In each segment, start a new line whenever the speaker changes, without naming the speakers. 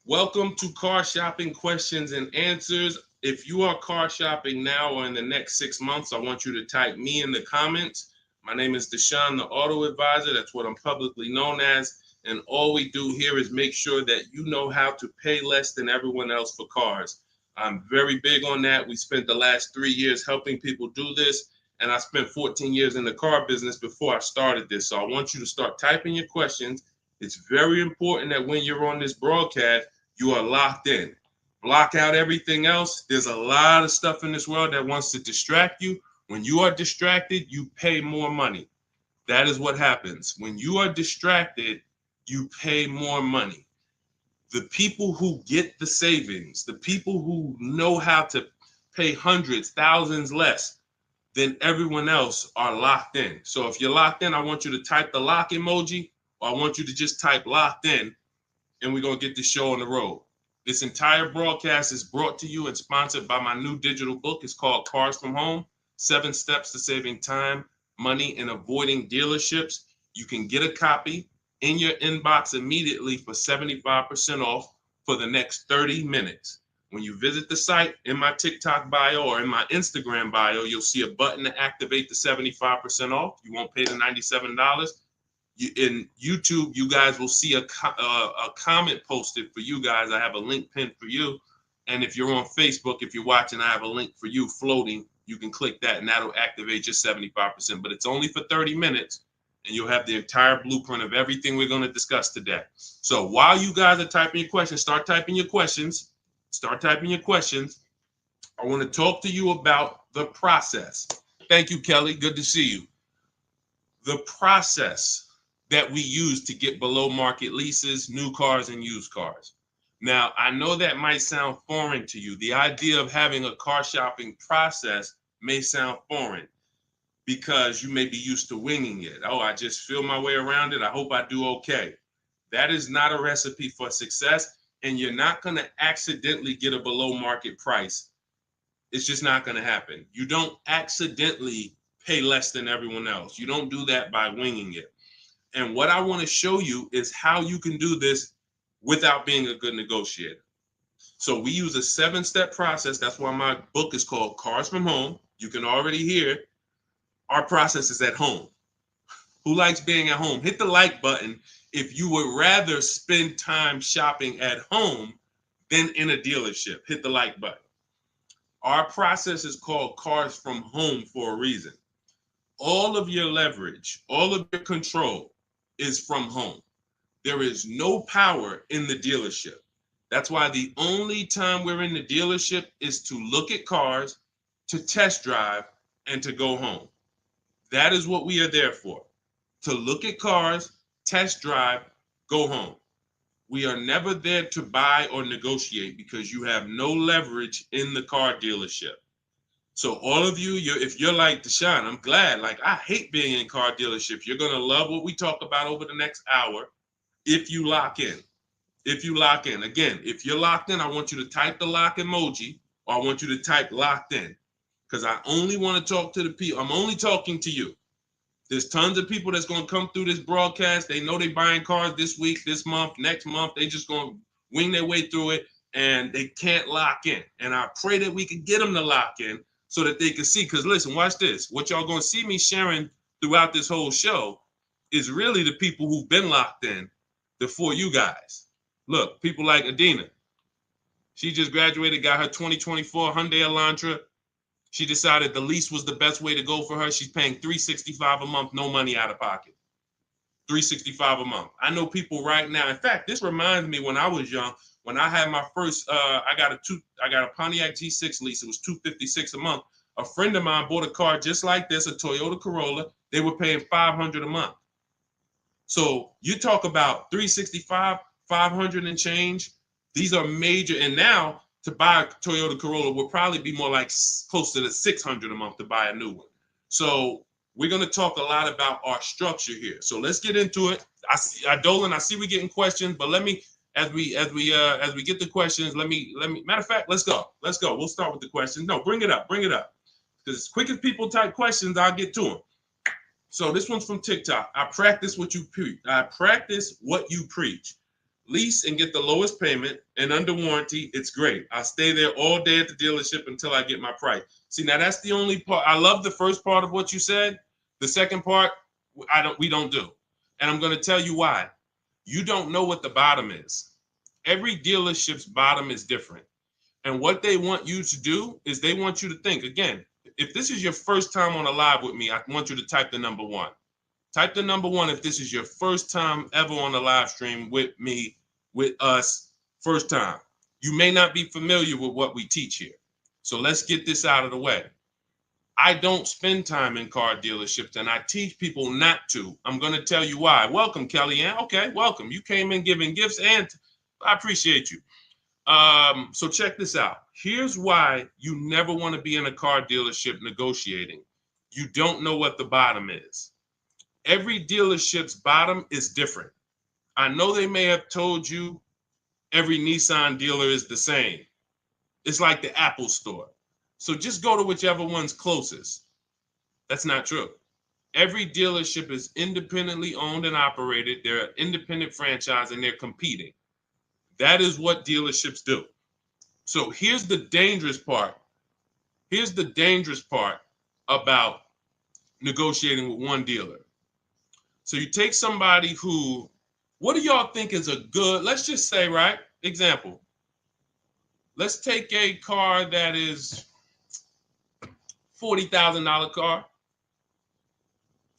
Welcome to Car Shopping Questions and Answers. If you are car shopping now or in the next 6 months, I want you to type me in the comments. My name is Deshone the Auto Advisor. That's what I'm publicly known as. And all we do here is make sure that you know how to pay less than everyone else for cars. I'm very big on that. We spent the last 3 years helping people do this. And I spent 14 years in the car business before I started this. So I want you to start typing your questions. It's very important that when you're on this broadcast, you are locked in. Block out everything else. There's a lot of stuff in this world that wants to distract you. When you are distracted, you pay more money. That is what happens. When you are distracted, you pay more money. The people who get the savings, the people who know how to pay hundreds, thousands less than everyone else are locked in. So if you're locked in, I want you to type the lock emoji, or I want you to just type locked in, and we're going to get this show on the road. This entire broadcast is brought to you and sponsored by my new digital book. It's called Cars from Home, 7 Steps to Saving Time, Money, and Avoiding Dealerships. You can get a copy in your inbox immediately for 75% off for the next 30 minutes. When you visit the site, in my TikTok bio or in my Instagram bio, you'll see a button to activate the 75% off. You won't pay the $97. In YouTube, you guys will see a comment posted for you guys. I have a link pinned for you. And if you're on Facebook, if you're watching, I have a link for you floating. You can click that and that'll activate your 75%. But it's only for 30 minutes and you'll have the entire blueprint of everything we're going to discuss today. So while you guys are typing your questions, start typing your questions. Start typing your questions. I want to talk to you about the process. Thank you, Kelly. Good to see you. The process that we use to get below market leases, new cars, and used cars. Now, I know that might sound foreign to you. The idea of having a car shopping process may sound foreign because you may be used to winging it. Oh, I just feel my way around it. I hope I do okay. That is not a recipe for success, and you're not going to accidentally get a below market price. It's just not going to happen. You don't accidentally pay less than everyone else. You don't do that by winging it. And what I want to show you is how you can do this without being a good negotiator. So we use a 7-step process. That's why my book is called Cars from Home. You can already hear our process is at home. Who likes being at home? Hit the like button if you would rather spend time shopping at home than in a dealership. Hit the like button. Our process is called Cars from Home for a reason. All of your leverage, all of your control is from home. There is no power in the dealership. That's why the only time we're in the dealership is to look at cars, to test drive, and to go home. That is what we are there for. To look at cars, test drive, go home. We are never there to buy or negotiate because you have no leverage in the car dealership. So all of you, if you're like Deshone, I'm glad. Like, I hate being in car dealerships. You're going to love what we talk about over the next hour if you lock in. If you lock in. Again, if you're locked in, I want you to type the lock emoji, or I want you to type locked in, because I only want to talk to the people. I'm only talking to you. There's tons of people that's going to come through this broadcast. They know they're buying cars this week, this month, next month. They just going to wing their way through it, and they can't lock in. And I pray that we can get them to lock in so that they can see. Because listen, watch this. What y'all going to see me sharing throughout this whole show is really the people who've been locked in before you guys. Look, people like Adina. She just graduated, got her 2024 Hyundai Elantra. She decided the lease was the best way to go for her. She's paying $365 a month, no money out of pocket. $365 a month. I know people right now. In fact, this reminds me when I was young, when I had my first, I got a Pontiac G6 lease. It was $256 a month. A friend of mine bought a car just like this, a Toyota Corolla. They were paying $500 a month. So you talk about 365, 500 and change. These are major. And now to buy a Toyota Corolla will probably be more like close to the $600 a month to buy a new one. So we're going to talk a lot about our structure here. So let's get into it. Dolan, I see we getting questions, but let me, as we get the questions, let me, matter of fact, let's go. We'll start with the questions. No, bring it up. Because as quick as people type questions, I'll get to them. So this one's from TikTok. I practice what you preach. lease and get the lowest payment and under warranty, it's great. I stay there all day at the dealership until I get my price. See, now that's the only part. I love the first part of what you said. The second part, we don't do. And I'm going to tell you why. You don't know what the bottom is. Every dealership's bottom is different. And what they want you to do is they want you to think, again, if this is your first time on a live with me, I want you to type the number 1. Type the number 1 if this is your first time ever on a live stream with me, with us, first time. You may not be familiar with what we teach here. So let's get this out of the way. I don't spend time in car dealerships, and I teach people not to. I'm going to tell you why. Welcome, Kellyanne. Okay, welcome. You came in giving gifts, and I appreciate you. So check this out. Here's why you never want to be in a car dealership negotiating. You don't know what the bottom is. Every dealership's bottom is different. I know they may have told you every Nissan dealer is the same. It's like the Apple store. So just go to whichever one's closest. That's not true. Every dealership is independently owned and operated. They're an independent franchise and they're competing. That is what dealerships do. So here's the dangerous part. Here's the dangerous part about negotiating with one dealer. So you take somebody who, what do y'all think is a good, let's just say, right? Example. Let's take a car that is $40,000 car.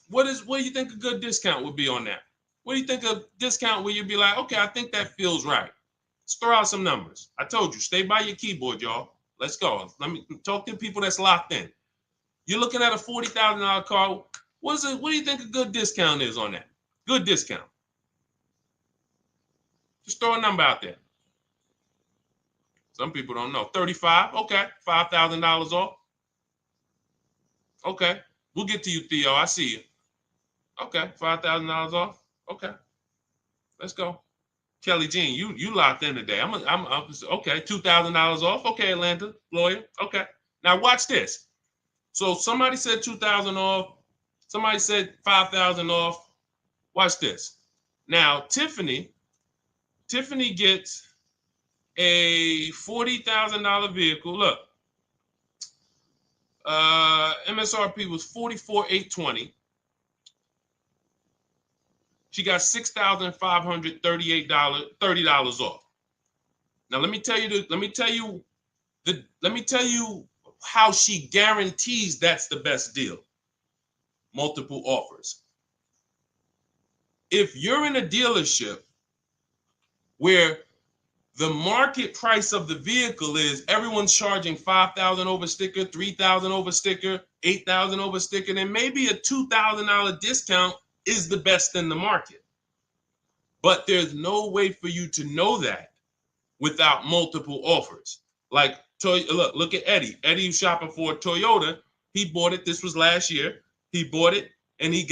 What do you think a good discount would be on that? What do you think a discount where you'd be like, okay, I think that feels right. Let's throw out some numbers. I told you, stay by your keyboard, y'all. Let's go. Let me talk to people that's locked in. You're looking at a $40,000 car. What do you think a good discount is on that? Good discount. Just throw a number out there. Some people don't know. 35, okay. $5,000 off. Okay. We'll get to you, Theo. I see you. Okay. $5,000 off. Okay. Let's go. Kelly Jean, you locked in today. I'm okay. $2,000 off. Okay, Atlanta lawyer. Okay. Now watch this. So somebody said 2,000 off. Somebody said 5,000 off. Watch this. Now Tiffany gets a $40,000 vehicle. Look, MSRP was $44,820. She got $6,538, $30 off. Now let me tell you how she guarantees that's the best deal. Multiple offers. If you're in a dealership where the market price of the vehicle is everyone's charging $5,000 over sticker, $3,000 over sticker, $8,000 over sticker, then maybe a $2,000 discount is the best in the market. But there's no way for you to know that without multiple offers. Like, look at Eddie. Eddie's shopping for a Toyota. He bought it. This was last year. He bought it and he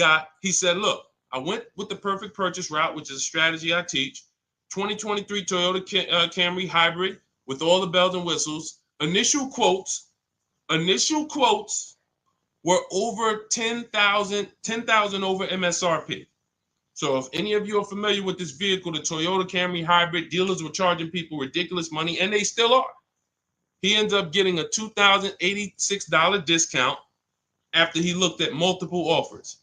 said, look, I went with the perfect purchase route, which is a strategy I teach. 2023 Toyota Camry hybrid with all the bells and whistles. Initial quotes were over 10,000 over MSRP. So if any of you are familiar with this vehicle, the Toyota Camry hybrid, dealers were charging people ridiculous money, and they still are. He ends up getting a $2,086 discount after he looked at multiple offers.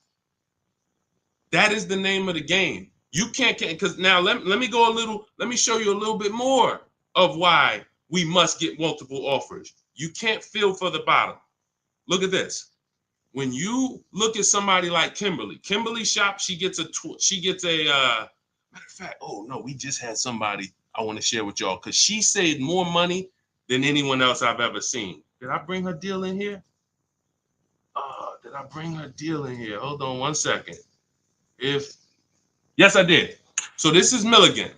That is the name of the game. You can't, because now let me show you a little bit more of why we must get multiple offers. You can't feel for the bottom. Look at this. When you look at somebody like Kimberly shop, she gets a matter of fact, oh no, we just had somebody I want to share with y'all because she saved more money than anyone else I've ever seen. Did I bring her deal in here? Did I bring her deal in here? Hold on one second. Yes, I did. So this is Milligan.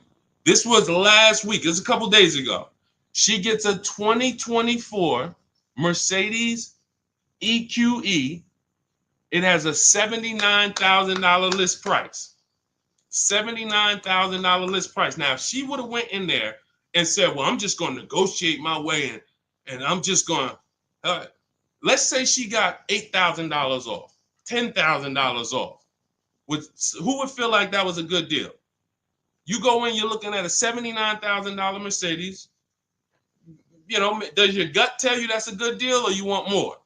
This was last week. It was a couple days ago. She gets a 2024 Mercedes EQE. It has a $79,000 list price. $79,000 list price. Now, if she would have went in there and said, well, I'm just going to negotiate my way in, and I'm just going to, let's say she got $8,000 off, $10,000 off. Who would feel like that was a good deal? You go in, you're looking at a $79,000 Mercedes. You know, does your gut tell you that's a good deal, or you want more?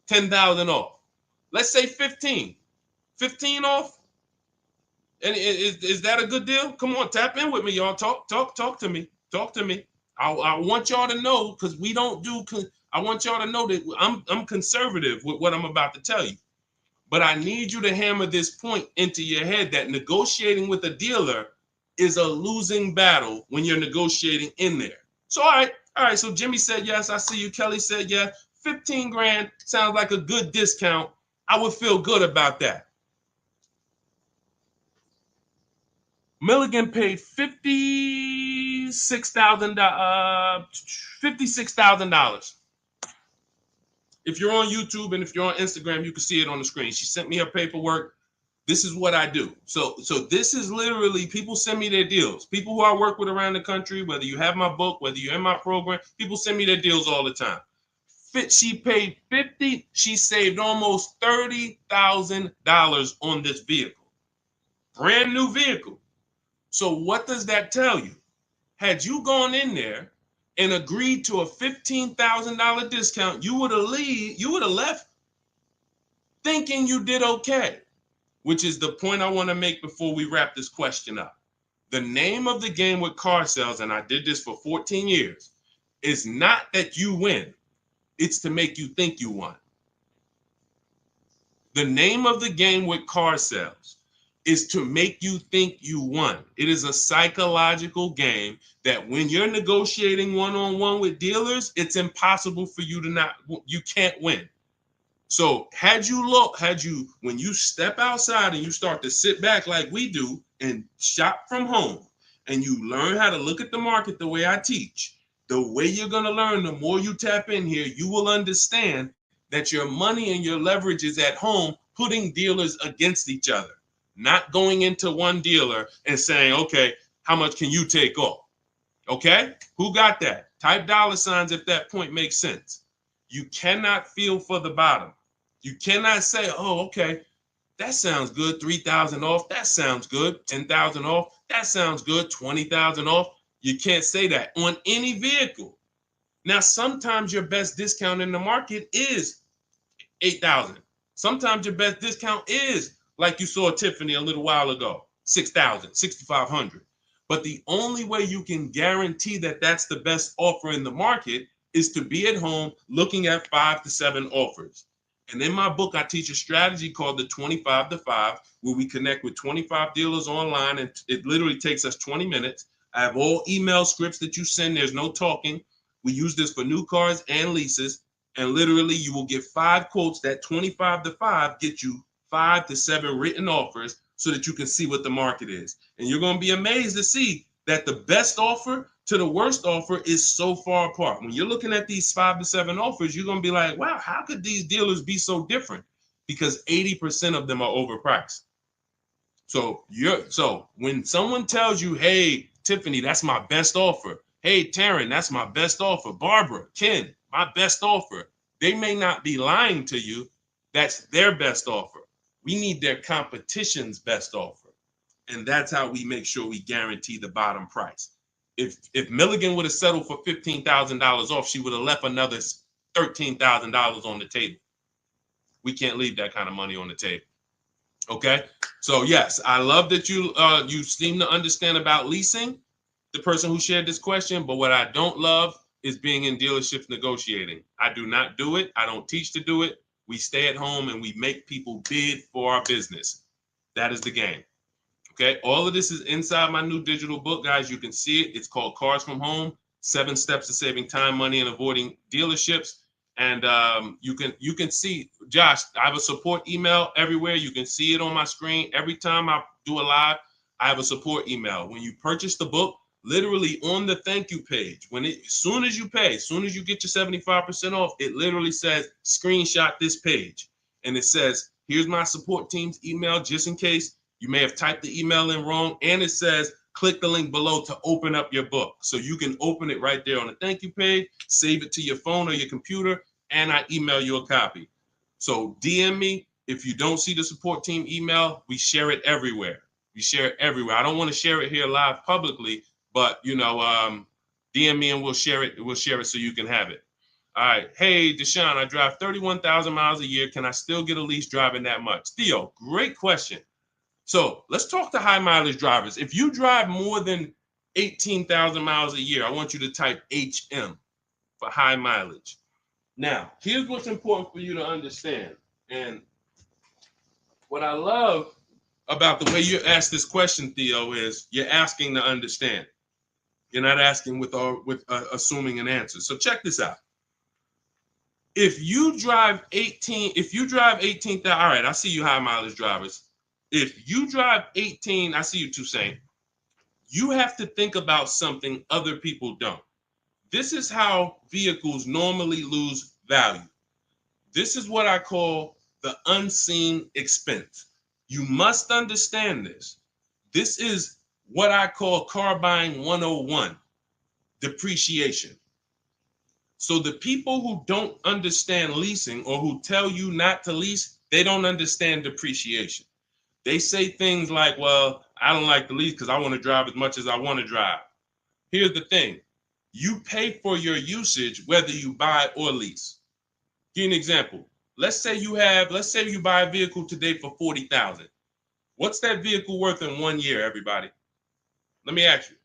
10,000 off. Let's say 15. 15 off. And is that a good deal? Come on, tap in with me, y'all. Talk to me. Talk to me. I want y'all to know, because we don't do. I want y'all to know that I'm conservative with what I'm about to tell you. But I need you to hammer this point into your head that negotiating with a dealer is a losing battle when you're negotiating in there. So all right. So Jimmy said yes. I see you. Kelly said yes. 15 grand sounds like a good discount. I would feel good about that. Milligan paid $56,000. If you're on YouTube and if you're on Instagram, you can see it on the screen. She sent me her paperwork. This is what I do. So this is literally, people send me their deals. People who I work with around the country, whether you have my book, whether you're in my program, people send me their deals all the time. She paid 50. She saved almost $30,000 on this vehicle. Brand new vehicle. So what does that tell you? Had you gone in there and agreed to a $15,000 discount, you would have left thinking you did okay, which is the point I want to make before we wrap this question up. The name of the game with car sales, and I did this for 14 years, is not that you win. It's to make you think you won. The name of the game with car sales is to make you think you won. It is a psychological game that when you're negotiating one-on-one with dealers, it's impossible for you to you can't win. So when you step outside and you start to sit back like we do and shop from home, and you learn how to look at the market the way I teach, the way you're going to learn, the more you tap in here, you will understand that your money and your leverage is at home, putting dealers against each other. Not going into one dealer and saying, okay, how much can you take off? Okay, who got that? Type $ if that point makes sense. You cannot feel for the bottom. You cannot say, oh, okay, that sounds good. 3,000 off. That sounds good. 10,000 off. That sounds good. 20,000 off. You can't say that on any vehicle. Now, sometimes your best discount in the market is 8,000. Sometimes your best discount is, like you saw Tiffany a little while ago, 6,000, 6,500. But the only way you can guarantee that that's the best offer in the market is to be at home looking at 5 to 7 offers. And in my book, I teach a strategy called the 25 to 5, where we connect with 25 dealers online, and it literally takes us 20 minutes. I have all email scripts that you send. There's no talking. We use this for new cars and leases. And literally, you will get 5 quotes. That 25 to 5 get you 5 to 7 written offers so that you can see what the market is. And you're going to be amazed to see that the best offer to the worst offer is so far apart. When you're looking at these 5 to 7 offers, you're going to be like, wow, how could these dealers be so different? Because 80% of them are overpriced. So when someone tells you, hey, Tiffany, that's my best offer. Hey, Taryn, that's my best offer. Barbara, Ken, my best offer. They may not be lying to you. That's their best offer. We need their competition's best offer. And that's how we make sure we guarantee the bottom price. If Milligan would have settled for $15,000 off, she would have left another $13,000 on the table. We can't leave that kind of money on the table. Okay? So yes, I love that you seem to understand about leasing, the person who shared this question, but what I don't love is being in dealerships negotiating. I do not do it. I don't teach to do it. We stay at home and we make people bid for our business. That is the game. Okay, all of this is inside my new digital book, guys. You can see it. It's called Cars from Home: 7 Steps to Saving Time, Money, and Avoiding Dealerships. And you can see, Josh, I have a support email everywhere. You can see it on my screen. Every time I do a live, I have a support email. When you purchase the book, literally on the thank you page, as soon as you pay, as soon as you get your 75% off, it literally says, screenshot this page. And it says, here's my support team's email, just in case you may have typed the email in wrong. And it says, click the link below to open up your book. So you can open it right there on the thank you page, save it to your phone or your computer, and I email you a copy. So DM me. If you don't see the support team email, we share it everywhere. We share it everywhere. I don't want to share it here live publicly, but DM me and we'll share it. We'll share it so you can have it. All right. Hey, Deshone, I drive 31,000 miles a year. Can I still get a lease driving that much? Theo, great question. So let's talk to high mileage drivers. If you drive more than 18,000 miles a year, I want you to type HM for high mileage. Now, here's what's important for you to understand. And what I love about the way you ask this question, Theo, is you're asking to understand. You're not asking with assuming an answer. So check this out. If you drive 18,000, all right, I see you high mileage drivers. If you drive 18, I see you Toussaint. You have to think about something other people don't. This is how vehicles normally lose value. This is what I call the unseen expense. You must understand this. This is what I call car buying 101, depreciation. So the people who don't understand leasing or who tell you not to lease, they don't understand depreciation. They say things like, well, I don't like to lease because I want to drive as much as I want to drive. Here's the thing. You pay for your usage whether you buy or lease. Give you an example. Let's say you buy a vehicle today for $40,000. What's that vehicle worth in 1 year, everybody? Let me ask you.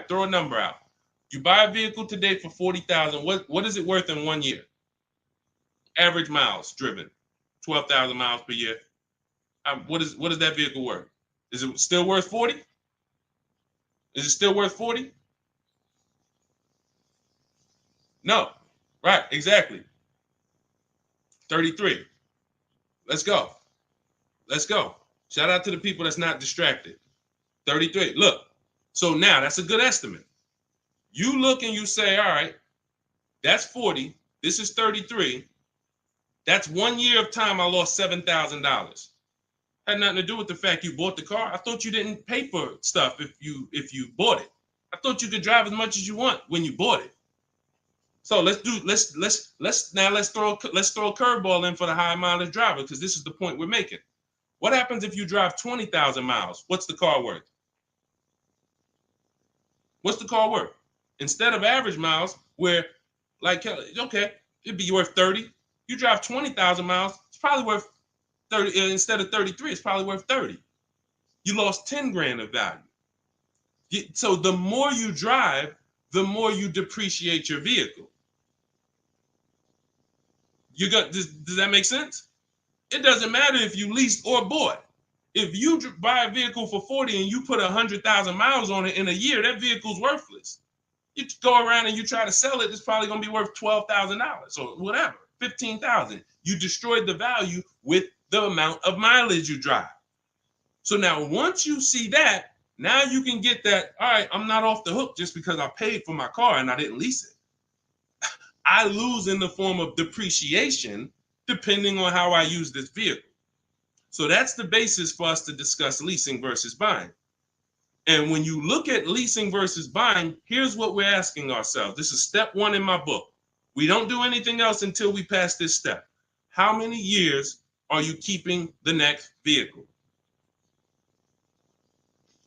Throw a number out. You buy a vehicle today for $40,000. What is it worth in 1 year? Average miles driven, 12,000 miles per year. What is that vehicle worth? Is it still worth 40? Is it still worth 40? No. Right, exactly. 33. Let's go. Let's go. Shout out to the people that's not distracted. 33. Look. So now that's a good estimate. You look and you say, all right, that's 40. This is 33. That's 1 year of time I lost $7,000. Had nothing to do with the fact you bought the car. I thought you didn't pay for stuff if you bought it. I thought you could drive as much as you want when you bought it. So let's throw a curveball in for the high mileage driver, because this is the point we're making. What happens if you drive 20,000 miles? What's the car worth? What's the car worth? Instead of average miles, where like, okay, it'd be worth 30. You drive 20,000 miles, it's probably worth 30. Instead of 33, it's probably worth 30. You lost 10 grand of value. So the more you drive, the more you depreciate your vehicle. Does that make sense? It doesn't matter if you leased or bought. If you buy a vehicle for 40 and you put 100,000 miles on it in a year, that vehicle's worthless. You go around and you try to sell it, it's probably going to be worth $12,000 or whatever, $15,000. You destroyed the value with the amount of mileage you drive. So now once you see that, now you can get that, all right, I'm not off the hook just because I paid for my car and I didn't lease it. I lose in the form of depreciation depending on how I use this vehicle. So that's the basis for us to discuss leasing versus buying. And when you look at leasing versus buying, here's what we're asking ourselves. This is step one in my book. We don't do anything else until we pass this step. How many years are you keeping the next vehicle?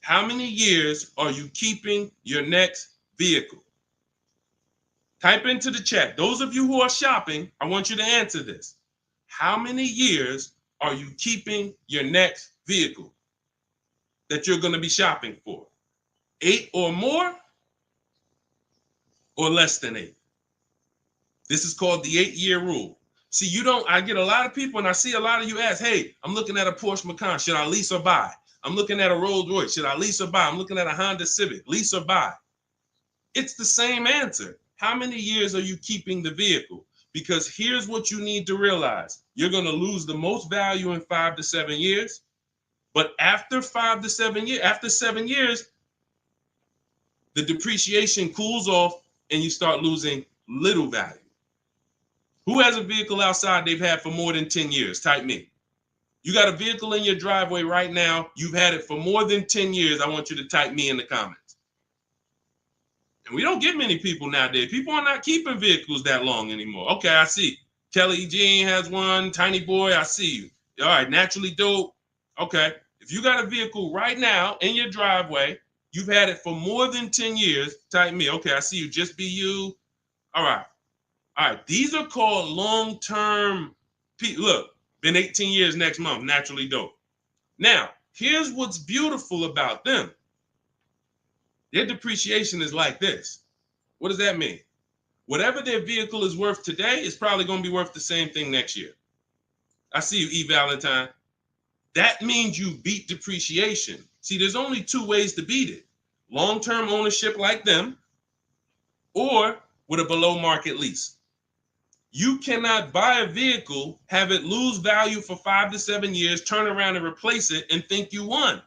How many years are you keeping your next vehicle? Type into the chat. Those of you who are shopping, I want you to answer this. How many years are you keeping your next vehicle that you're going to be shopping for? 8 or more, or less than 8? This is called the 8-year rule. See, I get a lot of people, and I see a lot of you ask, hey, I'm looking at a Porsche Macan. Should I lease or buy? I'm looking at a Rolls Royce. Should I lease or buy? I'm looking at a Honda Civic. Lease or buy? It's the same answer. How many years are you keeping the vehicle? Because here's what you need to realize. You're going to lose the most value in 5 to 7 years. But after 5 to 7 years, after 7 years, the depreciation cools off and you start losing little value. Who has a vehicle outside they've had for more than 10 years? Type me. You got a vehicle in your driveway right now. You've had it for more than 10 years. I want you to type me in the comments. And we don't get many people nowadays. People are not keeping vehicles that long anymore. Okay, I see. Kelly Jean has one. Tiny Boy, I see you. All right, Naturally Dope. Okay. If you got a vehicle right now in your driveway, you've had it for more than 10 years, type me. Okay, I see you, just be you. All right. All right. These are called long-term. Look, been 18 years next month, naturally dope. Now, here's what's beautiful about them. Their depreciation is like this. What does that mean? Whatever their vehicle is worth today is probably going to be worth the same thing next year. I see you, E. Valentine. That means you beat depreciation. See, there's only two ways to beat it. Long-term ownership like them, or with a below market lease. You cannot buy a vehicle, have it lose value for 5 to 7 years, turn around and replace it and think you won.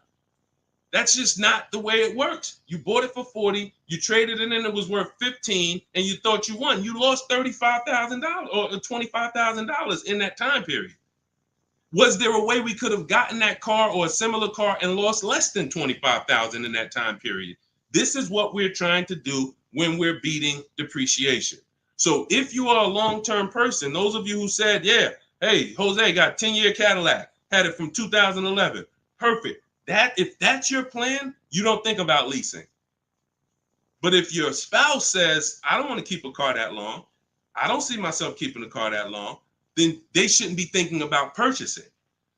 That's just not the way it works. You bought it for 40, you traded it in, it was worth 15, and you thought you won. You lost $35,000 or $25,000 in that time period. Was there a way we could have gotten that car or a similar car and lost less than $25,000 in that time period? This is what we're trying to do when we're beating depreciation. So if you are a long-term person, those of you who said, yeah, hey, Jose got 10-year Cadillac, had it from 2011, perfect. If that's your plan, you don't think about leasing. But if your spouse says, I don't want to keep a car that long, I don't see myself keeping a car that long, then they shouldn't be thinking about purchasing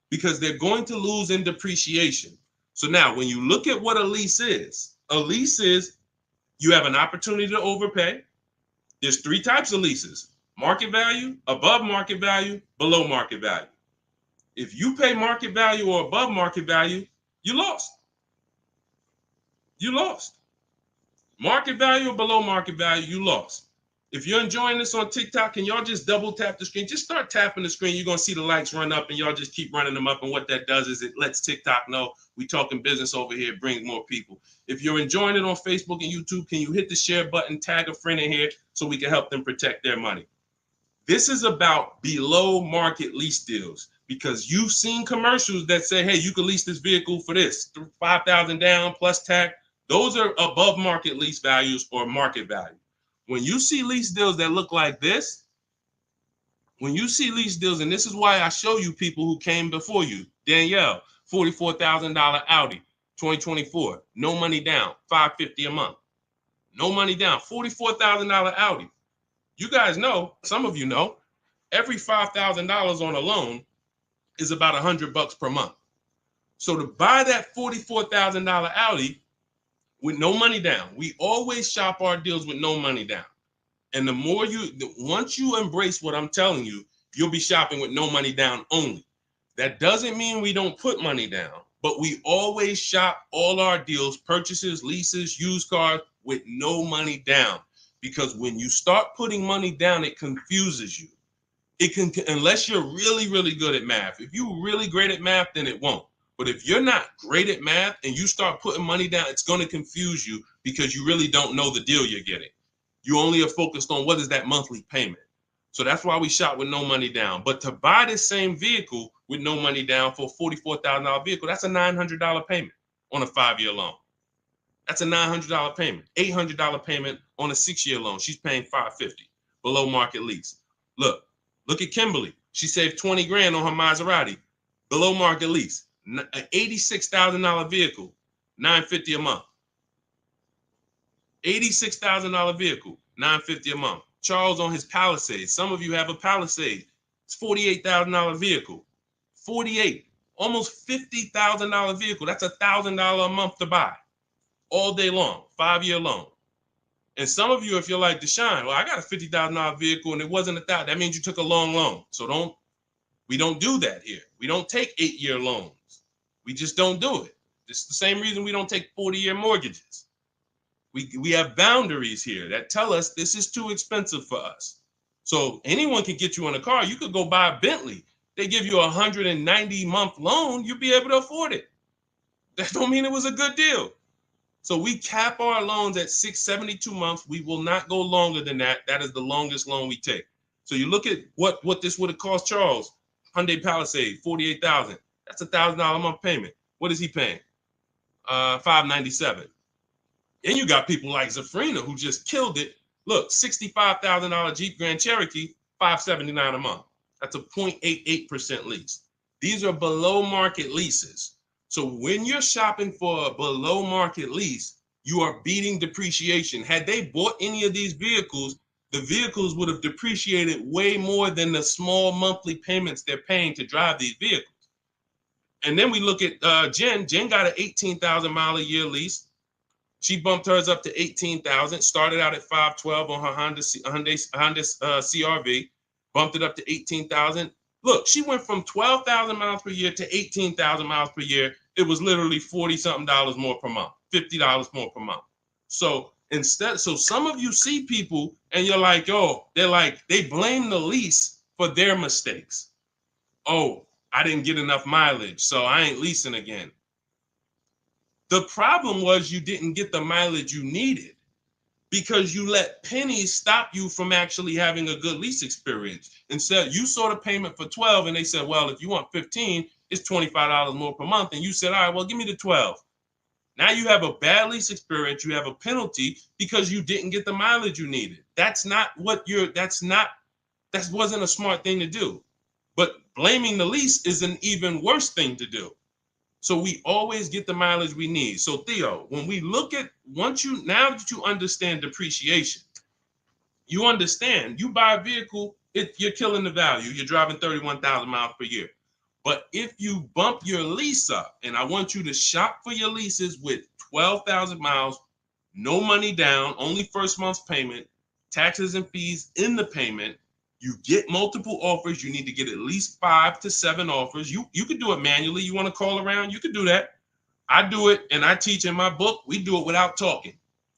because they're going to lose in depreciation. So now when you look at what a lease is you have an opportunity to overpay. There's 3 types of leases: market value, above market value, below market value. If you pay market value or above market value, you lost. You lost. Market value or below market value, you lost. If you're enjoying this on TikTok, can y'all just double tap the screen? Just start tapping the screen. You're going to see the likes run up, and y'all just keep running them up. And what that does is it lets TikTok know we talking business over here, bring more people. If you're enjoying it on Facebook and YouTube, can you hit the share button, tag a friend in here so we can help them protect their money? This is about below market lease deals because you've seen commercials that say, hey, you can lease this vehicle for this, $5,000 down plus tax. Those are above market lease values or market value. When you see lease deals that look like this, and this is why I show you people who came before you. Danielle, $44,000 Audi, 2024, no money down, $550 a month. No money down, $44,000 Audi. You guys know, some of you know, every $5,000 on a loan is about $100 per month. So to buy that $44,000 Audi with no money down, we always shop our deals with no money down. And once you embrace what I'm telling you, you'll be shopping with no money down only. That doesn't mean we don't put money down, but we always shop all our deals, purchases, leases, used cars with no money down. Because when you start putting money down, it confuses you. Unless you're really, really good at math. If you're really great at math, then it won't. But if you're not great at math and you start putting money down, it's going to confuse you because you really don't know the deal you're getting. You only are focused on what is that monthly payment. So that's why we shop with no money down. But to buy this same vehicle with no money down for a $44,000 vehicle, that's a $900 payment on a 5-year loan. That's a $900 payment, $800 payment on a 6-year loan. She's paying $550 below market lease. Look at Kimberly. She saved 20 grand on her Maserati, below market lease, an $86,000 vehicle, $950 a month. $86,000 vehicle, $950 a month. Charles on his Palisade. Some of you have a Palisade. It's $48,000 vehicle. 48, almost $50,000 vehicle. That's $1,000 a month to buy. All day long, 5-year loan. And some of you, if you're like Deshone, well, I got a $50,000 vehicle and it wasn't $1,000. That means you took a long loan. So we don't do that here. We don't take 8-year loans. We just don't do it. It's the same reason we don't take 40-year mortgages. We have boundaries here that tell us this is too expensive for us. So anyone can get you in a car. You could go buy a Bentley. They give you a 190-month loan. You'll be able to afford it. That don't mean it was a good deal. So we cap our loans at 672 months. We will not go longer than that. That is the longest loan we take. So you look at what this would have cost Charles. Hyundai Palisade, $48,000. That's $1,000 a month payment. What is he paying? $597. And you got people like Zafrina who just killed it. Look, $65,000 Jeep Grand Cherokee, $579 a month. That's a 0.88% lease. These are below market leases. So when you're shopping for a below market lease, you are beating depreciation. Had they bought any of these vehicles, the vehicles would have depreciated way more than the small monthly payments they're paying to drive these vehicles. And then we look at Jen. Jen got an 18,000 mile a year lease. She bumped hers up to 18,000. Started out at 512 on her Honda CRV. Bumped it up to 18,000. Look, she went from 12,000 miles per year to 18,000 miles per year. It was literally 40 something dollars more per month, $50 more per month. So some of you see people and you're like, oh, they blame the lease for their mistakes. Oh, I didn't get enough mileage, so I ain't leasing again. The problem was you didn't get the mileage you needed because you let pennies stop you from actually having a good lease experience. Instead, you saw the payment for 12 and they said, well, if you want 15, it's $25 more per month. And you said, all right, well, give me the 12. Now you have a bad lease experience. You have a penalty because you didn't get the mileage you needed. That wasn't a smart thing to do. But blaming the lease is an even worse thing to do. So we always get the mileage we need. So Theo, when we look at now that you understand depreciation, you understand you buy a vehicle, you're killing the value. You're driving 31,000 miles per year. But if you bump your lease up, and I want you to shop for your leases with 12,000 miles, no money down, only first month's payment, taxes and fees in the payment. You get multiple offers. You need to get at least 5 to 7 offers. You could do it manually. You want to call around? You could do that. I do it, and I teach in my book. We do it without talking.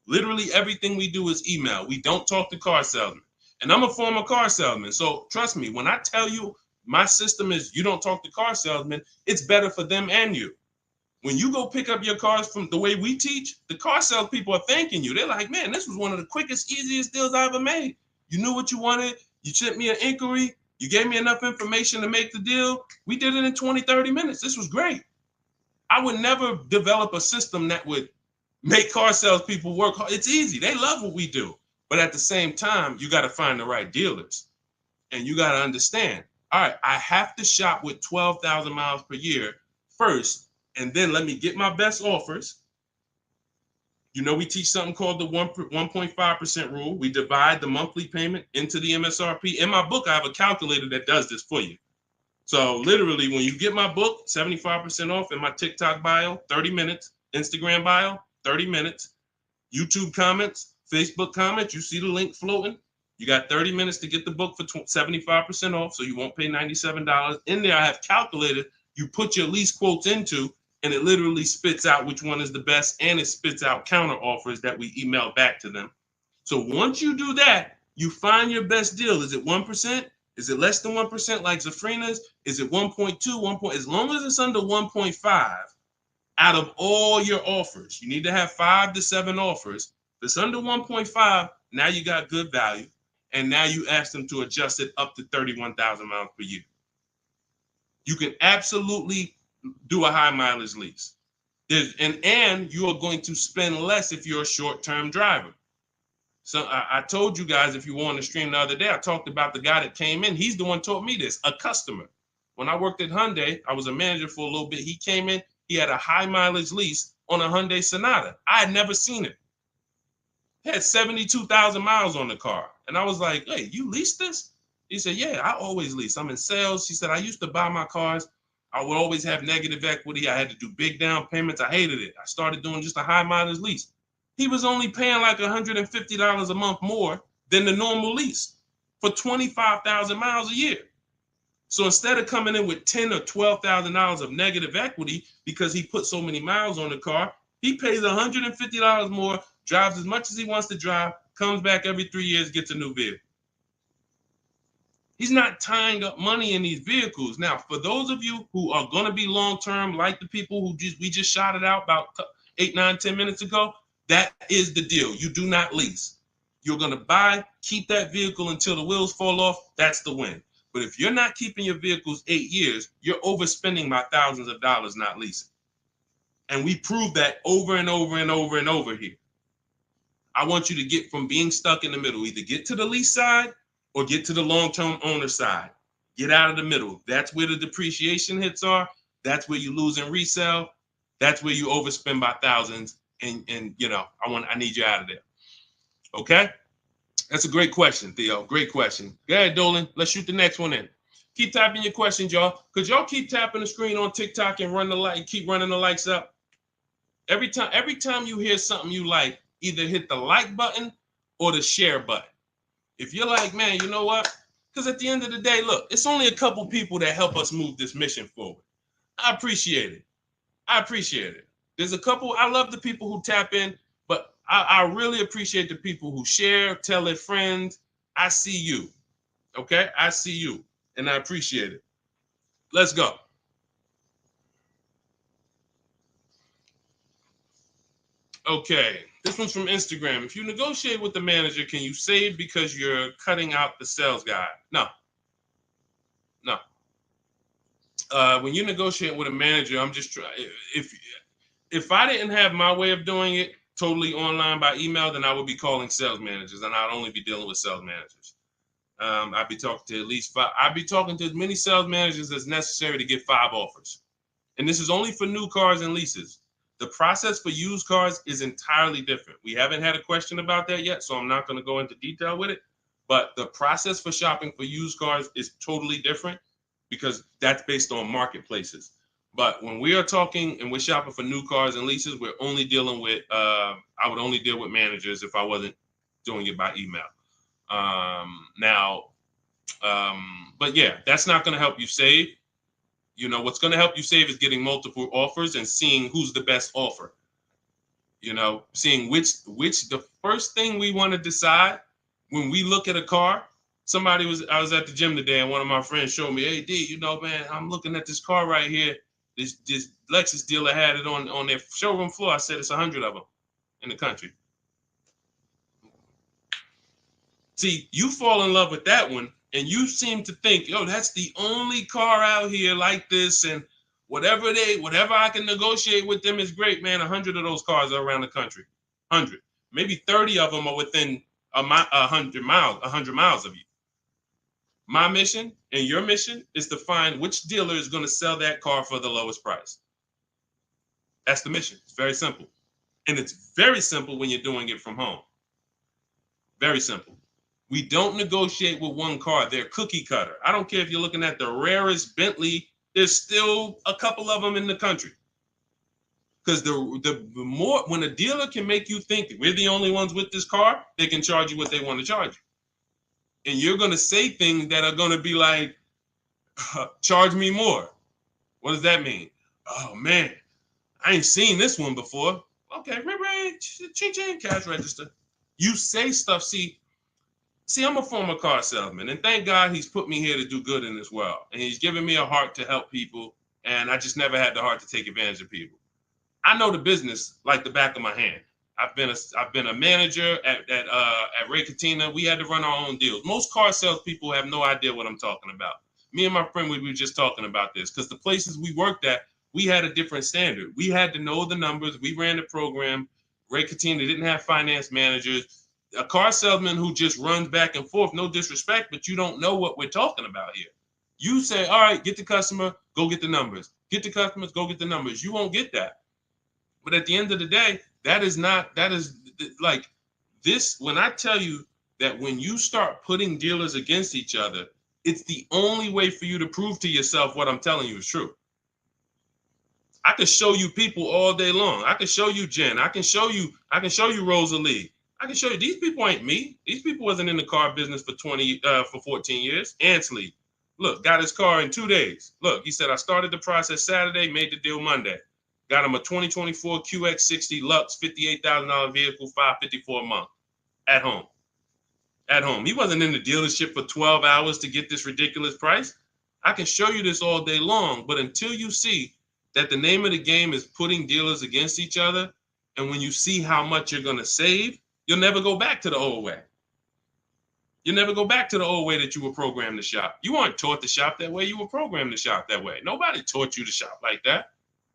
Literally everything we do is email. We don't talk to car salesmen. And I'm a former car salesman. So trust me, when I tell you my system is you don't talk to car salesmen, it's better for them and you. When you go pick up your cars from the way we teach, the car sales people are thanking you. They're like, man, this was one of the quickest, easiest deals I ever made. You knew what you wanted. You sent me an inquiry. You gave me enough information to make the deal. We did it in 20, 30 minutes. This was great. I would never develop a system that would make car sales people work hard. It's easy. They love what we do. But at the same time, you got to find the right dealers. And you got to understand, all right, I have to shop with 12,000 miles per year first, and then let me get my best offers. You know, we teach something called the 1.5% rule. We divide the monthly payment into the MSRP. In my book, I have a calculator that does this for you. So literally, when you get my book, 75% off in my TikTok bio, 30 minutes, Instagram bio, 30 minutes, YouTube comments, Facebook comments, you see the link floating. You got 30 minutes to get the book for 75% off, so you won't pay $97. In there, I have calculated, you put your lease quotes into, and it literally spits out which one is the best, and it spits out counter offers that we email back to them. So once you do that, you find your best deal. Is it 1%? Is it less than 1% like Zafrina's? Is it 1.2, 1. As long as it's under 1.5, out of all your offers, you need to have 5 to 7 offers. If it's under 1.5, now you got good value. And now you ask them to adjust it up to 31,000 miles per year. You can absolutely do a high mileage lease. And you are going to spend less if you're a short-term driver. So I told you guys, if you were on the stream the other day, I talked about the guy that came in. He's the one taught me this, a customer. When I worked at Hyundai, I was a manager for a little bit. He came in, he had a high mileage lease on a Hyundai Sonata. I had never seen it. He had 72,000 miles on the car. And I was like, hey, you leased this? He said, yeah, I always lease. I'm in sales. He said, I used to buy my cars. I would always have negative equity. I had to do big down payments. I hated it. I started doing just a high mileage lease. He was only paying like $150 a month more than the normal lease for 25,000 miles a year. So instead of coming in with $10,000 or $12,000 of negative equity because he put so many miles on the car, he pays $150 more, drives as much as he wants to drive, comes back every 3 years, gets a new vehicle. He's not tying up money in these vehicles. Now, for those of you who are going to be long-term, like the people who we just shouted out about 8, 9, 10 minutes ago, that is the deal. You do not lease. You're going to buy, keep that vehicle until the wheels fall off. That's the win. But if you're not keeping your vehicles 8 years, you're overspending by thousands of dollars not leasing. And we prove that over and over and over and over here. I want you to get from being stuck in the middle, either get to the lease side or get to the long-term owner side. Get out of the middle. That's where the depreciation hits are. That's where you lose in resale. That's where you overspend by thousands, and I need you out of there. Okay, that's a great question, Theo. Great question. Go ahead, Dolan. Let's shoot the next one in. Keep typing your questions, y'all. Could y'all keep tapping the screen on TikTok and keep running the likes up? Every time you hear something you like, either hit the like button or the share button. If you're like, man, you know what? Because at the end of the day, look, it's only a couple people that help us move this mission forward. I appreciate it. There's a couple. I love the people who tap in, but I really appreciate the people who share, tell their friends. I see you. Okay? I see you, and I appreciate it. Let's go. Okay, this one's from Instagram. If you negotiate with the manager, can you save because you're cutting out the sales guy? No. When you negotiate with a manager, I'm just trying. If I didn't have my way of doing it totally online by email, then I would be calling sales managers, and I'd only be dealing with sales managers. I'd be talking to at least 5. I'd be talking to as many sales managers as necessary to get 5 offers. And this is only for new cars and leases. The process for used cars is entirely different. We haven't had a question about that yet, so I'm not going to go into detail with it. But the process for shopping for used cars is totally different because that's based on marketplaces. But when we are talking and we're shopping for new cars and leases, we're only dealing with, I would only deal with managers if I wasn't doing it by email. But yeah, that's not going to help you save. What's going to help you save is getting multiple offers and seeing who's the best offer. Seeing which the first thing we want to decide when we look at a car. I was at the gym today and one of my friends showed me, hey, D, man, I'm looking at this car right here. This Lexus dealer had it on their showroom floor. I said it's 100 of them in the country. See, you fall in love with that one. And you seem to think, that's the only car out here like this, and whatever I can negotiate with them is great, man. 100 of those cars are around the country. 100, maybe 30 of them are within 100 miles of you. My mission and your mission is to find which dealer is going to sell that car for the lowest price. That's the mission. It's very simple, and it's very simple when you're doing it from home. Very simple. We don't negotiate with one car. They're cookie cutter. I don't care if you're looking at the rarest Bentley. There's still a couple of them in the country. Because the more, when a dealer can make you think we're the only ones with this car, they can charge you what they want to charge you. And you're going to say things that are going to be like, charge me more. What does that mean? Oh, man, I ain't seen this one before. Okay, ching, cash register. You say stuff, See, I'm a former car salesman, and thank God he's put me here to do good in this world. And he's given me a heart to help people, and I just never had the heart to take advantage of people. I know the business like the back of my hand. I've been a manager at Ray Katina. We had to run our own deals. Most car salespeople have no idea what I'm talking about. Me and my friend, we were just talking about this because the places we worked at, we had a different standard. We had to know the numbers. We ran the program. Ray Katina didn't have finance managers. A car salesman who just runs back and forth, no disrespect, but you don't know what we're talking about here. You say, all right, get the customer, go get the numbers. Get the customers, go get the numbers. You won't get that. But at the end of the day, that is like this. When I tell you that when you start putting dealers against each other, it's the only way for you to prove to yourself what I'm telling you is true. I can show you people all day long. I can show you Jen. I can show you Rosalie. I can show you these people ain't me. These people wasn't in the car business for 14 years. Ansley, look, got his car in 2 days. Look, he said, I started the process Saturday, made the deal Monday. Got him a 2024 QX60 Lux, $58,000 vehicle, $554 a month at home. At home. He wasn't in the dealership for 12 hours to get this ridiculous price. I can show you this all day long, but until you see that the name of the game is putting dealers against each other, and when you see how much you're going to save, you'll never go back to the old way. You'll never go back to the old way that you were programmed to shop. You weren't taught to shop that way. You were programmed to shop that way. Nobody taught you to shop like that.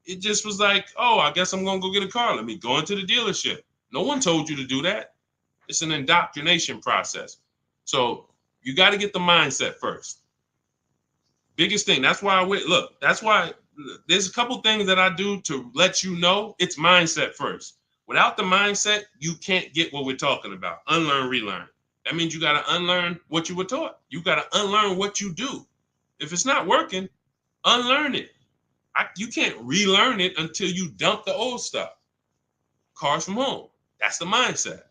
It just was like, oh, I guess I'm going to go get a car. Let me go into the dealership. No one told you to do that. It's an indoctrination process. So you got to get the mindset first. Biggest thing. That's why that's why there's a couple things that I do to let you know it's mindset first. Without the mindset, you can't get what we're talking about. Unlearn, relearn. That means you got to unlearn what you were taught. You got to unlearn what you do. If it's not working, unlearn it. You can't relearn it until you dump the old stuff. Cars from home. That's the mindset.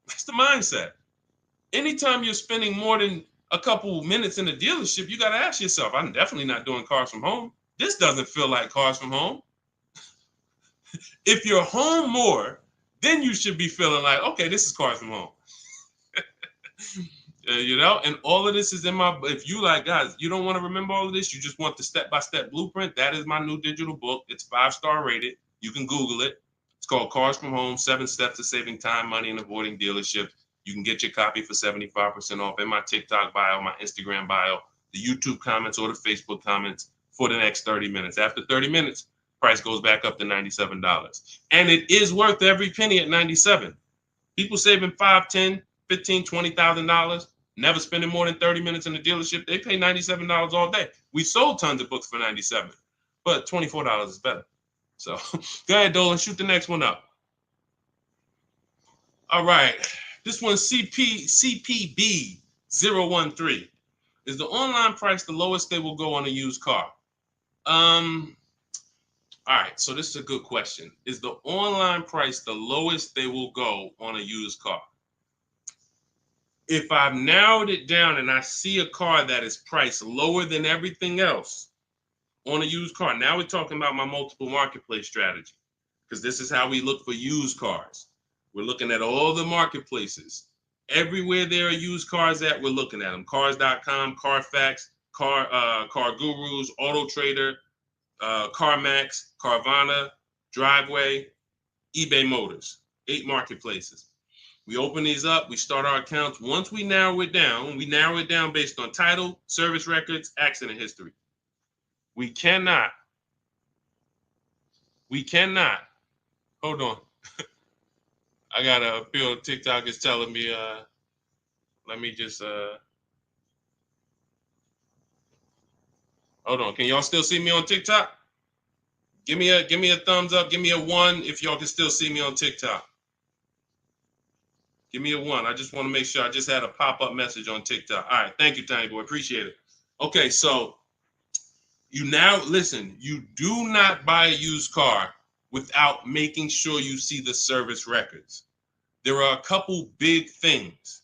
That's the mindset. Anytime you're spending more than a couple minutes in the dealership, you got to ask yourself, I'm definitely not doing cars from home. This doesn't feel like cars from home. If you're home more, then you should be feeling like, okay, this is cars from home. And all of this is in my, if you like, guys, you don't want to remember all of this, you just want the step-by-step blueprint, that is my new digital book. It's 5-star rated. You can Google it. It's called Cars from Home, 7 Steps to Saving Time, Money, and Avoiding Dealerships. You can get your copy for 75% off in my TikTok bio, my Instagram bio, the YouTube comments, or the Facebook comments for the next 30 minutes. After 30 minutes, price goes back up to $97. And it is worth every penny at $97. People saving $5, $10, $15, $20,000, never spending more than 30 minutes in the dealership. They pay $97 all day. We sold tons of books for $97, but $24 is better. So go ahead, Dolan, shoot the next one up. All right. This one's CPB013. Is the online price the lowest they will go on a used car? All right, so this is a good question. Is the online price the lowest they will go on a used car? If I've narrowed it down and I see a car that is priced lower than everything else on a used car, now we're talking about my multiple marketplace strategy, because this is how we look for used cars. We're looking at all the marketplaces. Everywhere there are used cars at, we're looking at them. Cars.com, Carfax, Car Gurus, Auto Trader, CarMax, Carvana, Driveway, eBay Motors. 8 marketplaces. We open these up, we start our accounts. Once we narrow it down based on title, service records, accident history. We cannot, hold on. I got a feel TikTok is telling me, let me just, hold on. Can y'all still see me on TikTok? Give me a thumbs up. Give me a 1 if y'all can still see me on TikTok. Give me a 1. I just want to make sure. I just had a pop-up message on TikTok. All right. Thank you, Tiny Boy. Appreciate it. Okay, so you do not buy a used car without making sure you see the service records. There are a couple big things,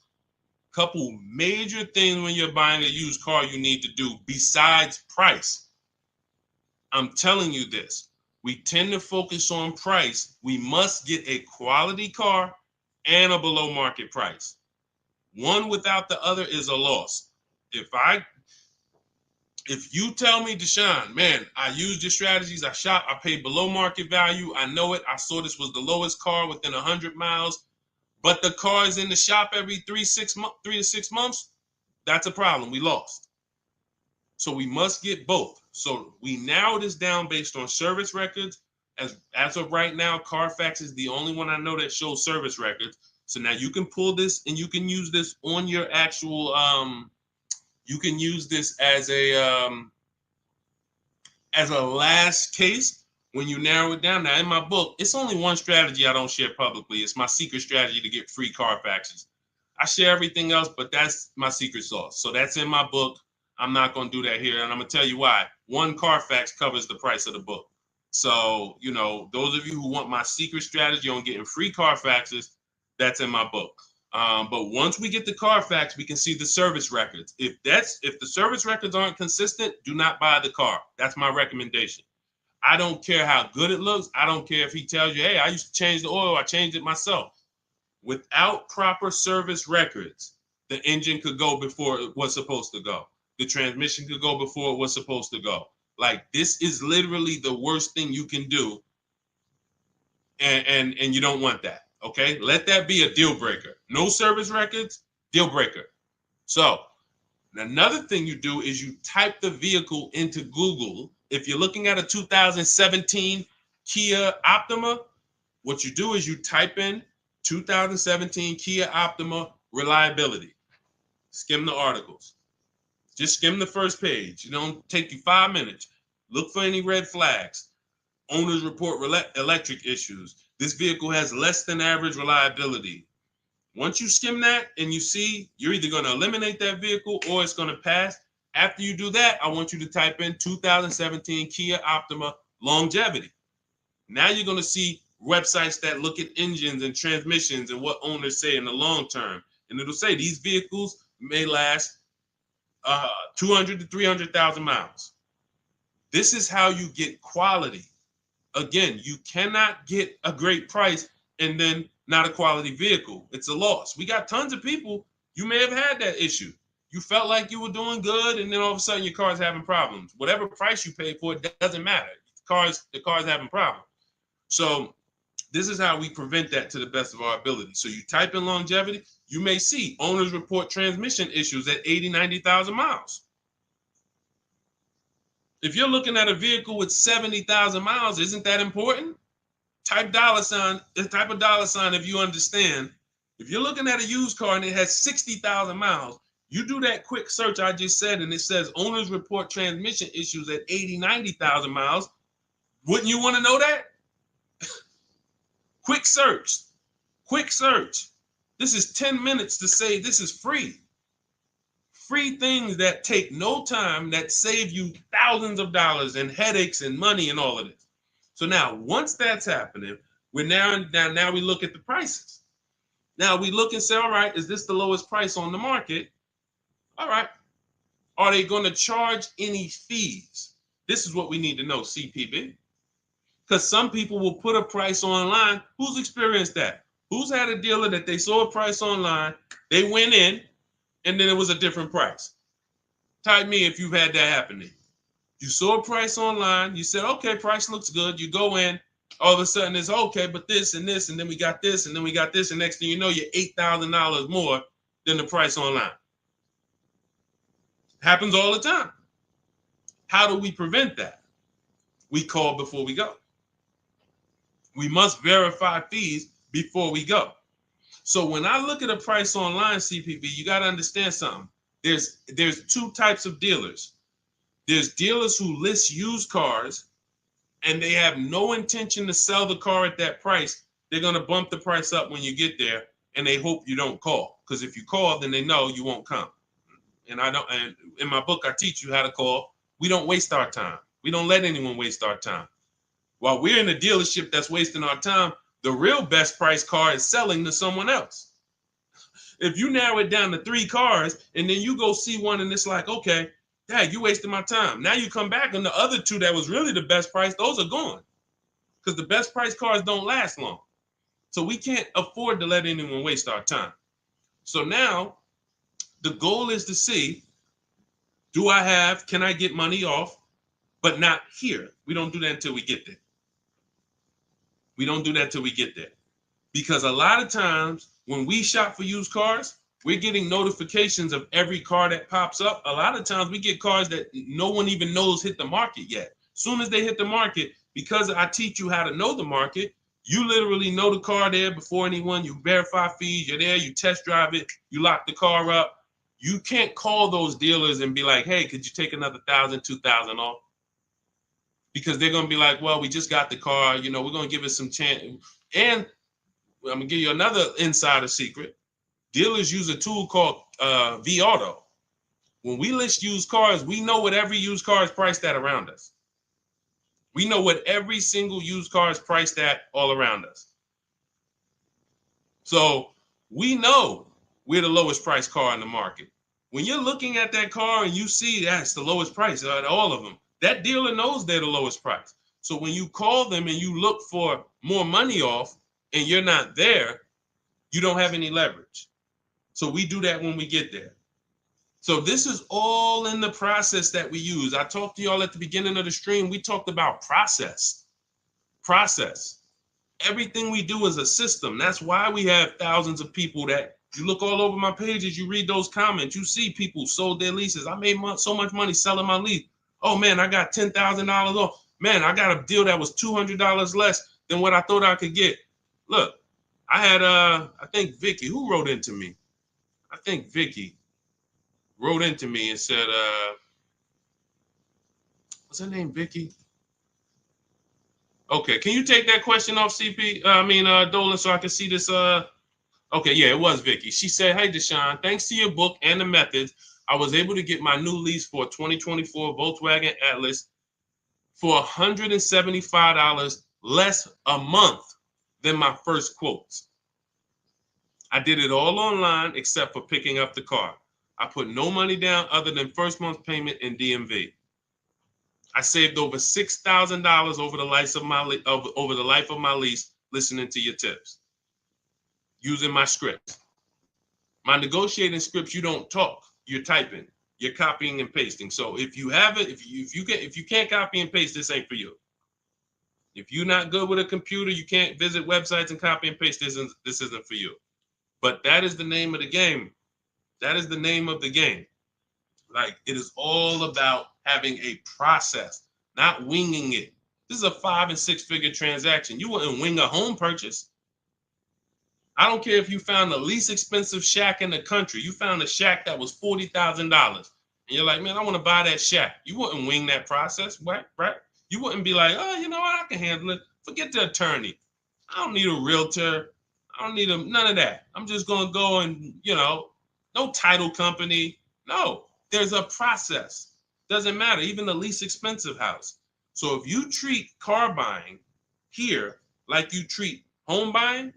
couple major things when you're buying a used car you need to do besides price. I'm telling you this. We tend to focus on price. We must get a quality car and a below market price. One without the other is a loss. If you tell me, Deshone, man, I used your strategies, I shop, I paid below market value, I know it, I saw this was the lowest car within 100 miles, but the car is in the shop every 3 to 6 months, that's a problem. We lost. So we must get both. So we narrow this down based on service records. As of right now, Carfax is the only one I know that shows service records. So now you can pull this and you can use this on your actual, you can use this as a last case when you narrow it down. Now in my book, it's only one strategy I don't share publicly. It's my secret strategy to get free Carfaxes. I share everything else, but that's my secret sauce. So that's in my book. I'm not going to do that here. And I'm going to tell you why. One Carfax covers the price of the book. So, those of you who want my secret strategy on getting free Carfaxes, that's in my book. But once we get the Carfax, we can see the service records. If the service records aren't consistent, do not buy the car. That's my recommendation. I don't care how good it looks. I don't care if he tells you, hey, I used to change the oil. I changed it myself. Without proper service records, the engine could go before it was supposed to go. The transmission could go before it was supposed to go. Like, this is literally the worst thing you can do. And you don't want that. Okay, let that be a deal breaker. No service records, deal breaker. So another thing you do is you type the vehicle into Google. If you're looking at a 2017 Kia Optima, what you do is you type in 2017 Kia Optima reliability. Skim the articles. Just skim the first page. It don't take you 5 minutes. Look for any red flags. Owners report electric issues. This vehicle has less than average reliability. Once you skim that and you see you're either going to eliminate that vehicle or it's going to pass, after you do that, I want you to type in 2017 Kia Optima longevity. Now you're going to see websites that look at engines and transmissions and what owners say in the long term. And it'll say these vehicles may last 200 to 300,000 miles. This is how you get quality. Again, you cannot get a great price and then not a quality vehicle. It's a loss. We got tons of people, you may have had that issue. You felt like you were doing good, and then all of a sudden your car's having problems. Whatever price you paid for it doesn't matter. The car's having problems. So this is how we prevent that to the best of our ability. So you type in longevity, you may see owners report transmission issues at 80, 90,000 miles. If you're looking at a vehicle with 70,000 miles, isn't that important? Type dollar sign if you understand. If you're looking at a used car and it has 60,000 miles, you do that quick search I just said, and it says owners report transmission issues at 80, 90,000 miles. Wouldn't you want to know that? Quick search. This is 10 minutes to say this is free. Free things that take no time, that save you thousands of dollars and headaches and money and all of this. So now, once that's happening, we look at the prices. Now we look and say, all right, is this the lowest price on the market? All right. Are they going to charge any fees? This is what we need to know, CPB. Because some people will put a price online. Who's experienced that? Who's had a dealer that they saw a price online, they went in, and then it was a different price? Type me if you've had that happen to you. You saw a price online, you said, okay, price looks good. You go in, all of a sudden it's okay, but this and this, and then we got this, and then we got this, and next thing you know, you're $8,000 more than the price online. Happens all the time. How do we prevent that? We call before we go. We must verify fees before we go. So when I look at a price online, CPV, you got to understand something. There's two types of dealers. There's dealers who list used cars and they have no intention to sell the car at that price. They're going to bump the price up when you get there, and they hope you don't call. Because if you call, then they know you won't come. And in my book, I teach you how to call. We don't waste our time. We don't let anyone waste our time. While we're in a dealership that's wasting our time, the real best price car is selling to someone else. If you narrow it down to 3 cars and then you go see one and it's like, okay, Dad, you wasted my time. Now you come back and the other 2 that was really the best price, those are gone. Because the best price cars don't last long. So we can't afford to let anyone waste our time. So now the goal is to see, can I get money off, but not here. We don't do that until we get there. Because a lot of times when we shop for used cars, we're getting notifications of every car that pops up. A lot of times we get cars that no one even knows hit the market yet. Soon as they hit the market, because I teach you how to know the market, you literally know the car there before anyone. You verify fees, you're there, you test drive it, you lock the car up. You can't call those dealers and be like, hey, could you take another $1,000, $2,000 off? Because they're going to be like, well, we just got the car. We're going to give it some chance. And I'm going to give you another insider secret. Dealers use a tool called V-Auto. When we list used cars, we know what every used car is priced at around us. We know what every single used car is priced at all around us. So we know we're the lowest priced car in the market. When you're looking at that car and you see that's the lowest price out of all of them, that dealer knows they're the lowest price. So when you call them and you look for more money off and you're not there, you don't have any leverage. So we do that when we get there. So this is all in the process that we use. I talked to y'all at the beginning of the stream. We talked about process. Everything we do is a system. That's why we have thousands of people that you look all over my pages, you read those comments, you see people sold their leases. I made so much money selling my lease. Oh man, I got $10,000 off. Man, I got a deal that was $200 less than what I thought I could get. Look, I had, I think Vicky, who wrote into me? I think Vicky wrote into me and said, What's her name, Vicky? Okay, can you take that question off, CP? Dolan, so I can see this. Okay, yeah, it was Vicky. She said, "Hey, Deshone, thanks to your book and the methods, I was able to get my new lease for a 2024 Volkswagen Atlas for $175 less a month than my first quotes. I did it all online except for picking up the car. I put no money down other than first month's payment and DMV. I saved over $6,000 over the life of my lease listening to your tips, using my scripts. My negotiating scripts, you don't talk, you're typing, you're copying and pasting. So if you have it, if you can't copy and paste, this ain't for you. If you're not good with a computer, you can't visit websites and copy and paste. This isn't for you. But that is the name of the game. That is the name of the game. Like, it is all about having a process, not winging it. This is a 5 and 6 figure transaction. You wouldn't wing a home purchase. I don't care if you found the least expensive shack in the country. You found a shack that was $40,000. And you're like, man, I want to buy that shack. You wouldn't wing that process, right? You wouldn't be like, oh, you know what? I can handle it. Forget the attorney. I don't need a realtor. I don't need none of that. I'm just going to go and, no title company. No, there's a process. Doesn't matter. Even the least expensive house. So if you treat car buying here like you treat home buying,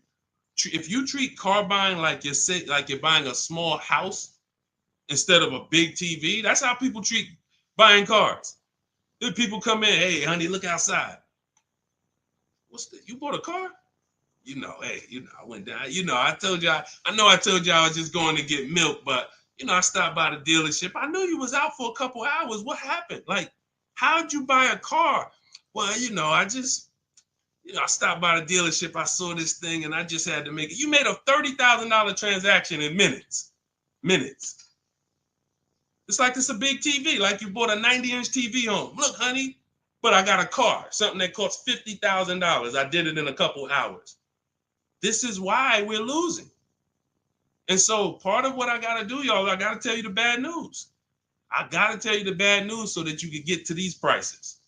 if you treat car buying like you're buying a small house instead of a big TV, that's how people treat buying cars. Then people come in, hey, honey, look outside. You bought a car? Hey, I went down. I told you, I told you I was just going to get milk, but I stopped by the dealership. I knew you was out for a couple hours. What happened? Like, how'd you buy a car? Well, I stopped by the dealership. I saw this thing and I just had to make it. You made a $30,000 transaction in minutes. It's like it's a big TV, like you bought a 90-inch TV home. Look, honey, but I got a car, something that costs $50,000. I did it in a couple hours. This is why we're losing. And so part of what I got to do, y'all, I got to tell you the bad news. I got to tell you the bad news so that you can get to these prices.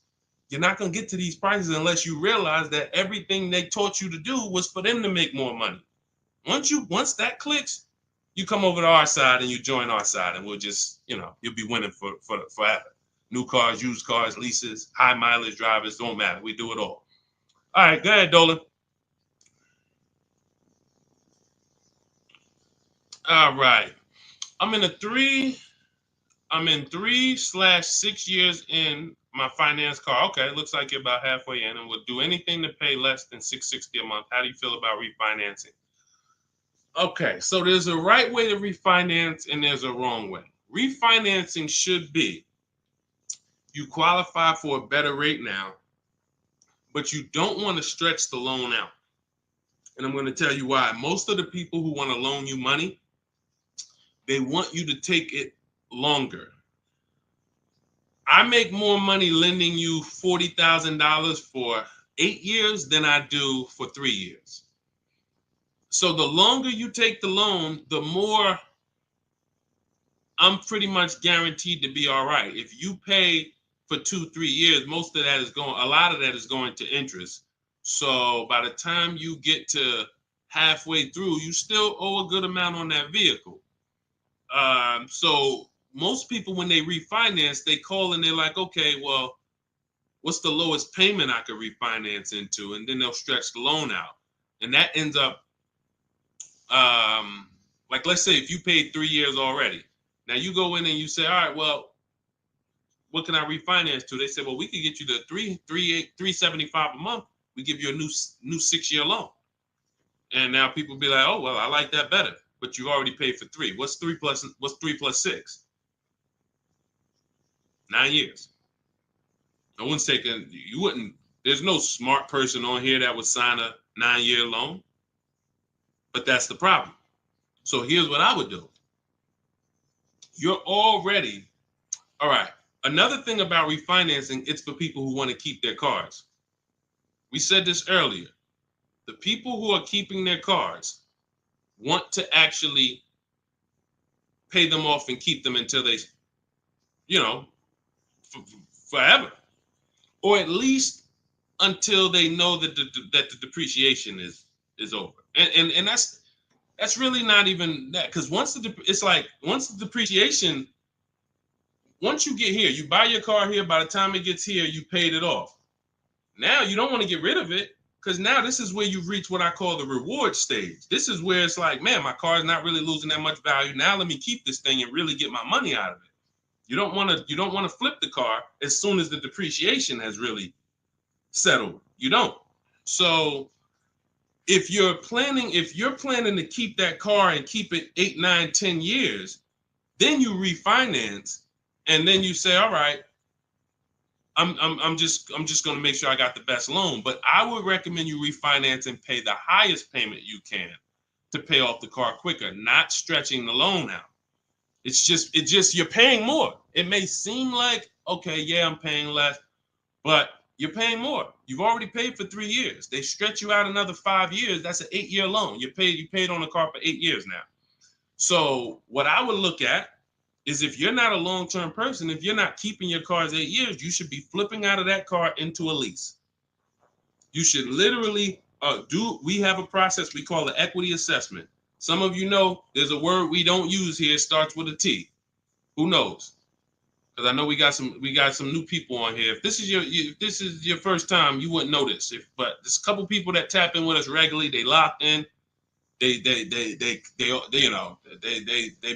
You're not going to get to these prices unless you realize that everything they taught you to do was for them to make more money. Once that clicks, you come over to our side and you join our side, and we'll just, you'll be winning for forever. New cars, used cars, leases, high mileage drivers, don't matter. We do it all. All right, go ahead, Dolan. All right. I'm in 3/6 years in my finance car. Okay, it looks like you're about halfway in, and would do anything to pay less than $660 a month. How do you feel about refinancing? Okay, so there's a right way to refinance and there's a wrong way. Refinancing should be you qualify for a better rate now, but you don't want to stretch the loan out. And I'm going to tell you why. Most of the people who want to loan you money, they want you to take it longer. I make more money lending you $40,000 for 8 years than I do for 3 years. So the longer you take the loan, the more I'm pretty much guaranteed to be all right. If you pay for 2-3 years, a lot of that is going to interest. So by the time you get to halfway through, you still owe a good amount on that vehicle. So most people, when they refinance, they call and they're like, okay, well, what's the lowest payment I could refinance into? And then they'll stretch the loan out. And that ends up, like, let's say if you paid 3 years already. Now you go in and you say, all right, well, what can I refinance to? They say, well, we could get you the $375 a month. We give you a new 6-year loan. And now people be like, oh, well, I like that better. But you already paid for 3. What's 3 plus 6? 9 years. No one's taking, there's no smart person on here that would sign a 9-year loan. But that's the problem. So here's what I would do. You're already, all right. Another thing about refinancing, it's for people who want to keep their cars. We said this earlier. The people who are keeping their cars want to actually pay them off and keep them until they, forever. or at least until they know that the depreciation is over. And that's really not even that, because once the depreciation, once you get here, you buy your car here, by the time it gets here, you paid it off. Now you don't want to get rid of it, because now this is where you've reached what I call the reward stage. This is where it's like, man, my car is not really losing that much value. Now let me keep this thing and really get my money out of it. You don't want to flip the car as soon as the depreciation has really settled. You don't. So if you're planning to keep that car and keep it 8, 9, 10 years, then you refinance, and then you say, all right, I'm just going to make sure I got the best loan. But I would recommend you refinance and pay the highest payment you can to pay off the car quicker, not stretching the loan out. It's just you're paying more. It may seem like, okay, yeah, I'm paying less, but you're paying more. You've already paid for 3 years. They stretch you out another 5 years. That's an 8-year loan. You paid on the car for 8 years now. So what I would look at is, if you're not a long-term person, if you're not keeping your cars 8 years, you should be flipping out of that car into a lease. You should literally we have a process we call the equity assessment. Some of you know there's a word we don't use here. It starts with a T. Who knows? Because I know we got some new people on here. If this is your first time, you wouldn't know this. But there's a couple people that tap in with us regularly. They locked in. They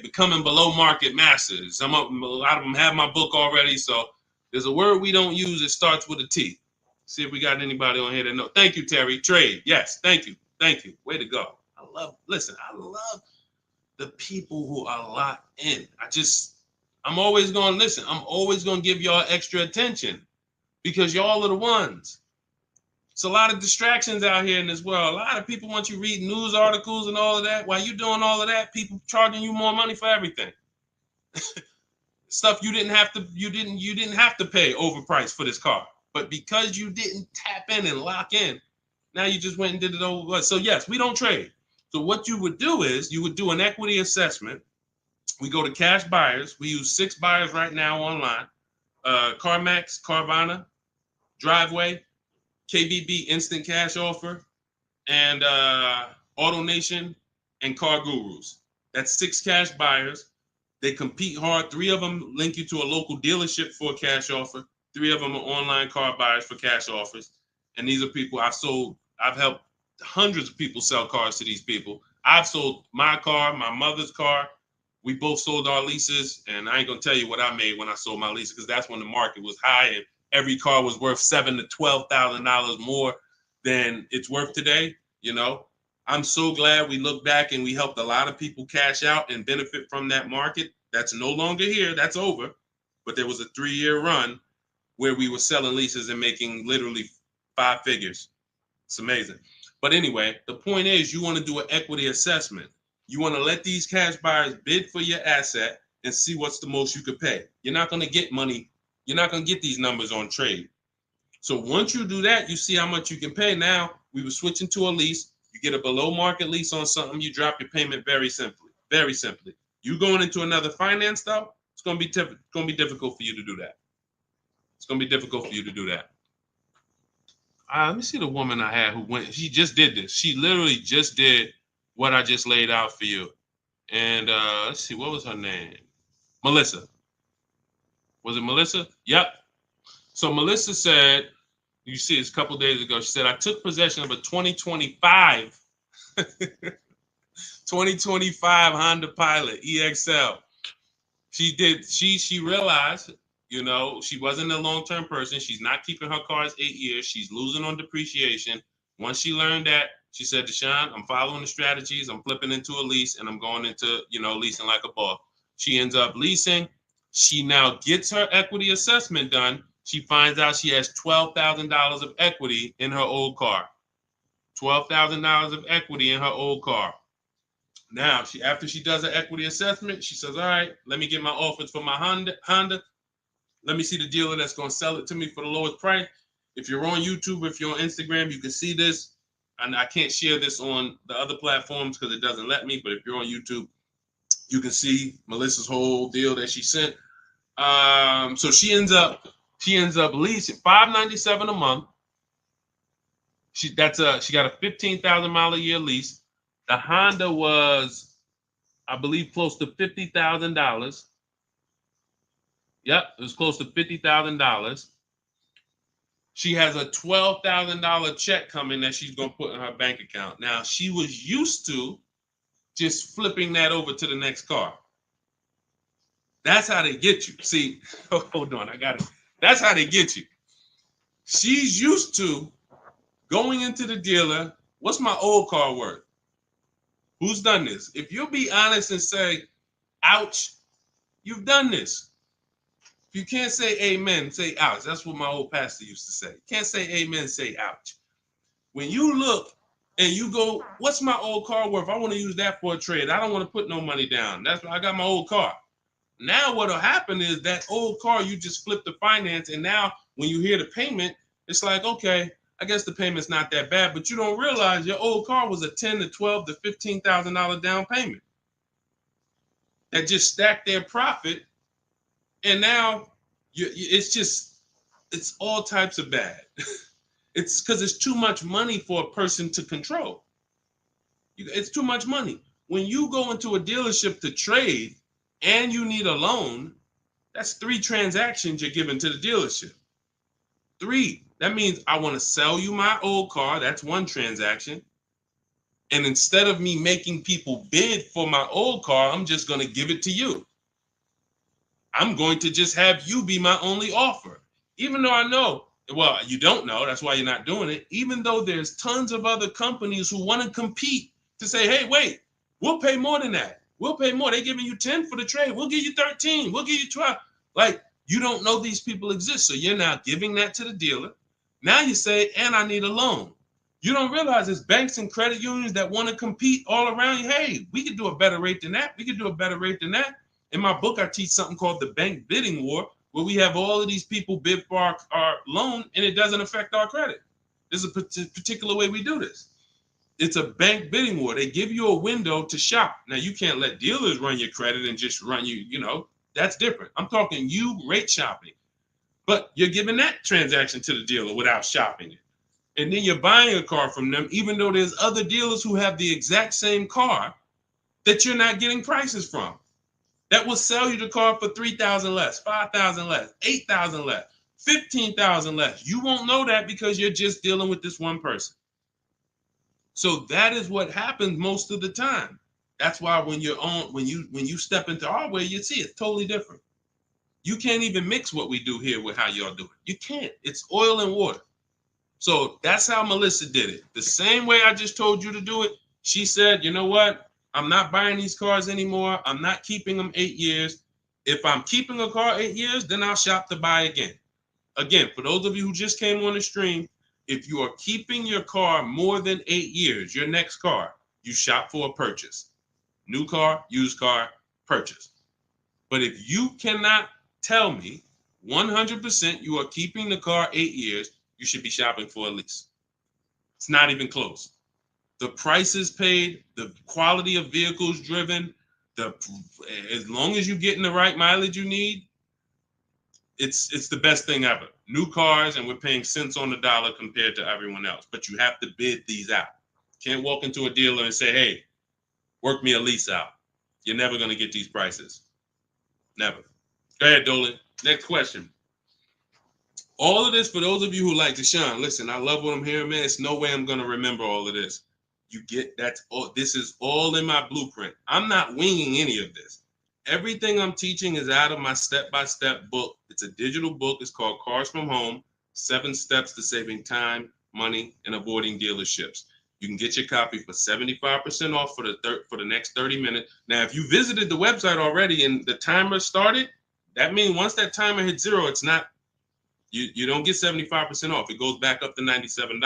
becoming below market masters. A lot of them have my book already. So there's a word we don't use. It starts with a T. See if we got anybody on here that know. Thank you, Terry. Trade. Yes. Thank you. Way to go. I love the people who are locked in. I'm always going to listen. I'm always going to give y'all extra attention, because y'all are the ones. It's a lot of distractions out here in this world. A lot of people want you reading news articles and all of that. While you doing all of that, people charging you more money for everything. Stuff you didn't have to pay overpriced for this car. But because you didn't tap in and lock in, now you just went and did it over. So yes, we don't trade. So what you would do is you would do an equity assessment. We go to cash buyers. We use 6 buyers right now online. CarMax, Carvana, Driveway, KBB Instant Cash Offer, and AutoNation and Car Gurus. That's 6 cash buyers. They compete hard. 3 of them link you to a local dealership for a cash offer. 3 of them are online car buyers for cash offers. And these are people I've helped hundreds of people sell cars to these people. I've sold my car, my mother's car. We both sold our leases, and I ain't gonna tell you what I made when I sold my leases, because that's when the market was high and every car was worth $7,000 to $12,000 more than it's worth today. You know, I'm so glad we look back and we helped a lot of people cash out and benefit from that market. That's no longer here. That's over. But there was a 3-year run where we were selling leases and making literally 5 figures. It's amazing. But anyway, the point is, you want to do an equity assessment. You want to let these cash buyers bid for your asset and see what's the most you could pay. You're not going to get money. You're not going to get these numbers on trade. So once you do that, you see how much you can pay. Now, we were switching to a lease. You get a below market lease on something, you drop your payment very simply. Very simply. You going into another finance though, it's going to be difficult for you to do that. It's going to be difficult for you to do that. Let me see the woman I had who went. She just did this. She literally just did what I just laid out for you. And let's see, what was her name? Melissa. Was it Melissa? Yep. So Melissa said, you see this a couple days ago, she said, I took possession of a 2025 Honda Pilot EXL. She realized, you know, she wasn't a long-term person. She's not keeping her cars 8 years. She's losing on depreciation. Once she learned that, she said, Deshone, I'm following the strategies. I'm flipping into a lease and I'm going into, leasing like a boss. She ends up leasing. She now gets her equity assessment done. She finds out she has $12,000 of equity in her old car. $12,000 of equity in her old car. Now, after she does her equity assessment, she says, all right, let me get my offers for my Honda. Let me see the dealer that's going to sell it to me for the lowest price. If you're on YouTube, if you're on Instagram, you can see this. And I can't share this on the other platforms because it doesn't let me. But if you're on YouTube, you can see Melissa's whole deal that she sent. So she ends up She ends up leasing $597 a month. She got a 15,000 mile a year lease. The Honda was, I believe, close to $50,000. Yep, it was close to $50,000. She has a $12,000 check coming that she's gonna put in her bank account. Now she was used to just flipping that over to the next car. That's how they get you. See, hold on, I got it. That's how they get you. She's used to going into the dealer. What's my old car worth? Who's done this? If you'll be honest and say, ouch, you've done this. If you can't say amen, say ouch. That's what my old pastor used to say. Can't say amen, say ouch. When you look and you go, what's my old car worth? I want to use that for a trade. I don't want to put no money down. That's why I got my old car. Now what'll happen is that old car, you just flip the finance, and now when you hear the payment, it's like, okay, I guess the payment's not that bad, but you don't realize your old car was a $10,000 to $12,000 to $15,000 down payment that just stacked their profit, and now it's all types of bad. It's because it's too much money for a person to control. It's too much money. When you go into a dealership to trade and you need a loan, that's 3 transactions you're giving to the dealership. 3. That means I want to sell you my old car. That's 1 transaction. And instead of me making people bid for my old car, I'm just going to give it to you. I'm going to just have you be my only offer. Even though I know, well, you don't know, that's why you're not doing it. Even though there's tons of other companies who want to compete to say, hey, wait, we'll pay more than that. We'll pay more. They're giving you 10 for the trade. We'll give you 13. We'll give you 12. Like, you don't know these people exist. So you're now giving that to the dealer. Now you say, and I need a loan. You don't realize there's banks and credit unions that want to compete all around you. Hey, we could do a better rate than that. We could do a better rate than that. In my book, I teach something called the bank bidding war, where we have all of these people bid for our loan, and it doesn't affect our credit. There's a particular way we do this. It's a bank bidding war. They give you a window to shop. Now, you can't let dealers run your credit and just run you, that's different. I'm talking you rate shopping. But you're giving that transaction to the dealer without shopping it. And then you're buying a car from them, even though there's other dealers who have the exact same car that you're not getting prices from. That will sell you the car for $3,000 less, $5,000 less, $8,000 less, $15,000 less. You won't know that because you're just dealing with this one person. So that is what happens most of the time. That's why when you step into our way, you see it's totally different. You can't even mix what we do here with how y'all do it. You can't. It's oil and water. So that's how Melissa did it. The same way I just told you to do it. She said, you know what? I'm not buying these cars anymore. I'm not keeping them 8 years. If I'm keeping a car 8 years, then I'll shop to buy again. Again, for those of you who just came on the stream, if you are keeping your car more than 8 years, your next car, you shop for a purchase. New car, used car, purchase. But if you cannot tell me 100% you are keeping the car 8 years, you should be shopping for a lease. It's not even close. The prices paid, the quality of vehicles driven, as long as you're getting the right mileage you need, it's the best thing ever. New cars, and we're paying cents on the dollar compared to everyone else. But you have to bid these out. Can't walk into a dealer and say, hey, work me a lease out. You're never going to get these prices. Never. Go ahead, Dolan. Next question. All of this, for those of you who like Deshone, listen, I love what I'm hearing, man. It's no way I'm going to remember all of this. You get that's all. This is all in my blueprint. I'm not winging any of this. Everything I'm teaching is out of my step-by-step book. It's a digital book. It's called Cars from Home, 7 Steps to Saving Time, Money, and Avoiding Dealerships. You can get your copy for 75% off for the next 30 minutes. Now, if you visited the website already and the timer started, that means once that timer hits 0, it's not, you don't get 75% off. It goes back up to $97.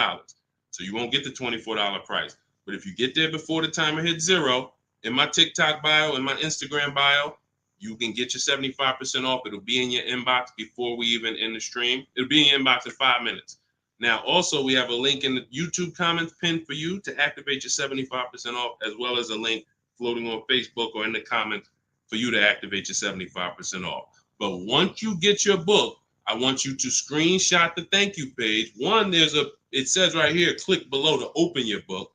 So you won't get the $24 price. But if you get there before the timer hits 0, in my TikTok bio, in my Instagram bio, you can get your 75% off. It'll be in your inbox before we even end the stream. It'll be in your inbox in 5 minutes. Now, also, we have a link in the YouTube comments pinned for you to activate your 75% off, as well as a link floating on Facebook or in the comments for you to activate your 75% off. But once you get your book, I want you to screenshot the thank you page. One, it says right here, click below to open your book.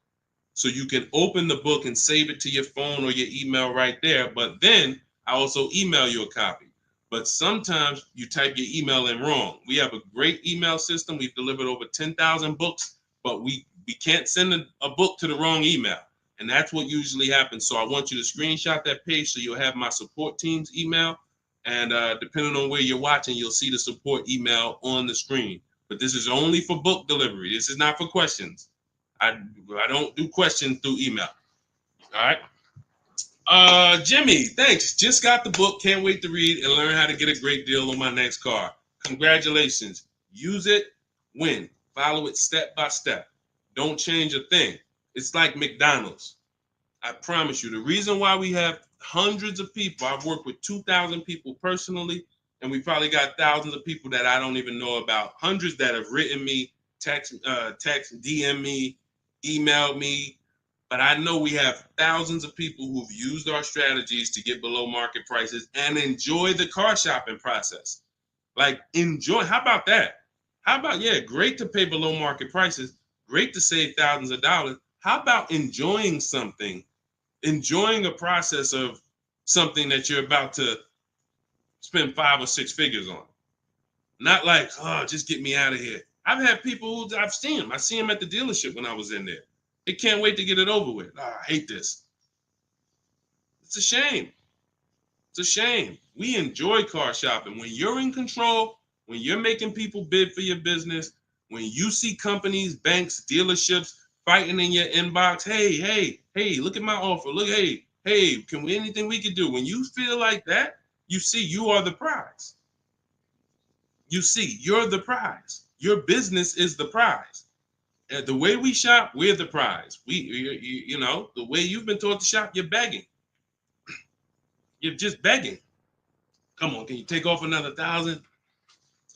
So you can open the book and save it to your phone or your email right there. But then I also email you a copy. But sometimes you type your email in wrong. We have a great email system. We've delivered over 10,000 books, but we can't send a book to the wrong email. And that's what usually happens. So I want you to screenshot that page so you'll have my support team's email. And depending on where you're watching, you'll see the support email on the screen. But this is only for book delivery. This is not for questions. I don't do questions through email. All right. Jimmy, thanks. Just got the book. Can't wait to read and learn how to get a great deal on my next car. Congratulations. Use it, win. Follow it step by step. Don't change a thing. It's like McDonald's. I promise you. The reason why we have hundreds of people, I've worked with 2,000 people personally, and we probably got thousands of people that I don't even know about. Hundreds that have written me, text, DM me, emailed me. But I know we have thousands of people who've used our strategies to get below market prices and enjoy the car shopping process. Like, enjoy. How about that? How about, yeah, great to pay below market prices, great to save thousands of dollars. How about enjoying something, enjoying a process of something that you're about to spend 5 or 6 figures on? Not like, oh, just get me out of here. I've had people who I've seen them. I see them at the dealership when I was in there. They can't wait to get it over with. Oh, I hate this. It's a shame. It's a shame. We enjoy car shopping. When you're in control, when you're making people bid for your business, when you see companies, banks, dealerships fighting in your inbox, hey, look at my offer. Look, hey, can we anything we can do? When you feel like that, you see you are the prize. You see, you're the prize. Your business is the prize. The way we shop, we're the prize. You know, the way you've been taught to shop, you're begging. You're just begging. Come on, can you take off another 1,000?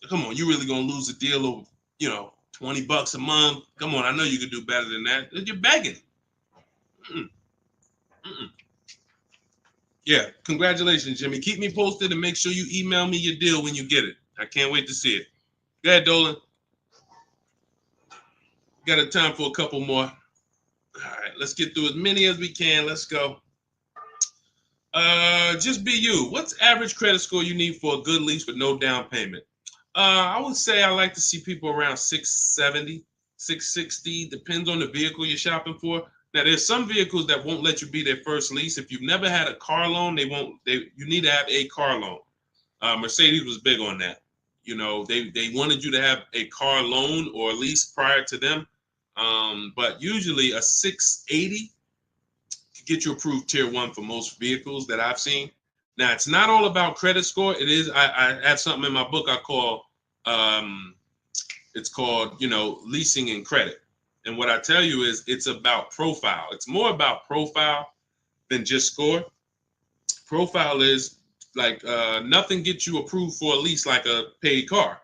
Come on, you really gonna lose a deal over, $20 a month? Come on, I know you could do better than that. You're begging. Mm-mm. Mm-mm. Yeah, congratulations, Jimmy. Keep me posted and make sure you email me your deal when you get it. I can't wait to see it. Go ahead, Dolan. Got a time for a couple more. All right, let's get through as many as we can. Let's go. Just be you. What's average credit score you need for a good lease with no down payment? I would say I like to see people around 670, 660. Depends on the vehicle you're shopping for. Now, there's some vehicles that won't let you be their first lease. If you've never had a car loan, you need to have a car loan. Mercedes was big on that. They wanted you to have a car loan or lease prior to them. But usually a 680 can get you approved tier 1 for most vehicles that I've seen. Now, it's not all about credit score. It is. I have something in my book I call, it's called, leasing and credit. And what I tell you is it's about profile. It's more about profile than just score. Profile is like nothing gets you approved for a lease like a paid car.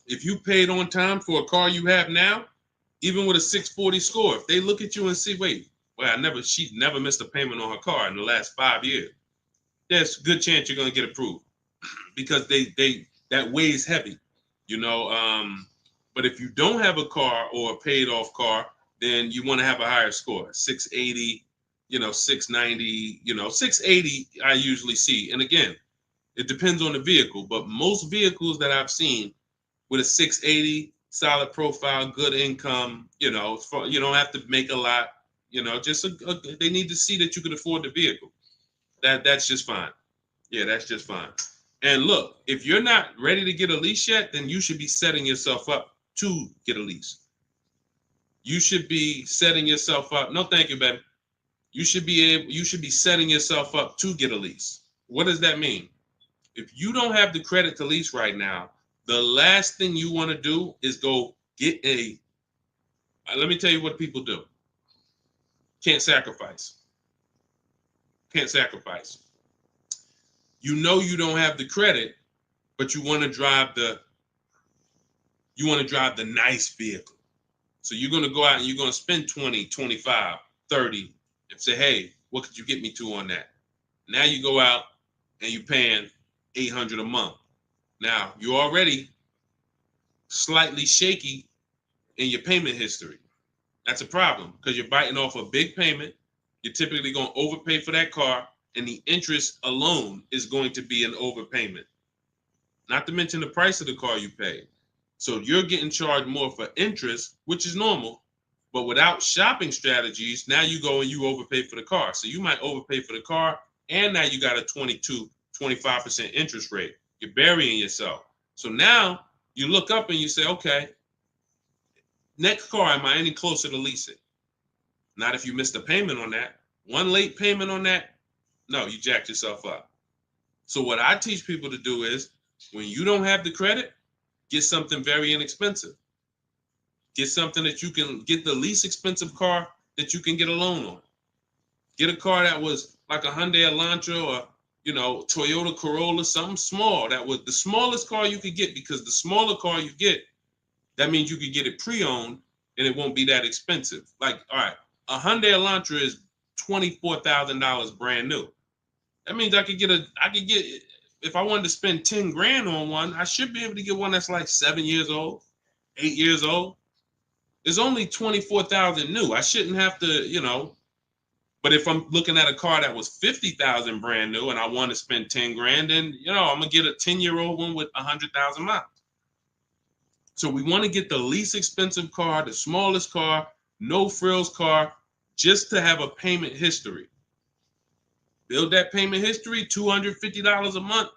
If you paid on time for a car you have now, even with a 640 score, if they look at you and see, wait, well, she's never missed a payment on her car in the last 5 years. There's a good chance you're going to get approved because that weighs heavy, But if you don't have a car or a paid off car, then you want to have a higher score, 680, 690, 680 I usually see. And again, it depends on the vehicle, but most vehicles that I've seen with a 680, solid profile, good income, you don't have to make a lot, they need to see that you can afford the vehicle. That's just fine. Yeah, that's just fine. And look, if you're not ready to get a lease yet, then you should be setting yourself up to get a lease. You should be setting yourself up. No, thank you, baby. You should be setting yourself up to get a lease. What does that mean? If you don't have the credit to lease right now, the last thing you want to do is go get let me tell you what people do. Can't sacrifice. Can't sacrifice. You don't have the credit, but you want to drive the nice vehicle. So you're going to go out and you're going to spend 20, 25, 30 and say, hey, what could you get me to on that? Now you go out and you're paying $800 a month. Now, you're already slightly shaky in your payment history. That's a problem because you're biting off a big payment. You're typically going to overpay for that car, and the interest alone is going to be an overpayment. Not to mention the price of the car you pay. So you're getting charged more for interest, which is normal. But without shopping strategies, now you go and you overpay for the car. So you might overpay for the car, and now you got a 25% interest rate. You're burying yourself. So now you look up and you say, okay, next car, am I any closer to leasing? Not if you missed a payment on that. One late payment on that, no, you jacked yourself up. So what I teach people to do is, when you don't have the credit, get something very inexpensive. Get something that you can get, the least expensive car that you can get a loan on. Get a car that was like a Hyundai Elantra or, Toyota Corolla, something small. That was the smallest car you could get, because the smaller car you get, that means you could get it pre-owned and it won't be that expensive. Like, all right, a Hyundai Elantra is $24,000 brand new. That means I could get, if I wanted to spend 10 grand on one, I should be able to get one that's like 7 years old, 8 years old. It's only 24,000 new. I shouldn't have to, but if I'm looking at a car that was 50,000 brand new and I want to spend 10 grand, then, I'm going to get a 10-year-old one with 100,000 miles. So we want to get the least expensive car, the smallest car, no frills car, just to have a payment history. Build that payment history, $250 a month,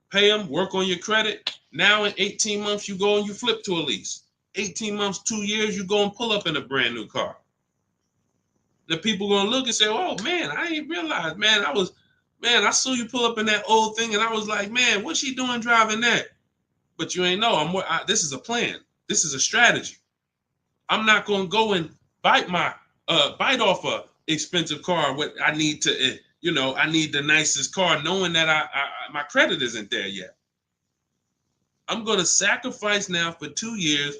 pay them, work on your credit. Now in 18 months, you go and you flip to a lease. 18 months, 2 years, you go and pull up in a brand new car. The people going to look and say, oh, man, I ain't realized, man, I saw you pull up in that old thing, and I was like, man, what's she doing driving that? But you ain't know, this is a plan. This is a strategy. I'm not going to go and bite off a expensive car. What I need to, I need the nicest car, knowing that my credit isn't there yet. I'm going to sacrifice now for 2 years,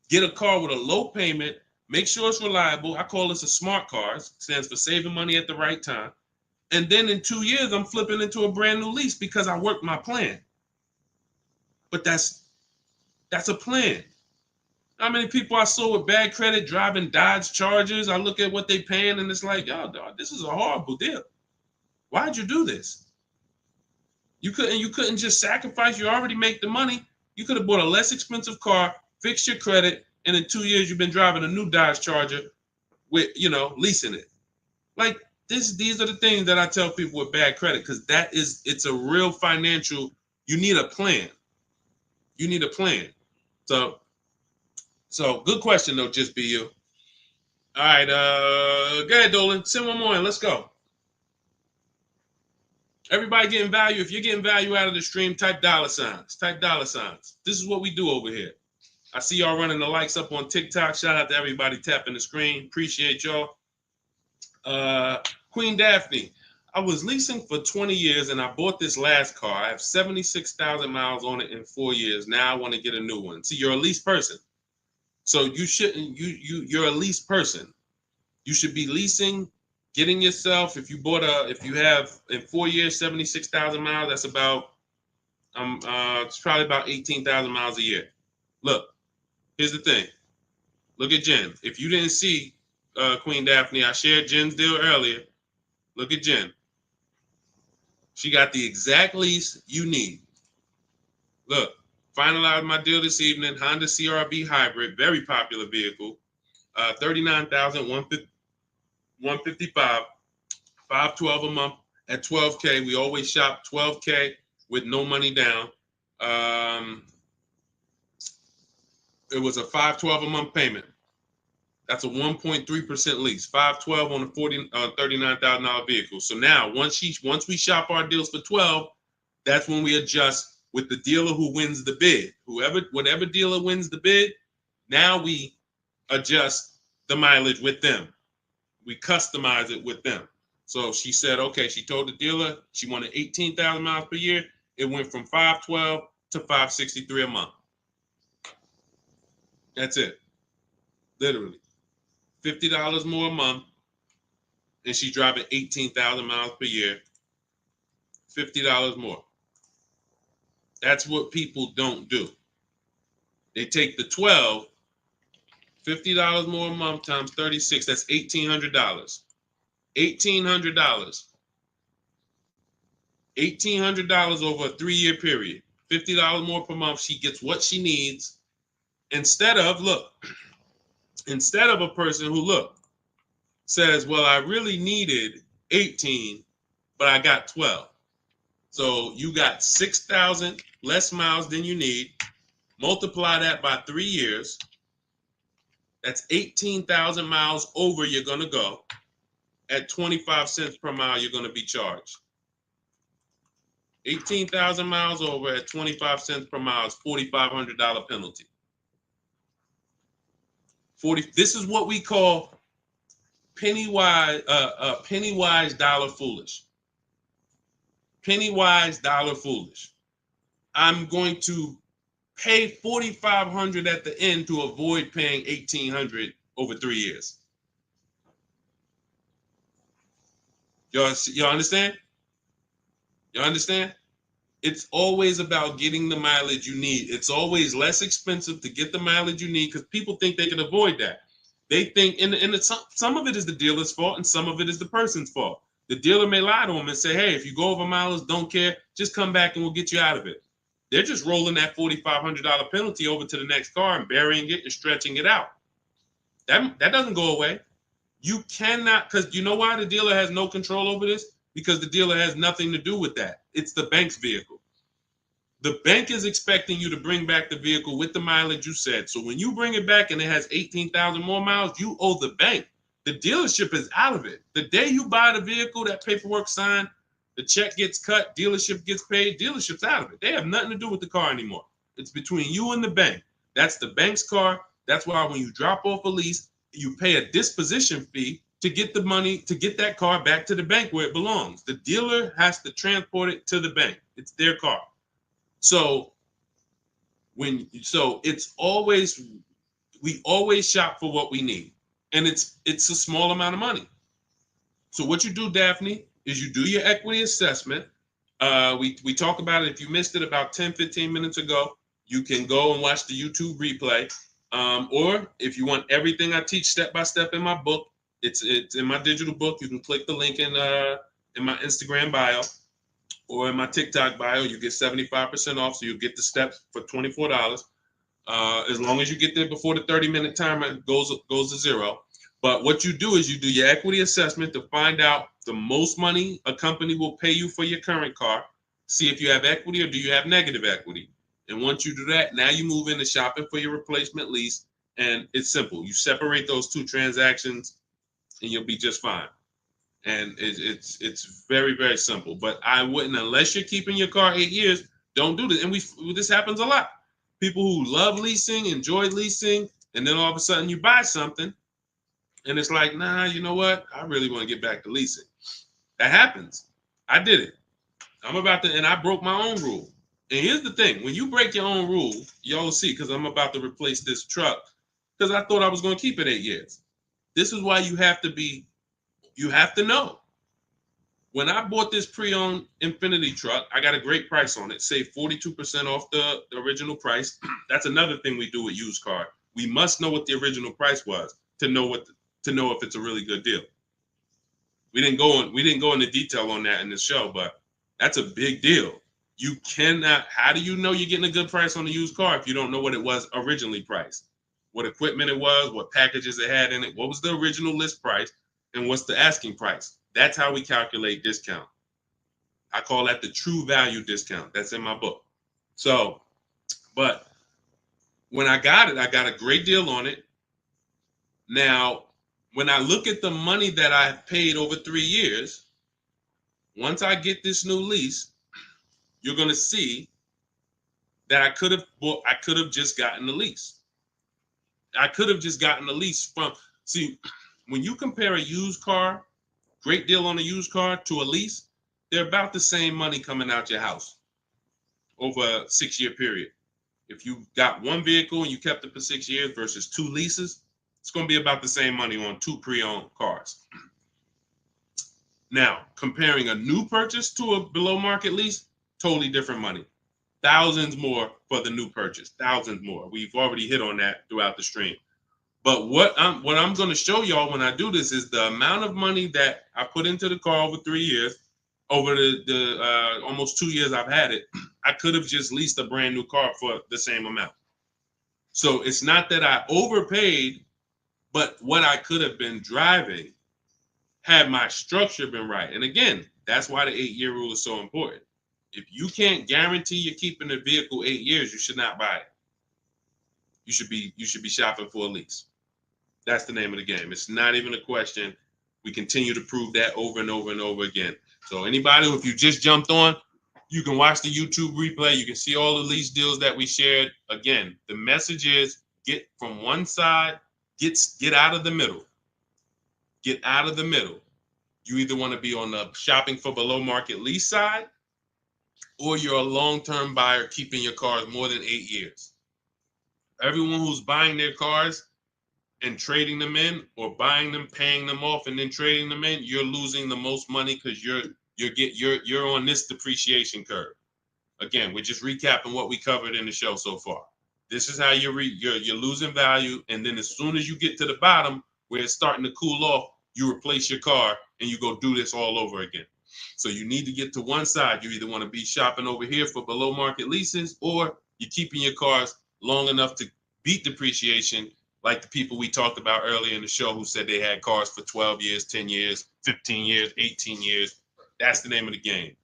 get a car with a low payment, make sure it's reliable. I call this a smart car. It stands for saving money at the right time. And then in 2 years, I'm flipping into a brand new lease because I worked my plan. But that's a plan. How many people I saw with bad credit driving Dodge Chargers? I look at what they paying and it's like, yo, dog, this is a horrible deal. Why'd you do this? You couldn't just sacrifice. You already make the money. You could have bought a less expensive car, fixed your credit, and in 2 years you've been driving a new Dodge Charger with, leasing it. Like these are the things that I tell people with bad credit, because it's a real financial, you need a plan. You need a plan. So good question though, just be you. All right, go ahead, Dolan. Send one more in. Let's go. Everybody getting value. If you're getting value out of the stream, type dollar signs. Type dollar signs. This is what we do over here. I see y'all running the likes up on TikTok. Shout out to everybody tapping the screen. Appreciate y'all. Queen Daphne, I was leasing for 20 years and I bought this last car. I have 76,000 miles on it in 4 years. Now I want to get a new one. See, you're a lease person. So you shouldn't, you're a lease person. You should be leasing, getting yourself, if you have in 4 years, 76,000 miles, that's about, it's probably about 18,000 miles a year. Look, here's the thing. Look at Jen. If you didn't see Queen Daphne, I shared Jen's deal earlier. Look at Jen. She got the exact lease you need. Look, finalized my deal this evening. Honda CR-V hybrid, very popular vehicle. 39,155, 512 a month at 12K. We always shop 12K with no money down. It was a 512 a month payment. That's a 1.3% lease. 512 on a $39,000 vehicle. So now once we shop our deals for 12, that's when we adjust with the dealer who wins the bid. Whatever dealer wins the bid, now we adjust the mileage with them. We customize it with them. So she said, okay, she told the dealer she wanted 18,000 miles per year. It went from 512 to 563 a month. That's it. Literally. $50 more a month. And she's driving 18,000 miles per year. $50 more. That's what people don't do. They take the 12, $50 more a month times 36, that's $1,800. $1,800. $1,800 over a 3-year period. $50 more per month. She gets what she needs instead of a person who says, well, I really needed 18, but I got 12. So you got 6,000 less miles than you need. Multiply that by 3 years. That's 18,000 miles over you're going to go. At 25 cents per mile, you're going to be charged. 18,000 miles over at 25 cents per mile is $4,500 penalty. This is what we call penny wise, dollar foolish. Penny wise, dollar foolish. I'm going to pay $4,500 at the end to avoid paying $1,800 over 3 years. Y'all understand? You understand? It's always about getting the mileage you need. It's always less expensive to get the mileage you need because people think they can avoid that. They think, some of it is the dealer's fault and some of it is the person's fault. The dealer may lie to them and say, hey, if you go over mileage, don't care, just come back and we'll get you out of it. They're just rolling that $4,500 penalty over to the next car and burying it and stretching it out. That doesn't go away. You cannot, because you know why the dealer has no control over this? Because the dealer has nothing to do with that. It's the bank's vehicle. The bank is expecting you to bring back the vehicle with the mileage you said. So when you bring it back and it has 18,000 more miles, you owe the bank. The dealership is out of it. The day you buy the vehicle, that paperwork signed, the check gets cut, dealership gets paid, dealership's out of it. They have nothing to do with the car anymore. It's between you and the bank. That's the bank's car. That's why when you drop off a lease, you pay a disposition fee to get the money, to get that car back to the bank where it belongs. The dealer has to transport it to the bank. It's their car. So it's always, we always shop for what we need. And it's a small amount of money. So what you do, Daphne, is you do your equity assessment. We talked about it. If you missed it about 10, 15 minutes ago, you can go and watch the YouTube replay. Or if you want everything I teach step by step in my book, it's in my digital book. You can click the link in my Instagram bio or in my TikTok bio. You get 75% off, so you get the steps for $24. As long as you get there before the 30-minute timer goes to zero. But what you do is you do your equity assessment to find out the most money a company will pay you for your current car. See if you have equity or do you have negative equity. And once you do that, now you move into shopping for your replacement lease. And it's simple. You separate those two transactions and you'll be just fine. And it's very, very simple. But I wouldn't, unless you're keeping your car 8 years, don't do this. And this happens a lot. People who love leasing, enjoy leasing, and then all of a sudden you buy something and it's like, nah, you know what? I really want to get back to leasing. That happens. I did it. And I broke my own rule. And here's the thing. When you break your own rule, y'all see, because I'm about to replace this truck, because I thought I was going to keep it 8 years. This is why you have to know. When I bought this pre-owned Infiniti truck, I got a great price on it. Saved 42% off the original price. That's another thing we do with used car. We must know what the original price was to know if it's a really good deal. We didn't go into detail on that in this show, but that's a big deal. You cannot. How do you know you're getting a good price on a used car if you don't know what it was originally priced? What equipment it was, what packages it had in it, what was the original list price, and what's the asking price? That's how we calculate discount. I call that the true value discount. That's in my book. So, but when I got it, I got a great deal on it. Now, when I look at the money that I paid over 3 years, once I get this new lease, you're going to see that I could have just gotten the lease. I could have just gotten the lease when you compare a used car, great deal on a used car, to a lease, they're about the same money coming out your house over a 6-year period. If you got one vehicle and you kept it for 6 years versus 2 leases, it's going to be about the same money on 2 pre-owned cars. Now, comparing a new purchase to a below market lease, totally different money. thousands more for the new purchase, thousands more. We've already hit on that throughout the stream. But what I'm going to show y'all when I do this is the amount of money that I put into the car over 3 years, over the almost 2 years I've had it. I could have just leased a brand new car for the same amount. So it's not that I overpaid, but what I could have been driving had my structure been right. And again, that's why the 8-year rule is so important. If you can't guarantee you're keeping the vehicle 8 years, you should not buy it. You should be shopping for a lease. That's the name of the game. It's not even a question. We continue to prove that over and over and over again. So anybody, if you just jumped on, you can watch the YouTube replay. You can see all the lease deals that we shared. Again, the message is get from one side, get out of the middle. Get out of the middle. You either want to be on the shopping for below market lease side, or you're a long-term buyer keeping your cars more than 8 years. Everyone who's buying their cars and trading them in, or buying them, paying them off, and then trading them in, you're losing the most money because you're on this depreciation curve. Again, we're just recapping what we covered in the show so far. This is how you're losing value, and then as soon as you get to the bottom where it's starting to cool off, you replace your car and you go do this all over again. So you need to get to one side. You either want to be shopping over here for below market leases, or you're keeping your cars long enough to beat depreciation, like the people we talked about earlier in the show who said they had cars for 12 years, 10 years, 15 years, 18 years. That's the name of the game.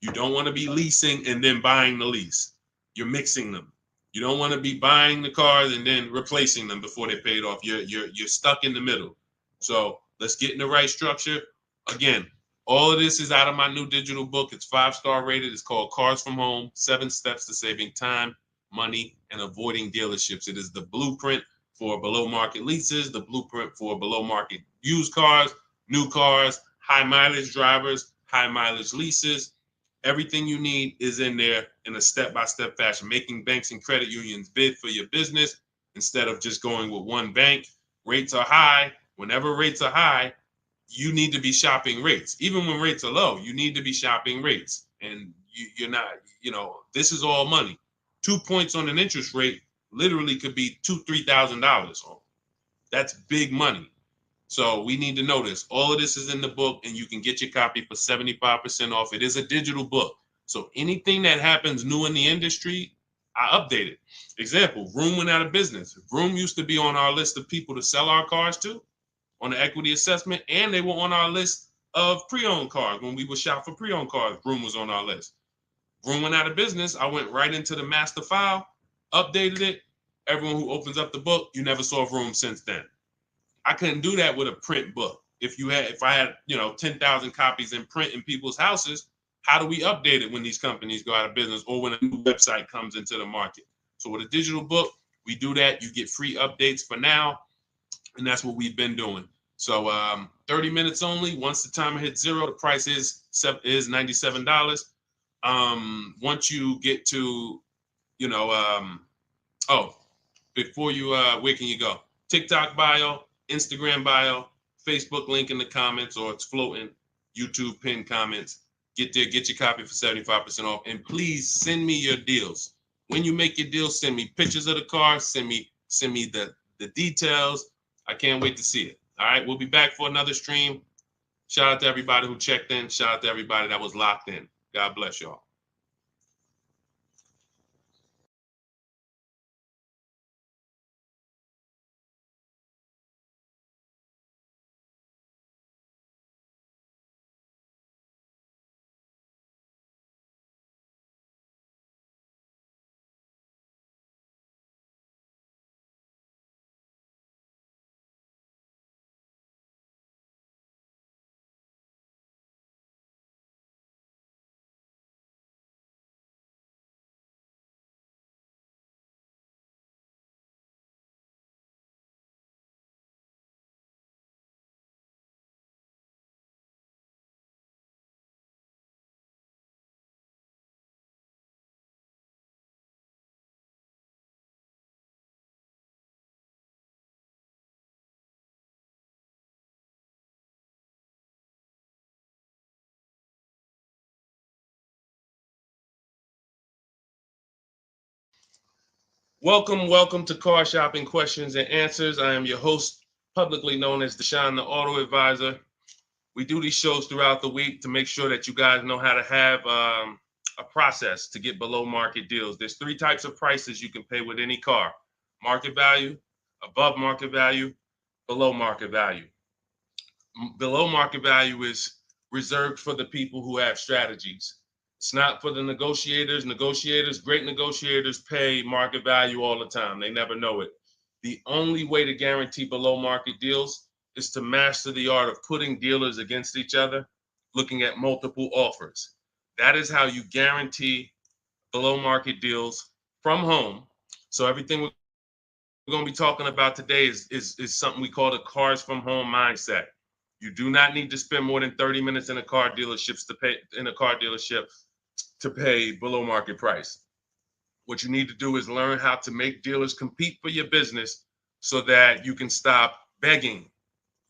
You don't want to be leasing and then buying the lease. You're mixing them. You don't want to be buying the cars and then replacing them before they're paid off. You're stuck in the middle. So let's get in the right structure. Again, all of this is out of my new digital book. It's 5-star rated. It's called Cars from Home, 7 Steps to Saving Time, Money, and Avoiding Dealerships. It is the blueprint for below market leases, the blueprint for below market used cars, new cars, high mileage drivers, high mileage leases. Everything you need is in there in a step-by-step fashion, making banks and credit unions bid for your business instead of just going with one bank. Rates are high. Whenever rates are high, you need to be shopping rates. Even when rates are low, you need to be shopping rates. And you're not, this is all money. 2 points on an interest rate literally could be $2,000-$3,000. That's big money. So we need to know this. All of this is in the book, and you can get your copy for 75% off. It is a digital book. So anything that happens new in the industry, I update it. Example, Vroom went out of business. Vroom used to be on our list of people to sell our cars to on the equity assessment, and they were on our list of pre-owned cars. When we would shop for pre-owned cars, Vroom was on our list. Vroom went out of business. I went right into the master file, updated it. Everyone who opens up the book, you never saw Vroom since then. I couldn't do that with a print book. If I had 10,000 copies in print in people's houses, how do we update it when these companies go out of business or when a new website comes into the market? So with a digital book, we do that. You get free updates for now, and that's what we've been doing. So 30 minutes only. Once the timer hits 0, the price is $97. Once you get to, before you, where can you go? TikTok bio, Instagram bio, Facebook link in the comments, or it's floating, YouTube pinned comments. Get there, get your copy for 75% off. And please send me your deals. When you make your deals, send me pictures of the car, send me the details. I can't wait to see it. All right, we'll be back for another stream. Shout out to everybody who checked in. Shout out to everybody that was locked in. God bless y'all. Welcome to Car Shopping Questions and Answers. I am your host, publicly known as Deshone the Auto Advisor. We do these shows throughout the week to make sure that you guys know how to have a process to get below market deals. There's three types of prices you can pay with any car: market value, above market value, below market value. Below market value is reserved for the people who have strategies. It's not for the negotiators. Great negotiators pay market value all the time. They never know it. The only way to guarantee below market deals is to master the art of putting dealers against each other, looking at multiple offers. That is how you guarantee below market deals from home. So everything we're going to be talking about today is something we call the cars from home mindset. You do not need to spend more than 30 minutes in a car dealership to pay below market price. What you need to do is learn how to make dealers compete for your business so that you can stop begging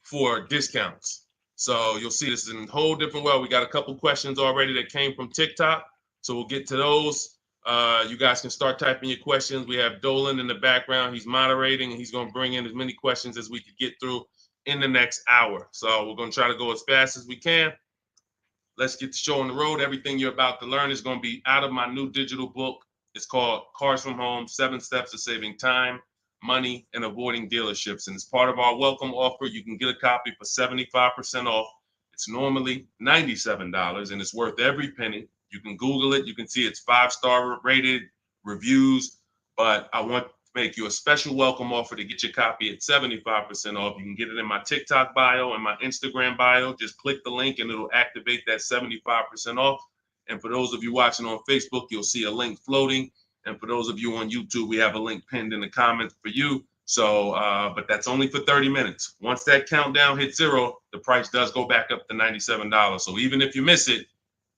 for discounts. So you'll see this in a whole different way. We got a couple questions already that came from TikTok. So we'll get to those. You guys can start typing your questions. We have Dolan in the background. He's moderating and he's going to bring in as many questions as we could get through in the next hour. So we're going to try to go as fast as we can. Let's get the show on the road. Everything you're about to learn is going to be out of my new digital book. It's called Cars from Home, 7 Steps to Saving Time, Money, and Avoiding Dealerships. And as part of our welcome offer, you can get a copy for 75% off. It's normally $97 and it's worth every penny. You can Google it. You can see it's 5-star rated reviews, but I want to make you a special welcome offer to get your copy at 75% off. You can get it in my TikTok bio and my Instagram bio. Just click the link and it'll activate that 75% off. And for those of you watching on Facebook, you'll see a link floating. And for those of you on YouTube, we have a link pinned in the comments for you. So, but that's only for 30 minutes. Once that countdown hits 0, the price does go back up to $97. So even if you miss it,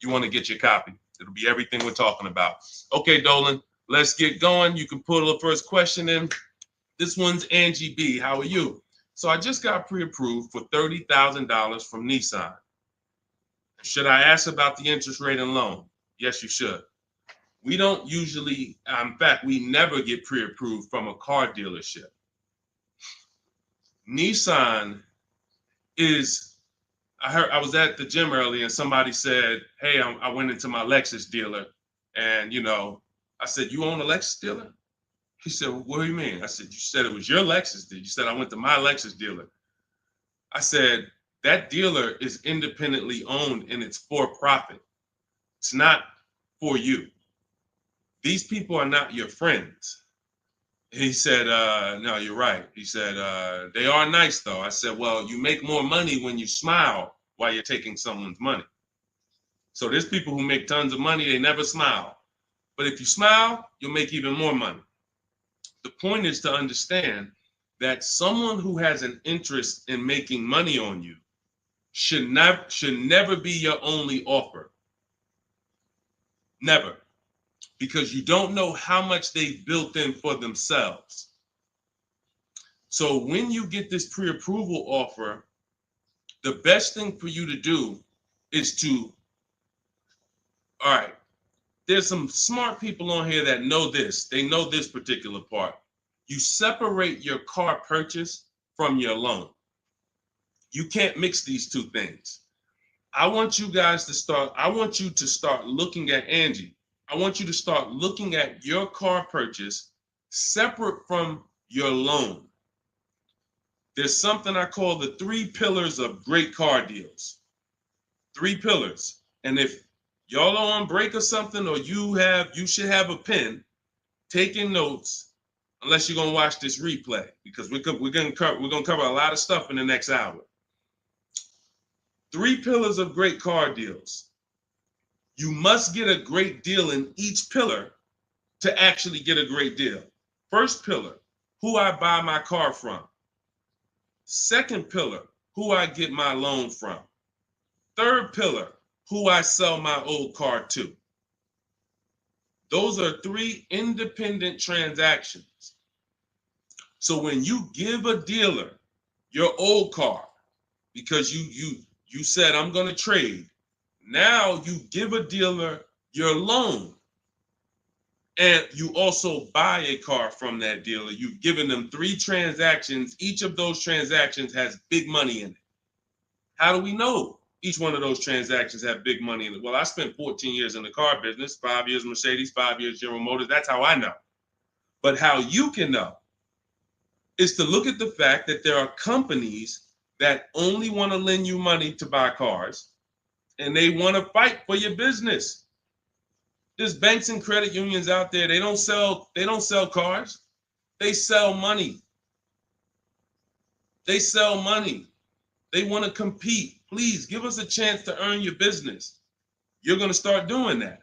you want to get your copy. It'll be everything we're talking about. Okay, Dolan, let's get going. You can put the first question in. This one's Angie B. How are you? So I just got pre-approved for $30,000 from Nissan. Should I ask about the interest rate and loan? Yes, you should. We don't usually, in fact, we never get pre-approved from a car dealership. Nissan is, I was at the gym earlier and somebody said, hey, I went into my Lexus dealer and, I said, you own a Lexus dealer? He said, well, what do you mean? I said, you said it was your Lexus dealer. You said, I went to my Lexus dealer. I said, that dealer is independently owned and it's for profit. It's not for you. These people are not your friends. He said, no, you're right. He said, they are nice though. I said, well, you make more money when you smile while you're taking someone's money. So there's people who make tons of money, they never smile. But if you smile, you'll make even more money. The point is to understand that someone who has an interest in making money on you should never be your only offer. Never. Because you don't know how much they've built in for themselves. So when you get this pre-approval offer, the best thing for you to do is to, all right, there's some smart people on here that know this. They know this particular part. You separate your car purchase from your loan. You can't mix these two things. I want you to start looking at Angie. I want you to start looking at your car purchase separate from your loan. There's something I call the 3 pillars of great car deals. 3 pillars. And if y'all are on break or something, or you should have a pen taking notes, unless you're gonna watch this replay, because we're gonna cover a lot of stuff in the next hour. 3 pillars of great car deals. You must get a great deal in each pillar to actually get a great deal. First pillar, who I buy my car from. Second pillar, who I get my loan from. Third pillar, who I sell my old car to. Those are 3 independent transactions. So when you give a dealer your old car, because you said I'm going to trade, now you give a dealer your loan. And you also buy a car from that dealer. You've given them 3 transactions. Each of those transactions has big money in it. How do we know each one of those transactions have big money in it? Well, I spent 14 years in the car business, 5 years Mercedes, 5 years General Motors. That's how I know. But how you can know is to look at the fact that there are companies that only want to lend you money to buy cars, and they want to fight for your business. There's banks and credit unions out there. They don't sell cars. They sell money. They sell money. They want to compete. Please give us a chance to earn your business. You're going to start doing that.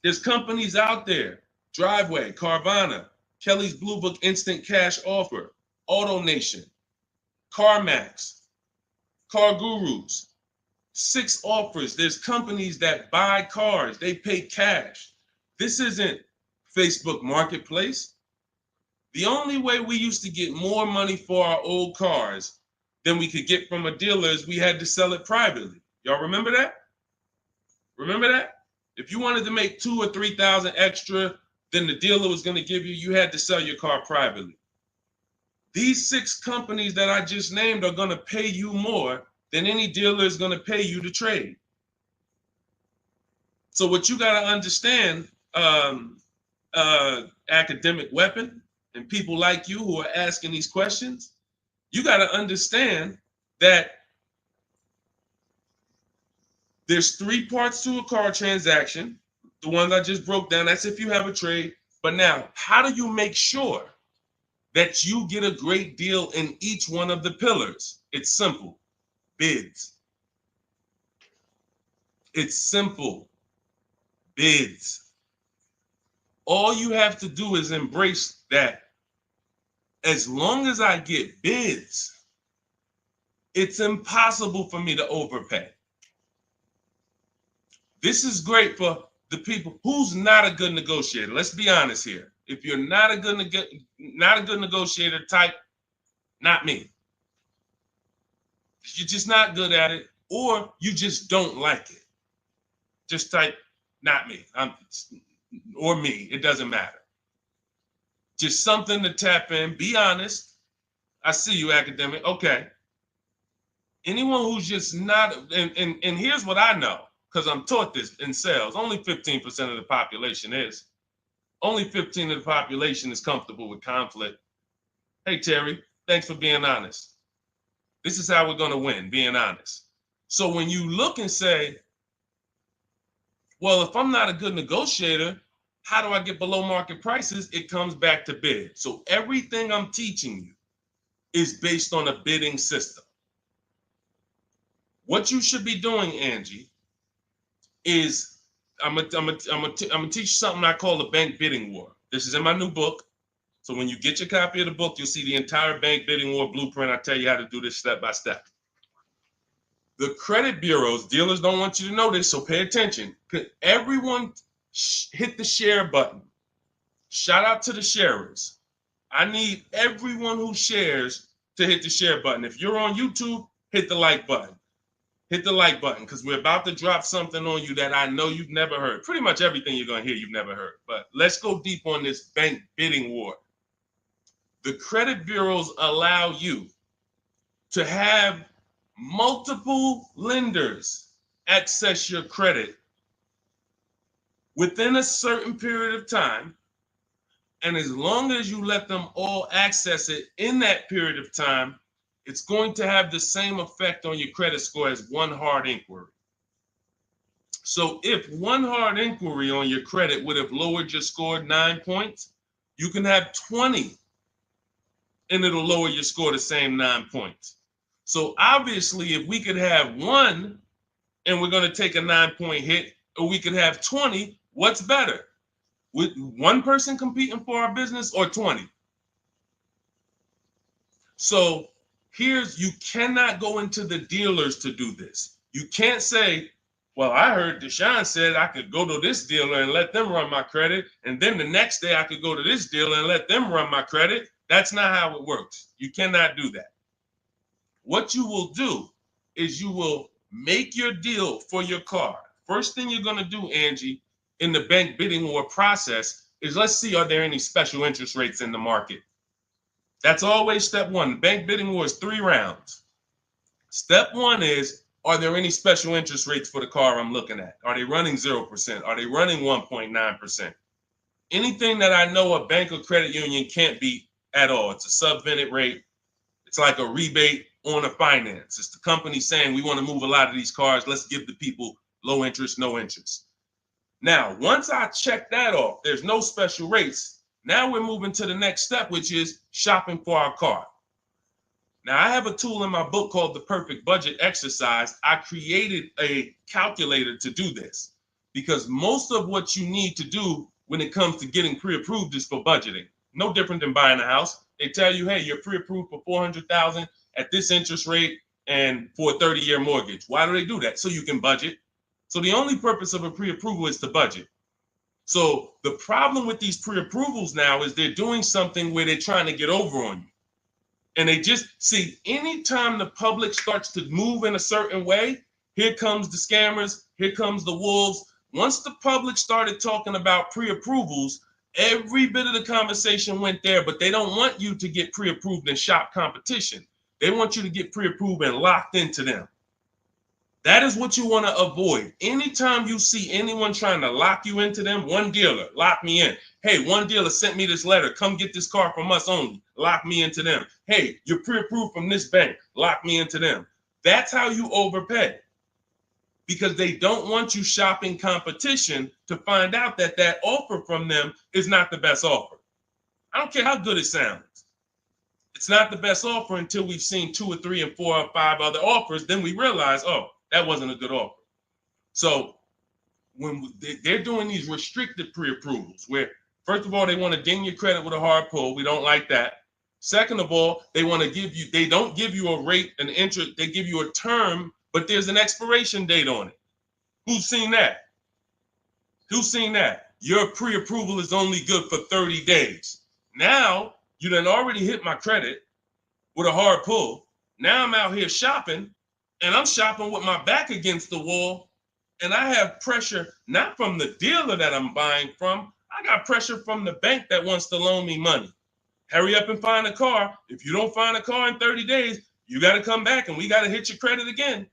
There's companies out there, Driveway, Carvana, Kelly's Blue Book Instant Cash Offer, AutoNation, CarMax, Car Gurus, 6 offers. There's companies that buy cars. They pay cash. This isn't Facebook Marketplace. The only way we used to get more money for our old cars than we could get from a dealer is we had to sell it privately. Y'all remember that? Remember that? If you wanted to make 2,000 or 3,000 extra than the dealer was going to give you, you had to sell your car privately. These 6 companies that I just named are going to pay you more than any dealer is going to pay you to trade. So what you got to understand, academic weapon, and people like you who are asking these questions, you got to understand that there's 3 parts to a car transaction. The ones I just broke down, that's if you have a trade. But now, how do you make sure that you get a great deal in each one of the pillars? It's simple. Bids. It's simple. Bids. All you have to do is embrace that. As long as I get bids, it's impossible for me to overpay. This is great for the people who's not a good negotiator. Let's be honest here. If you're not a good negotiator, type not me. You're just not good at it, or you just don't like it. Just type not me. Or me. It doesn't matter. Just something to tap in. Be honest. I see you, academic. Okay. Anyone who's just not, and here's what I know, because I'm taught this in sales. Only 15% of the population is. Only 15% of the population is comfortable with conflict. Hey, Terry, thanks for being honest. This is how we're going to win, being honest. So when you look and say, well, if I'm not a good negotiator, how do I get below market prices? It comes back to bid. So everything I'm teaching you is based on a bidding system. What you should be doing, Angie, is I'm gonna teach you something I call the bank bidding war. This is in my new book. So when you get your copy of the book, you'll see the entire bank bidding war blueprint. I tell you how to do this step by step. The credit bureaus, dealers don't want you to know this, so pay attention. Everyone hit the share button. Shout out to the sharers. I need everyone who shares to hit the share button. If you're on YouTube, hit the like button. Hit the like button, because we're about to drop something on you that I know you've never heard. Pretty much everything you're going to hear you've never heard. But let's go deep on this bank bidding war. The credit bureaus allow you to have multiple lenders access your credit within a certain period of time. And as long as you let them all access it in that period of time, it's going to have the same effect on your credit score as one hard inquiry. So if one hard inquiry on your credit would have lowered your score 9 points, you can have 20 and it'll lower your score the same 9 points. So obviously, if we could have one and we're going to take a 9-point hit, or we could have 20, what's better? With one person competing for our business or 20? So you cannot go into the dealers to do this. You can't say, well, I heard Deshone said I could go to this dealer and let them run my credit, and then the next day I could go to this dealer and let them run my credit. That's not how it works. You cannot do that. What you will do is you will make your deal for your car. First thing you're going to do, Angie, in the bank bidding war process is let's see, are there any special interest rates in the market? That's always step one. The bank bidding war is 3 rounds. Step one is, are there any special interest rates for the car I'm looking at? Are they running 0%? Are they running 1.9%? Anything that I know a bank or credit union can't beat at all. It's a subvented rate. It's like a rebate on a finance. It's the company saying we want to move a lot of these cars. Let's give the people low interest, no interest. Now, once I check that off, there's no special rates. Now we're moving to the next step, which is shopping for our car. Now, I have a tool in my book called the Perfect Budget Exercise. I created a calculator to do this because most of what you need to do when it comes to getting pre-approved is for budgeting. No different than buying a house. They tell you, hey, you're pre-approved for $400,000 at this interest rate and for a 30-year mortgage. Why do they do that? So you can budget. So the only purpose of a pre-approval is to budget. So the problem with these pre-approvals now is they're doing something where they're trying to get over on you. And they just see anytime the public starts to move in a certain way, here comes the scammers, here comes the wolves. Once the public started talking about pre-approvals, every bit of the conversation went there, but they don't want you to get pre-approved and shop competition. They want you to get pre-approved and locked into them. That is what you want to avoid. Anytime you see anyone trying to lock you into them, one dealer, lock me in. Hey, one dealer sent me this letter. Come get this car from us only. Lock me into them. Hey, you're pre-approved from this bank. Lock me into them. That's how you overpay. Because they don't want you shopping competition to find out that that offer from them is not the best offer. I don't care how good it sounds. It's not the best offer until we've seen 2 or 3 and 4 or 5 other offers. Then we realize, oh, that wasn't a good offer. So when they're doing these restricted pre-approvals, where first of all, they want to ding your credit with a hard pull. We don't like that. Second of all, they want to give you, they don't give you a rate, an interest, they give you a term, but there's an expiration date on it. Who's seen that? Who's seen that? Your pre-approval is only good for 30 days. Now, you done already hit my credit with a hard pull. Now I'm out here shopping, and I'm shopping with my back against the wall, and I have pressure not from the dealer that I'm buying from. I got pressure from the bank that wants to loan me money. Hurry up and find a car. If you don't find a car in 30 days, you got to come back and we got to hit your credit again.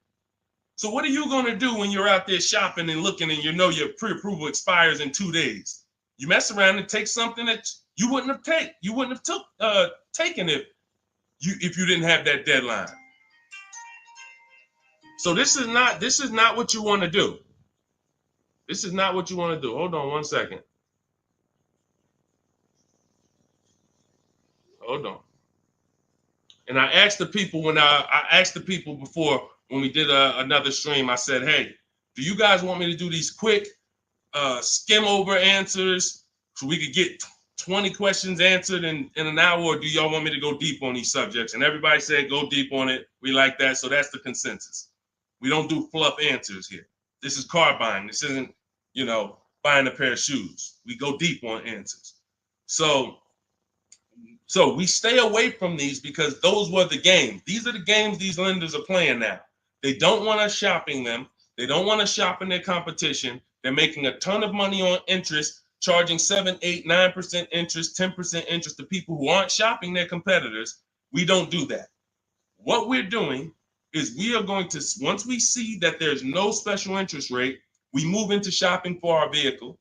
So what are you going to do when you're out there shopping and looking and you know your pre-approval expires in 2 days? You mess around and take something that you wouldn't have taken if you didn't have that deadline. So this is not what you want to do. This is not what you want to do. Hold on one second. Hold on. And I asked the people before when we did another stream, I said, hey, do you guys want me to do these quick skim over answers so we could get 20 questions answered in an hour, or do y'all want me to go deep on these subjects? And everybody said go deep on it. We like that. So that's the consensus. We don't do fluff answers here. This is car buying. This isn't, buying a pair of shoes. We go deep on answers. So we stay away from these because those were the games. These are the games these lenders are playing now. They don't want us shopping them. They don't want us shopping their competition. They're making a ton of money on interest, charging 7, 8, 9% interest, 10% interest to people who aren't shopping their competitors. We don't do that. What we're doing is we are going to, once we see that there's no special interest rate, we move into shopping for our vehicle.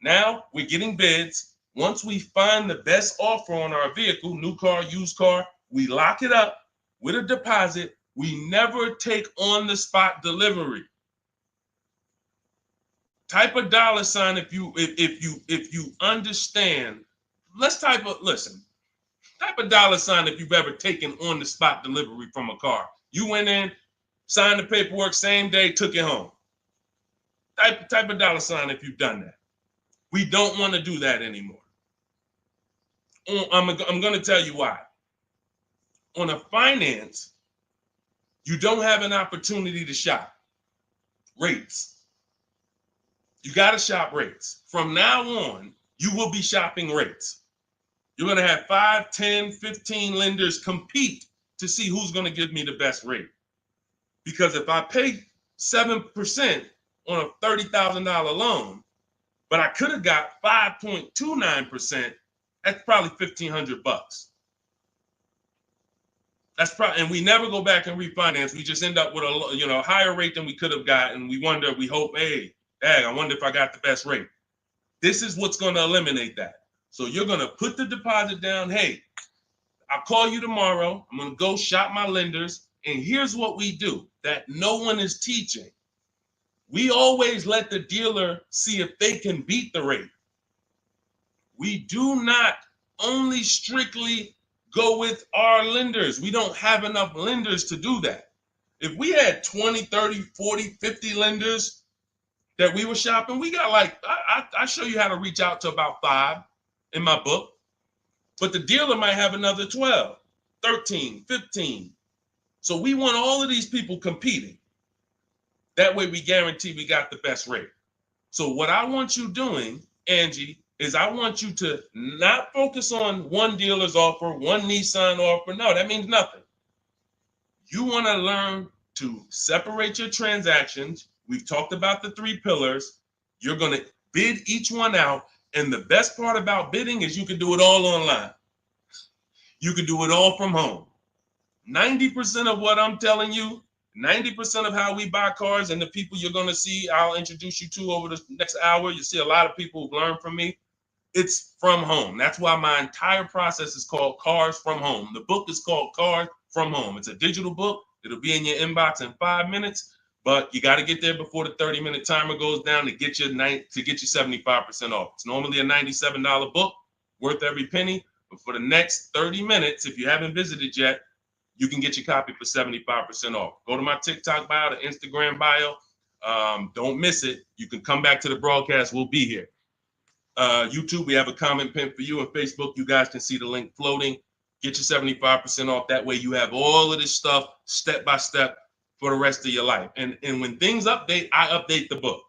Now we're getting bids. Once we find the best offer on our vehicle, new car, used car, we lock it up with a deposit. We never take on the spot delivery. Type a $sign if you understand. Type a $sign if you've ever taken on the spot delivery from a car. You went in, signed the paperwork, same day, took it home. Type a $sign if you've done that. We don't want to do that anymore. I'm going to tell you why. On a finance, you don't have an opportunity to shop rates. You got to shop rates. From now on, you will be shopping rates. You're going to have 5, 10, 15 lenders compete to see who's going to give me the best rate. Because if I pay 7% on a $30,000 loan, but I could have got 5.29%. That's probably $1,500. That's probably, and we never go back and refinance. We just end up with a higher rate than we could have gotten. We wonder, we hope, hey, dang, I wonder if I got the best rate. This is what's going to eliminate that. So you're going to put the deposit down. Hey, I'll call you tomorrow. I'm going to go shop my lenders. And here's what we do that no one is teaching. We always let the dealer see if they can beat the rate. We do not only strictly go with our lenders. We don't have enough lenders to do that. If we had 20, 30, 40, 50 lenders that we were shopping, we got like, I show you how to reach out to about 5 in my book, but the dealer might have another 12, 13, 15. So we want all of these people competing. That way we guarantee we got the best rate. So what I want you doing, Angie, is I want you to not focus on one dealer's offer, one Nissan offer. No, that means nothing. You want to learn to separate your transactions. We've talked about the 3 pillars. You're going to bid each one out. And the best part about bidding is you can do it all online. You can do it all from home. 90% of what I'm telling you, 90% of how we buy cars and the people you're going to see, I'll introduce you to over the next hour. You see a lot of people who've learned from me. It's from home. That's why my entire process is called Cars from Home. The book is called Cars from Home. It's a digital book. It'll be in your inbox in 5 minutes, but you got to get there before the 30-minute timer goes down to get you 75% off. It's normally a $97 book, worth every penny. But for the next 30 minutes, if you haven't visited yet, you can get your copy for 75% off. Go to my TikTok bio, the Instagram bio. Don't miss it. You can come back to the broadcast. We'll be here. YouTube, we have a comment pin for you. On Facebook, you guys can see the link floating. Get your 75% off. That way you have all of this stuff step by step for the rest of your life. And when things update, I update the book.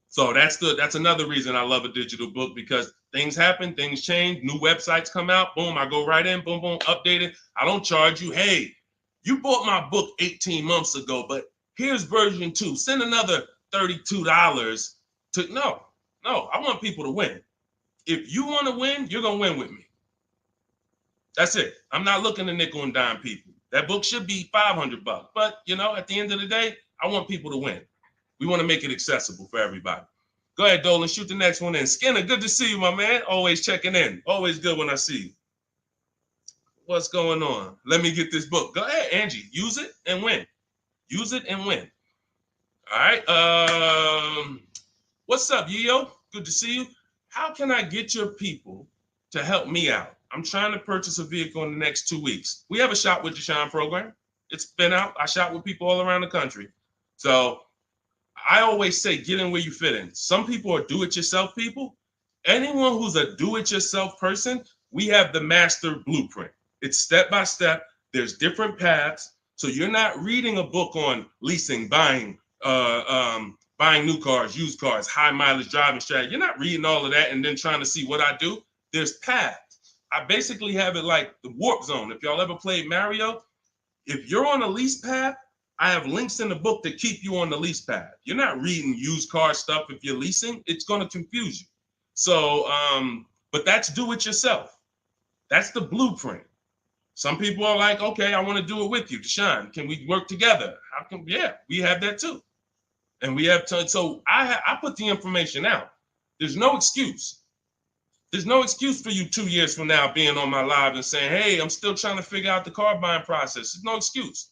So that's another reason I love a digital book, because things happen, things change, new websites come out, boom, I go right in, boom, boom, update it. I don't charge you. Hey, you bought my book 18 months ago, but here's version 2. Send another $32 to, no, I want people to win. If you want to win, you're going to win with me. That's it. I'm not looking to nickel and dime people. That book should be $500, but at the end of the day, I want people to win. We want to make it accessible for everybody. Go ahead, Dolan, shoot the next one in. Skinner, good to see you, my man. Always checking in. Always good when I see you. What's going on? Let me get this book. Go ahead, Angie. Use it and win. Use it and win. All right. What's up, Yo? Good to see you. How can I get your people to help me out? I'm trying to purchase a vehicle in the next 2 weeks. We have a Shop with Deshone program. It's been out. I shop with people all around the country. So I always say, get in where you fit in. Some people are do-it-yourself people. Anyone who's a do-it-yourself person, we have the master blueprint. It's step-by-step. There's different paths. So you're not reading a book on leasing, buying new cars, used cars, high mileage driving strategy. You're not reading all of that and then trying to see what I do. There's paths. I basically have it like the warp zone. If y'all ever played Mario, if you're on a lease path, I have links in the book to keep you on the lease path. You're not reading used car stuff if you're leasing. It's going to confuse you. So, but that's do it yourself. That's the blueprint. Some people are like, okay, I want to do it with you, Deshone. Can we work together? How can? Yeah, we have that too. And we have to. So I put the information out. There's no excuse. There's no excuse for you 2 years from now being on my live and saying, hey, I'm still trying to figure out the car buying process. There's no excuse.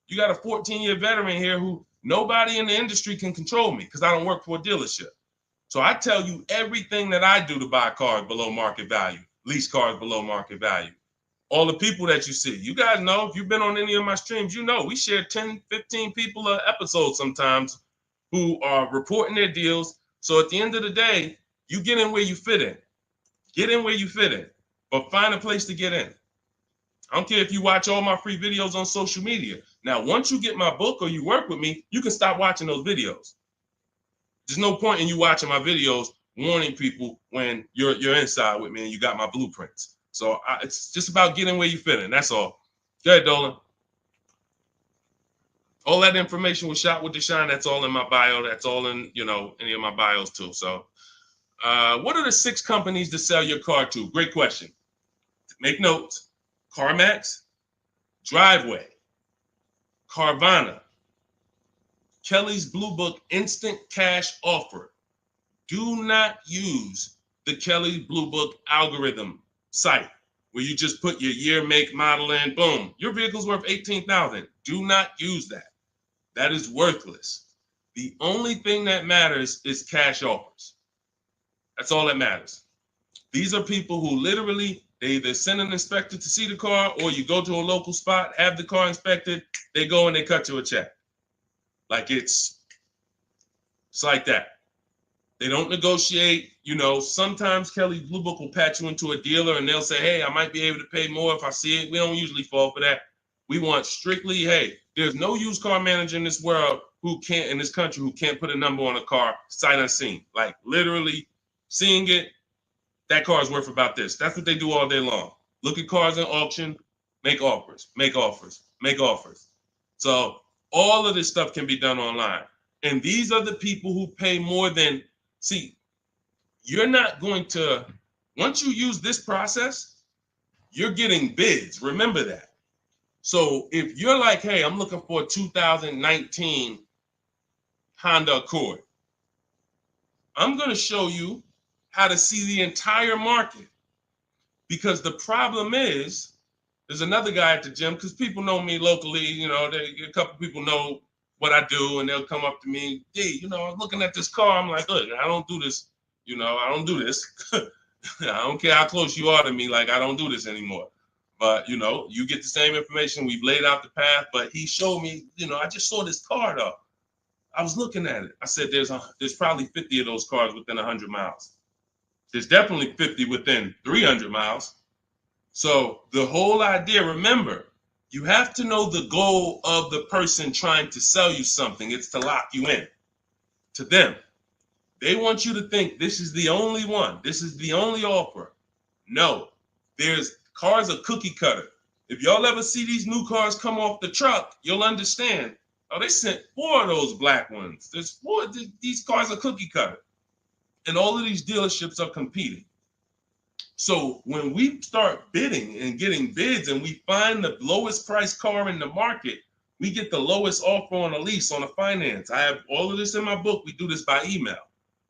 You got a 14-year veteran here who nobody in the industry can control me because I don't work for a dealership. So I tell you everything that I do to buy cars below market value, lease cars below market value. All the people that you see, you guys know, if you've been on any of my streams, you know we share 10, 15 people an episode sometimes who are reporting their deals. So at the end of the day, you get in where you fit in. Get in where you fit in, but find a place to get in. I don't care if you watch all my free videos on social media. Now, once you get my book or you work with me, you can stop watching those videos. There's no point in you watching my videos warning people when you're inside with me and you got my blueprints. So it's just about getting where you fit in. That's all. Go ahead, Dolan. All that information was Shop with Deshone. That's all in my bio. That's all in, any of my bios too. So what are the 6 companies to sell your car to? Great question. Make notes. CarMax, Driveway, Carvana, Kelly's Blue Book Instant Cash Offer. Do not use the Kelly Blue Book algorithm site where you just put your year, make, model in, boom. Your vehicle's worth $18,000. Do not use that. That is worthless. The only thing that matters is cash offers. That's all that matters. These are people who literally, they either send an inspector to see the car, or you go to a local spot, have the car inspected, they go and they cut you a check. Like it's like that. They don't negotiate. Sometimes Kelly Blue Book will patch you into a dealer and they'll say, hey, I might be able to pay more if I see it. We don't usually fall for that. We want strictly, hey, there's no used car manager in this world in this country who can't put a number on a car sight unseen. Like literally seeing it, that car is worth about this. That's what they do all day long. Look at cars in auction, make offers, make offers, make offers. So all of this stuff can be done online. And these are the people who pay more than, see, you're not going to, once you use this process, you're getting bids. Remember that. So if you're like, hey, I'm looking for a 2019 Honda Accord, I'm going to show you how to see the entire market. Because the problem is, there's another guy at the gym, because people know me locally, a couple people know what I do, and they'll come up to me, hey, I'm looking at this car. I'm like, look, I don't do this. I don't do this. I don't care how close you are to me. Like, I don't do this anymore. But, you get the same information. We've laid out the path. But he showed me, I just saw this car, though. I was looking at it. I said, there's probably 50 of those cars within 100 miles. There's definitely 50 within 300 miles. So the whole idea, remember, you have to know the goal of the person trying to sell you something. It's to lock you in to them. They want you to think this is the only one. This is the only offer. No, there's cars are cookie cutter. If y'all ever see these new cars come off the truck, you'll understand. Oh, they sent 4 of those black ones. There's 4. These cars are cookie cutter. And all of these dealerships are competing. So when we start bidding and getting bids and we find the lowest price car in the market, we get the lowest offer on a lease, on a finance. I have all of this in my book. We do this by email.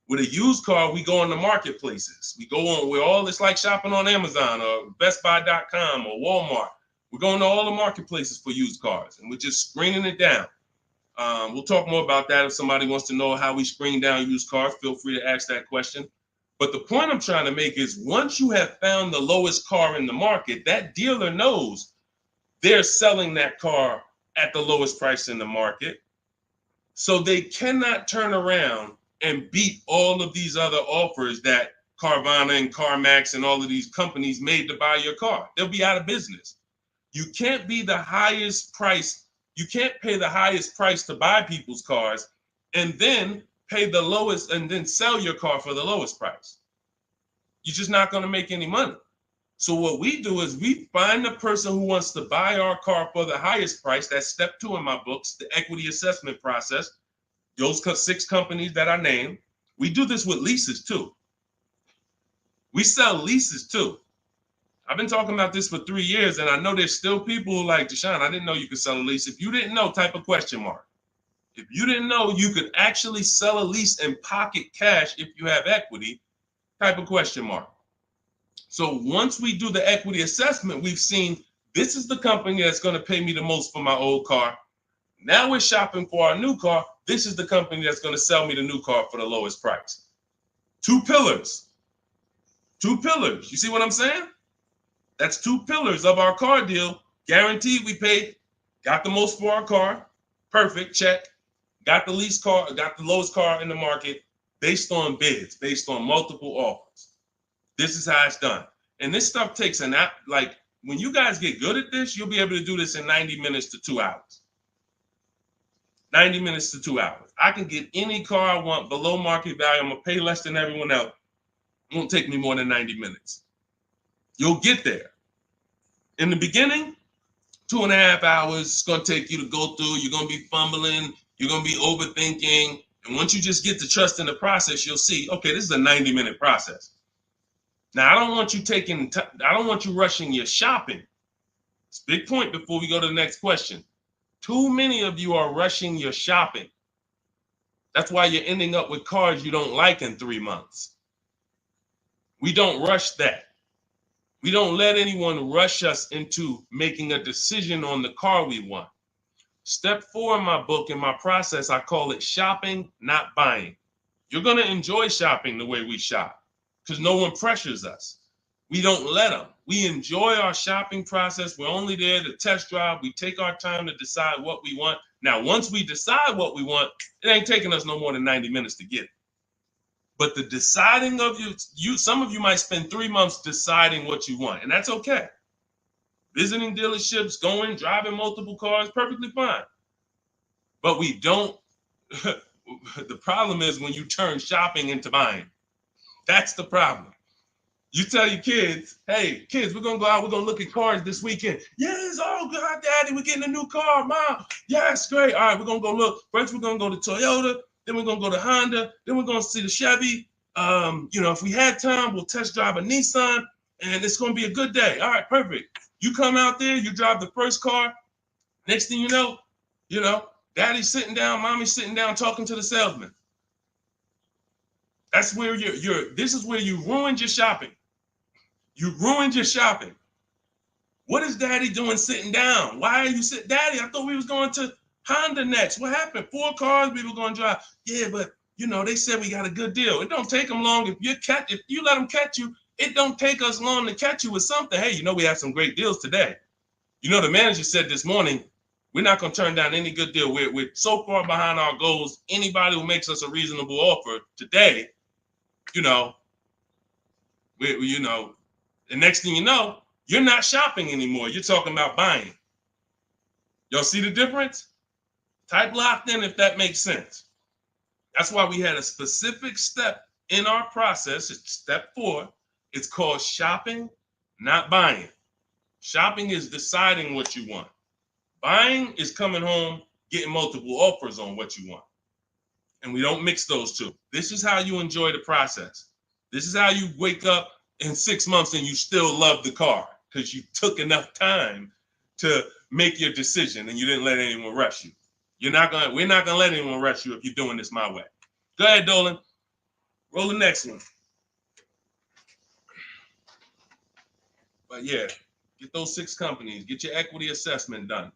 With a used car, we go on the marketplaces. We go on, it's like shopping on Amazon or BestBuy.com or Walmart. We're going to all the marketplaces for used cars, and we're just screening it down. We'll talk more about that. If somebody wants to know how we screen down used cars, feel free to ask that question. But the point I'm trying to make is once you have found the lowest car in the market, that dealer knows they're selling that car at the lowest price in the market. So they cannot turn around and beat all of these other offers that Carvana and CarMax and all of these companies made to buy your car. They'll be out of business. You can't be the highest price. You can't pay the highest price to buy people's cars and then pay the lowest and then sell your car for the lowest price. You're just not going to make any money. So what we do is we find the person who wants to buy our car for the highest price. That's step 2 in my books, the equity assessment process. Those 6 companies that I named. We do this with leases too. We sell leases too. I've been talking about this for 3 years, and I know there's still people who like, Deshone, I didn't know you could sell a lease. If you didn't know, type a question mark. If you didn't know you could actually sell a lease and pocket cash if you have equity, type a question mark. So once we do the equity assessment, we've seen this is the company that's going to pay me the most for my old car. Now we're shopping for our new car. This is the company that's going to sell me the new car for the lowest price. 2 pillars. 2 pillars. You see what I'm saying? That's 2 pillars of our car deal. Guaranteed we paid, got the most for our car. Perfect, check. Got the least car, got the lowest car in the market based on bids, based on multiple offers. This is how it's done. And this stuff takes an app. Like when you guys get good at this, you'll be able to do this in 90 minutes to 2 hours. 90 minutes to 2 hours. I can get any car I want below market value. I'm going to pay less than everyone else. It won't take me more than 90 minutes. You'll get there. In the beginning, 2.5 hours it's going to take you to go through. You're going to be fumbling. You're going to be overthinking. And once you just get to trust in the process, you'll see, okay, this is a 90-minute process. Now, I don't want you rushing your shopping. It's a big point before we go to the next question. Too many of you are rushing your shopping. That's why you're ending up with cars you don't like in 3 months. We don't rush that. We don't let anyone rush us into making a decision on the car we want. Step 4 in my book, in my process, I call it shopping, not buying. You're going to enjoy shopping the way we shop because no one pressures us. We don't let them. We enjoy our shopping process. We're only there to test drive. We take our time to decide what we want. Now, once we decide what we want, it ain't taking us no more than 90 minutes to get it. But the deciding of some of you might spend 3 months deciding what you want, and that's okay. Visiting dealerships, driving multiple cars, perfectly fine. But we don't, the problem is when you turn shopping into buying. That's the problem. You tell your kids, hey, kids, we're going to go out, we're going to look at cars this weekend. Yes, oh, God, Daddy, we're getting a new car, Mom. Yes, great. All right, we're going to go look. First, we're going to go to Toyota. Then we're going to go to Honda. Then we're going to see the Chevy. If we had time, we'll test drive a Nissan, and it's going to be a good day. All right, perfect. You come out there, you drive the first car. Next thing you know, Daddy's sitting down, Mommy's sitting down talking to the salesman. That's where this is where you ruined your shopping. You ruined your shopping. What is Daddy doing sitting down? Why are you sitting? Daddy, I thought we was going to Honda next. What happened? 4 cars we were going to drive. Yeah, but they said we got a good deal. It don't take them long. If you let them catch you, it don't take us long to catch you with something. Hey, we have some great deals today. The manager said this morning, we're not going to turn down any good deal. We're so far behind our goals. Anybody who makes us a reasonable offer today, the next thing you know, you're not shopping anymore. You're talking about buying. Y'all see the difference? Type locked in if that makes sense. That's why we had a specific step in our process. It's step 4. It's called shopping, not buying. Shopping is deciding what you want. Buying is coming home, getting multiple offers on what you want. And we don't mix those two. This is how you enjoy the process. This is how you wake up in 6 months and you still love the car because you took enough time to make your decision and you didn't let anyone rush you. We're not gonna let anyone rush you if you're doing this my way. Go ahead, Dolan. Roll the next one. But yeah, get those 6 companies. Get your equity assessment done.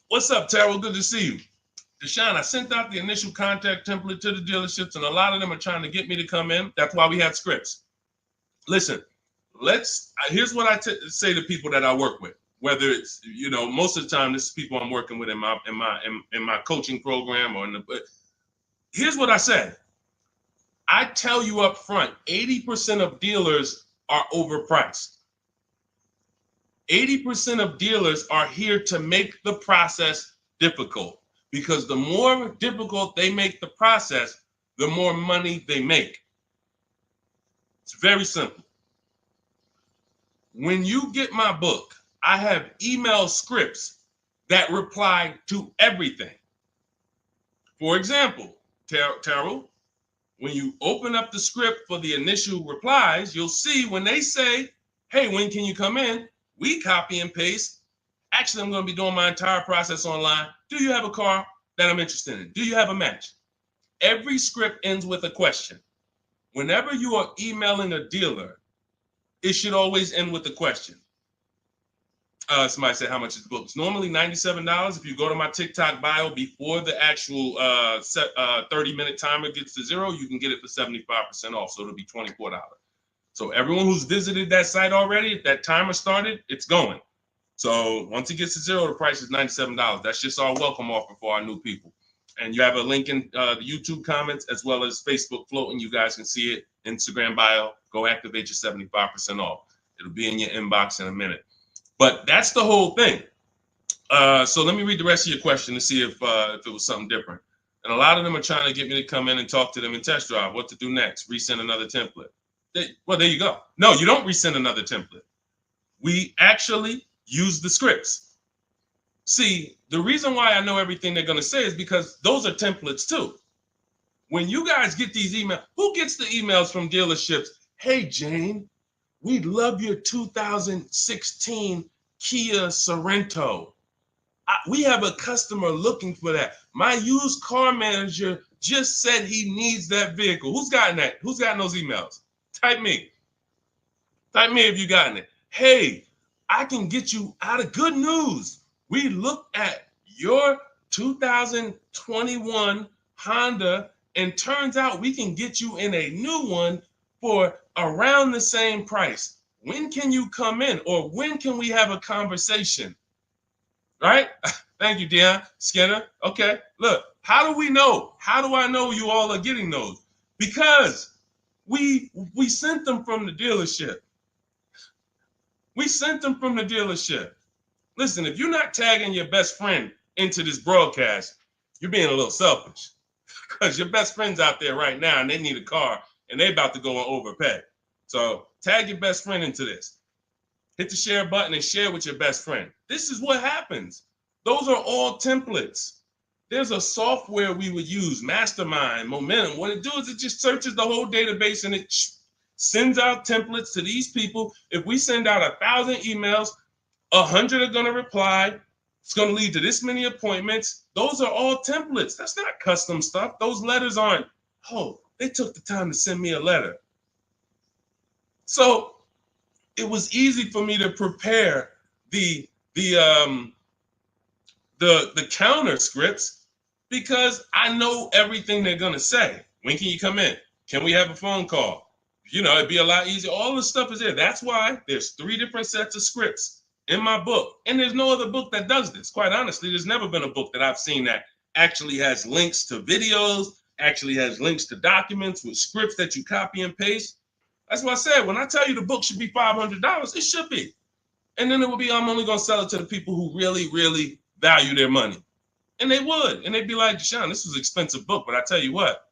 What's up, Terrell? Good to see you. Deshone, I sent out the initial contact template to the dealerships, and a lot of them are trying to get me to come in. That's why we had scripts. Listen, here's what I say to people that I work with. Whether it's most of the time this is people I'm working with in my coaching program here's what I say. I tell you up front, 80% of dealers are overpriced. 80% of dealers are here to make the process difficult because the more difficult they make the process, the more money they make. It's very simple. When you get my book, I have email scripts that reply to everything. For example, Terrell, when you open up the script for the initial replies, you'll see when they say, hey, when can you come in? We copy and paste. Actually, I'm going to be doing my entire process online. Do you have a car that I'm interested in? Do you have a match? Every script ends with a question. Whenever you are emailing a dealer, it should always end with a question. Somebody said, how much is the book? It's normally $97. If you go to my TikTok bio before the actual 30-minute timer gets to 0, you can get it for 75% off. So it'll be $24. So everyone who's visited that site already, if that timer started, it's going. So once it gets to 0, the price is $97. That's just our welcome offer for our new people. And you have a link in the YouTube comments as well as Facebook floating. You guys can see it. Instagram bio. Go activate your 75% off. It'll be in your inbox in a minute. But that's the whole thing. So let me read the rest of your question to see if it was something different. And a lot of them are trying to get me to come in and talk to them and test drive. What to do next? Resend another template. Well, there you go. No, you don't resend another template. We actually use the scripts. See, the reason why I know everything they're going to say is because those are templates too. When you guys get these emails, who gets the emails from dealerships? Hey, Jane, we love your 2016 Kia Sorento. We have a customer looking for that. My used car manager just said he needs that vehicle. Who's gotten that? Who's gotten those emails? Type me. Type me if you gotten it. Hey, I can get you out of good news. We looked at your 2021 Honda, and turns out we can get you in a new one for around the same price. When can you come in? Or when can we have a conversation? Right? Thank you, Dion Skinner. Okay, look, how do we know? How do I know you all are getting those? Because we sent them from the dealership. We sent them from the dealership. Listen, if you're not tagging your best friend into this broadcast, you're being a little selfish. Because your best friend's out there right now and they need a car and they about to go and overpay. So tag your best friend into this. Hit the share button and share with your best friend. This is what happens. Those are all templates. There's a software we would use, Mastermind, Momentum. What it does is it just searches the whole database and it sends out templates to these people. If we send out 1,000 emails, 100 are going to reply. It's going to lead to this many appointments. Those are all templates. That's not custom stuff. Those letters aren't, oh, they took the time to send me a letter. So it was easy for me to prepare the counter scripts because I know everything they're going to say. When can you come in? Can we have a phone call? You know, it'd be a lot easier. All the stuff is there. That's why there's 3 different sets of scripts in my book. And there's no other book that does this. Quite honestly, there's never been a book that I've seen that actually has links to videos, actually has links to documents with scripts that you copy and paste. That's what I said. When I tell you the book should be $500, it should be. And then it would be, I'm only going to sell it to the people who really, really value their money. And they would. And they'd be like, Deshone, this was an expensive book, but I tell you what,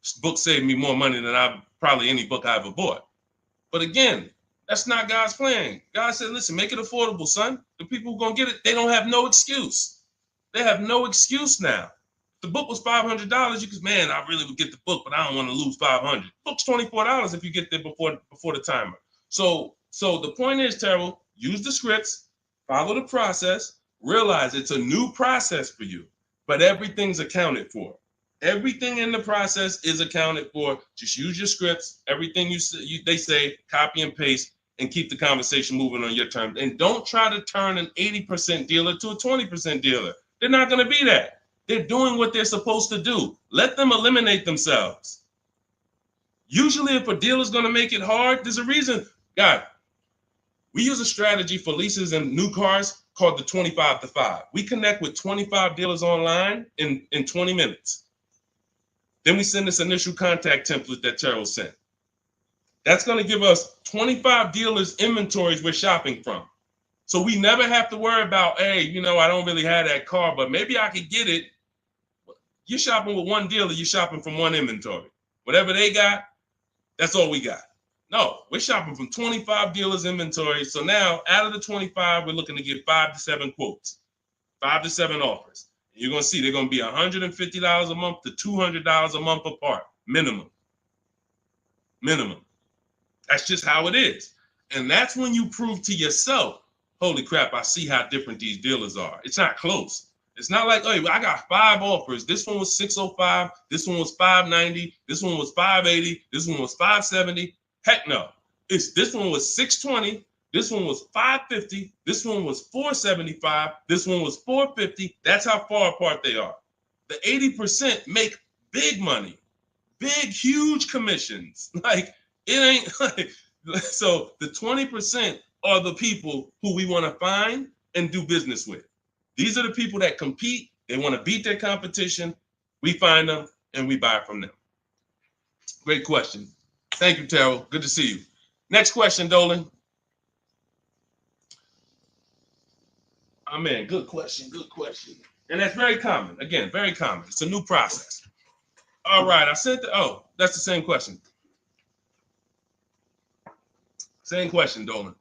this book saved me more money than probably any book I ever bought. But again, that's not God's plan. God said, listen, make it affordable, son. The people who are going to get it, they don't have no excuse. They have no excuse now. If the book was $500, you could, man, I really would get the book, but I don't want to lose $500. Book's $24 if you get there before the timer. So the point is, Terrell, use the scripts, follow the process, realize it's a new process for you, but everything's accounted for. Everything in the process is accounted for. Just use your scripts. Everything they say, copy and paste, and keep the conversation moving on your terms. And don't try to turn an 80% dealer to a 20% dealer. They're not going to be that. They're doing what they're supposed to do. Let them eliminate themselves. Usually, if a dealer's going to make it hard, there's a reason. God, we use a strategy for leases and new cars called the 25 to 5. We connect with 25 dealers online in 20 minutes. Then we send this initial contact template that Terrell sent. That's going to give us 25 dealers' inventories we're shopping from. So we never have to worry about, hey, you know, I don't really have that car, but maybe I could get it. You're shopping with one dealer, you're shopping from one inventory. Whatever they got, that's all we got. No, we're shopping from 25 dealers' inventory. So now out of the 25, we're looking to get 5 to 7 quotes, 5 to 7 offers. You're going to see they're going to be $150 a month to $200 a month apart, minimum. That's just how it is. And that's when you prove to yourself, holy crap, I see how different these dealers are. It's not close. It's not like, hey, I got 5 offers. This one was $605. This one was $590. This one was $580. This one was $570. Heck no. This one was $620. This one was $550. This one was $475. This one was $450. That's how far apart they are. The 80% make big money, big, huge commissions. Like, it ain't like, so the 20% are the people who we want to find and do business with. These are the people that compete. They want to beat their competition. We find them and we buy from them. Great question. Thank you, Terrell. Good to see you. Next question, Dolan. Oh, man, good question. And that's very common. Again, very common. It's a new process. All right, I said that's the same question. Same question, Dolan.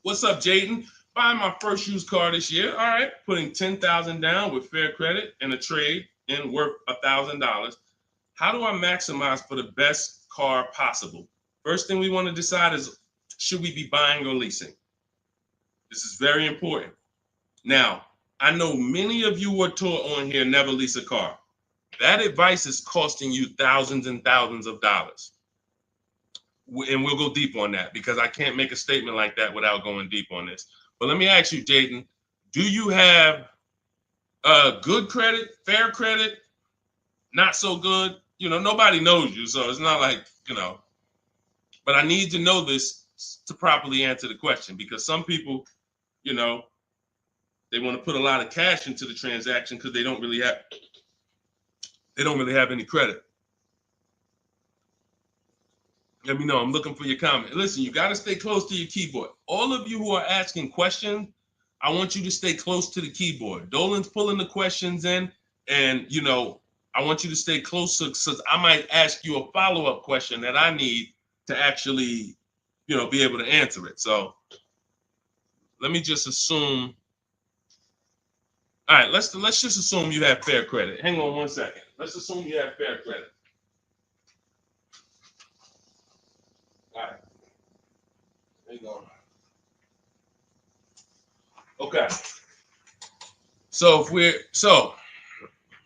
What's up, Jaden? Buying my first used car this year. All right, putting $10,000 down with fair credit and a trade in worth $1,000. How do I maximize for the best car possible? First thing we want to decide is, should we be buying or leasing? This is very important. Now, I know many of you were taught on here, never lease a car. That advice is costing you thousands and thousands of dollars. And we'll go deep on that because I can't make a statement like that without going deep on this. But let me ask you, Jaden, do you have good credit, fair credit, not so good? You know, nobody knows you, so it's not like, you know. But I need to know this to properly answer the question, because some people, you know, they want to put a lot of cash into the transaction because they don't really have any credit. Let me know. I'm looking for your comment. Listen, you got to stay close to your keyboard. All of you who are asking questions, I want you to stay close to the keyboard. Dolan's pulling the questions in, and, you know, I want you to stay close, because I might ask you a follow-up question that I need to actually, you know, be able to answer it. So let me just assume. All right, let's just assume you have fair credit. Hang on one second. Let's assume you have fair credit. All right. Hang on. Okay. So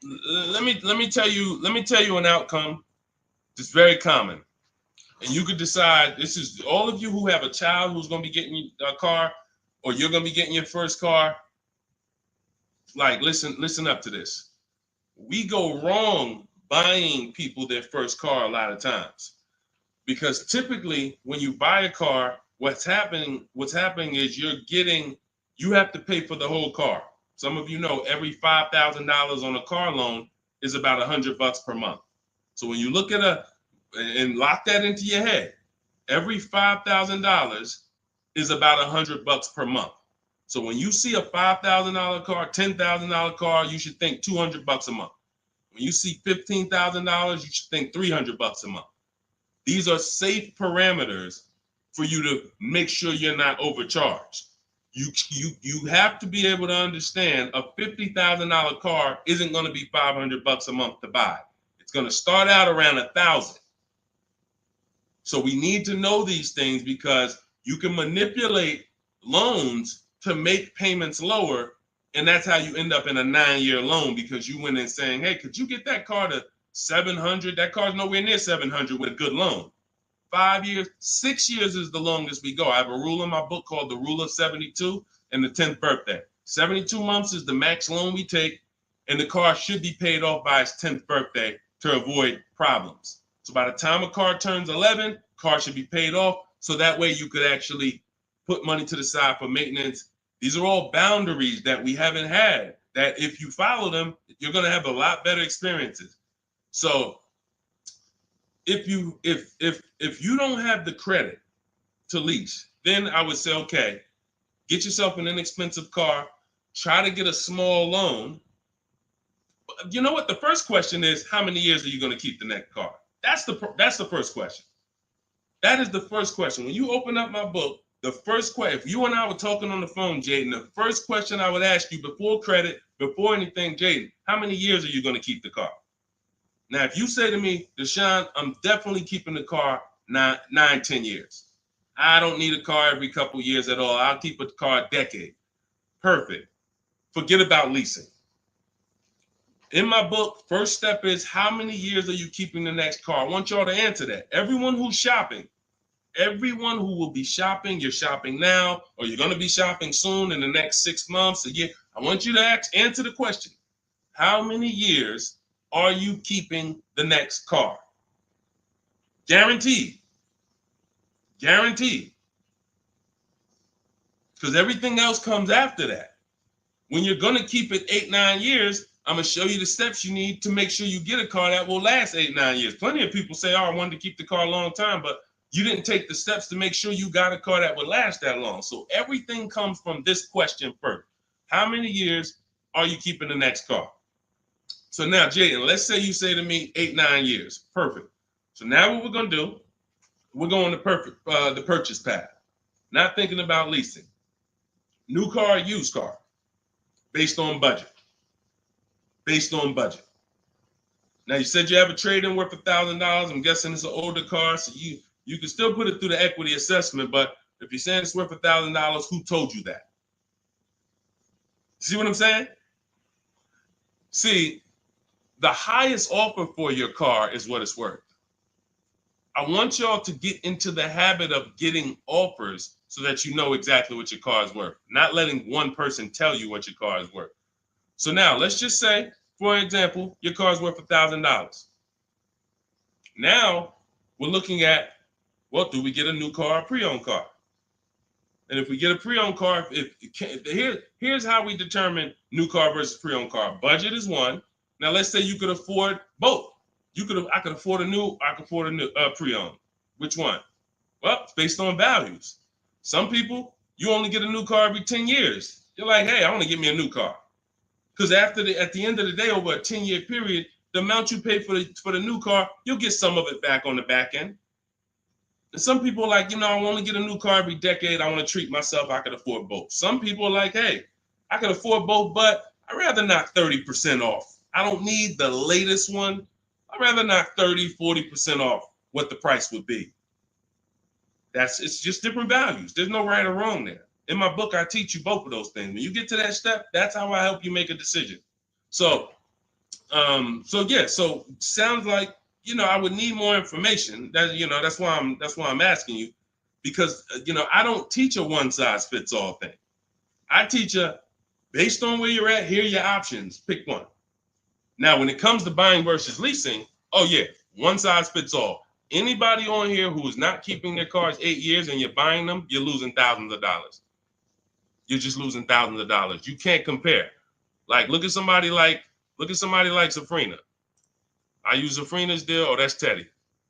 let me tell you an outcome that's very common. And you could decide, this is all of you who have a child who's going to be getting a car, or you're going to be getting your first car. Like, listen up to this. We go wrong buying people their first car a lot of times, because typically when you buy a car, what's happening is you have to pay for the whole car. Some of you know every $5,000 on a car loan is about $100 per month. So when you look at and lock that into your head, every $5,000 is about $100 per month. So when you see a $5,000 car, $10,000 car, you should think $200 a month. When you see $15,000, you should think $300 a month. These are safe parameters for you to make sure you're not overcharged. You have to be able to understand a $50,000 car isn't going to be $500 a month to buy. It's going to start out around $1,000. So we need to know these things, because you can manipulate loans to make payments lower, and that's how you end up in a 9-year loan, because you went in saying, hey, could you get that car to 700? That car's nowhere near 700 with a good loan. 5 years, 6 years is the longest we go. I have a rule in my book called the Rule of 72 and the 10th birthday. 72 months is the max loan we take, and the car should be paid off by its 10th birthday to avoid problems. So by the time a car turns 11, car should be paid off, so that way you could actually put money to the side for maintenance. These are all boundaries that we haven't had, that if you follow them, you're going to have a lot better experiences. So if you don't have the credit to lease, then I would say, okay, get yourself an inexpensive car, try to get a small loan. You know what? The first question is, how many years are you going to keep the next car? That's the first question. That is the first question. When you open up my book, the first question, if you and I were talking on the phone, Jaden, the first question I would ask you before credit, before anything, Jaden, how many years are you going to keep the car? Now, if you say to me, Deshone, I'm definitely keeping the car 9-10 years. I don't need a car every couple years at all. I'll keep a car a decade. Perfect. Forget about leasing. In my book, first step is, how many years are you keeping the next car? I want y'all to answer that. Everyone who's shopping, everyone who will be shopping, you're shopping now, or you're going to be shopping soon in the next 6 months, a year. I want you to answer the question. How many years are you keeping the next car? Guaranteed. Guaranteed. Because everything else comes after that. When you're going to keep it 8-9 years, I'm going to show you the steps you need to make sure you get a car that will last 8-9 years. Plenty of people say, oh, I wanted to keep the car a long time, but you didn't take the steps to make sure you got a car that would last that long. So everything comes from this question first. How many years are you keeping the next car? So now, Jaden, let's say you say to me 8-9 years. Perfect. So now what we're going to do, we're going to the purchase path. Not thinking about leasing. New car, used car, based on budget. Based on budget. Now you said you have a trade-in worth $1,000. I'm guessing it's an older car, so you can still put it through the equity assessment. But if you're saying it's worth $1,000, who told you that? See what I'm saying? See, the highest offer for your car is what it's worth. I want y'all to get into the habit of getting offers so that you know exactly what your car is worth, not letting one person tell you what your car is worth. So now let's just say, for example, your car is worth $1,000. Now we're looking at, well, do we get a new car or pre-owned car? And if we get a pre-owned car, here's how we determine new car versus pre-owned car. Budget is one. Now let's say you could afford both. I could afford a new, I could afford a new pre-owned. Which one? Well, it's based on values. Some people, you only get a new car every 10 years. You're like, hey, I want to get me a new car. Because at the end of the day, over a 10-year period, the amount you pay for the new car, you'll get some of it back on the back end. And some people are like, I want to get a new car every decade. I want to treat myself. I could afford both. Some people are like, hey, I can afford both, but I'd rather knock 30% off. I don't need the latest one. I'd rather knock 30, 40% off what the price would be. It's just different values. There's no right or wrong there. In my book, I teach you both of those things. When you get to that step, that's how I help you make a decision. So sounds like, I would need more information. That's why I'm asking you, because I don't teach a one size fits all thing. I teach based on where you're at, here are your options. Pick one. Now, when it comes to buying versus leasing, oh yeah, one size fits all. Anybody on here who is not keeping their cars 8 years and you're buying them, you're losing thousands of dollars. You're just losing thousands of dollars. You can't compare. Like, look at somebody like Safrina. I use Safrina's deal. Oh, that's Teddy.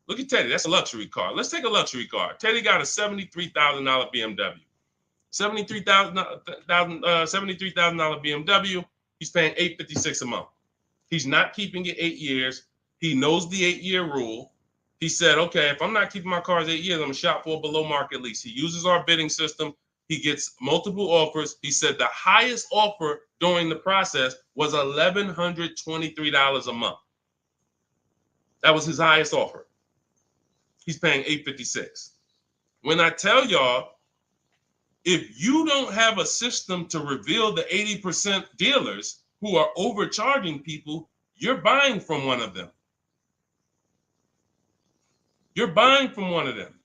Look at Teddy. That's a luxury car. Let's take a luxury car. Teddy got a $73,000 BMW. $73,000 BMW. He's paying $856 a month. He's not keeping it 8 years. He knows the 8-year rule. He said, okay, if I'm not keeping my cars 8 years, I'm gonna shop for a below market lease. He uses our bidding system. He gets multiple offers. He said the highest offer during the process was $1,123 a month. That was his highest offer. He's paying $856. When I tell y'all, if you don't have a system to reveal the 80% dealers who are overcharging people, you're buying from one of them. You're buying from one of them.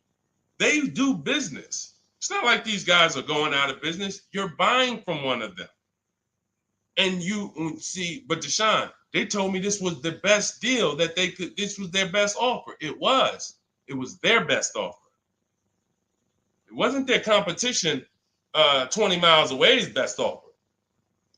They do business. It's not like these guys are going out of business. You're buying from one of them. And you see, but Deshone, they told me this was the best deal that they could, this was their best offer. It was their best offer. It wasn't their competition 20 miles away's best offer.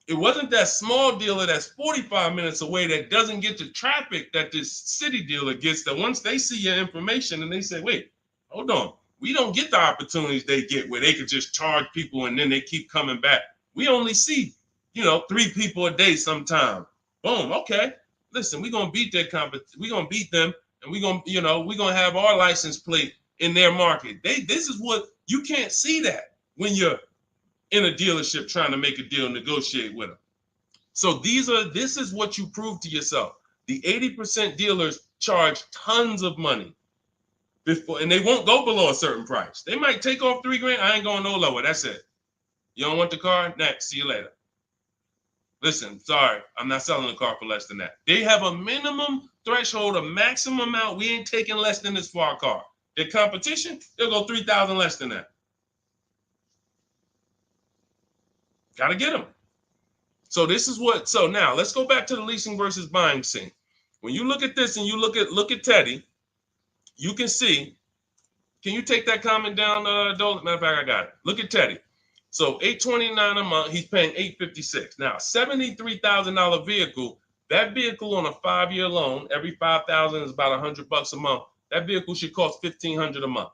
It wasn't that small dealer that's 45 minutes away that doesn't get the traffic that this city dealer gets, that once they see your information and they say, wait, hold on, we don't get the opportunities they get where they could just charge people and then they keep coming back. We only see, 3 people a day sometime. Boom, okay. Listen, we're gonna beat their we're gonna beat them, and we're gonna have our license plate in their market. This is what you can't see that when you're in a dealership trying to make a deal, negotiate with them. So this is what you prove to yourself. The 80% dealers charge tons of money before, and they won't go below a certain price. They might take off $3,000. I ain't going no lower. That's it. You don't want the car? Next. See you later. Listen, sorry, I'm not selling a car for less than that. They have a minimum threshold, a maximum amount. We ain't taking less than this for our car. Their competition, they'll go 3,000 less than that. Got to get them. So now let's go back to the leasing versus buying scene. When you look at this and you look at Teddy, you can see, can you take that comment down, Dolan? Matter of fact, I got it. Look at Teddy. So $829 a month, he's paying $856. Now, $73,000 vehicle, that vehicle on a 5-year loan, every $5,000 is about $100 a month. That vehicle should cost $1,500 a month.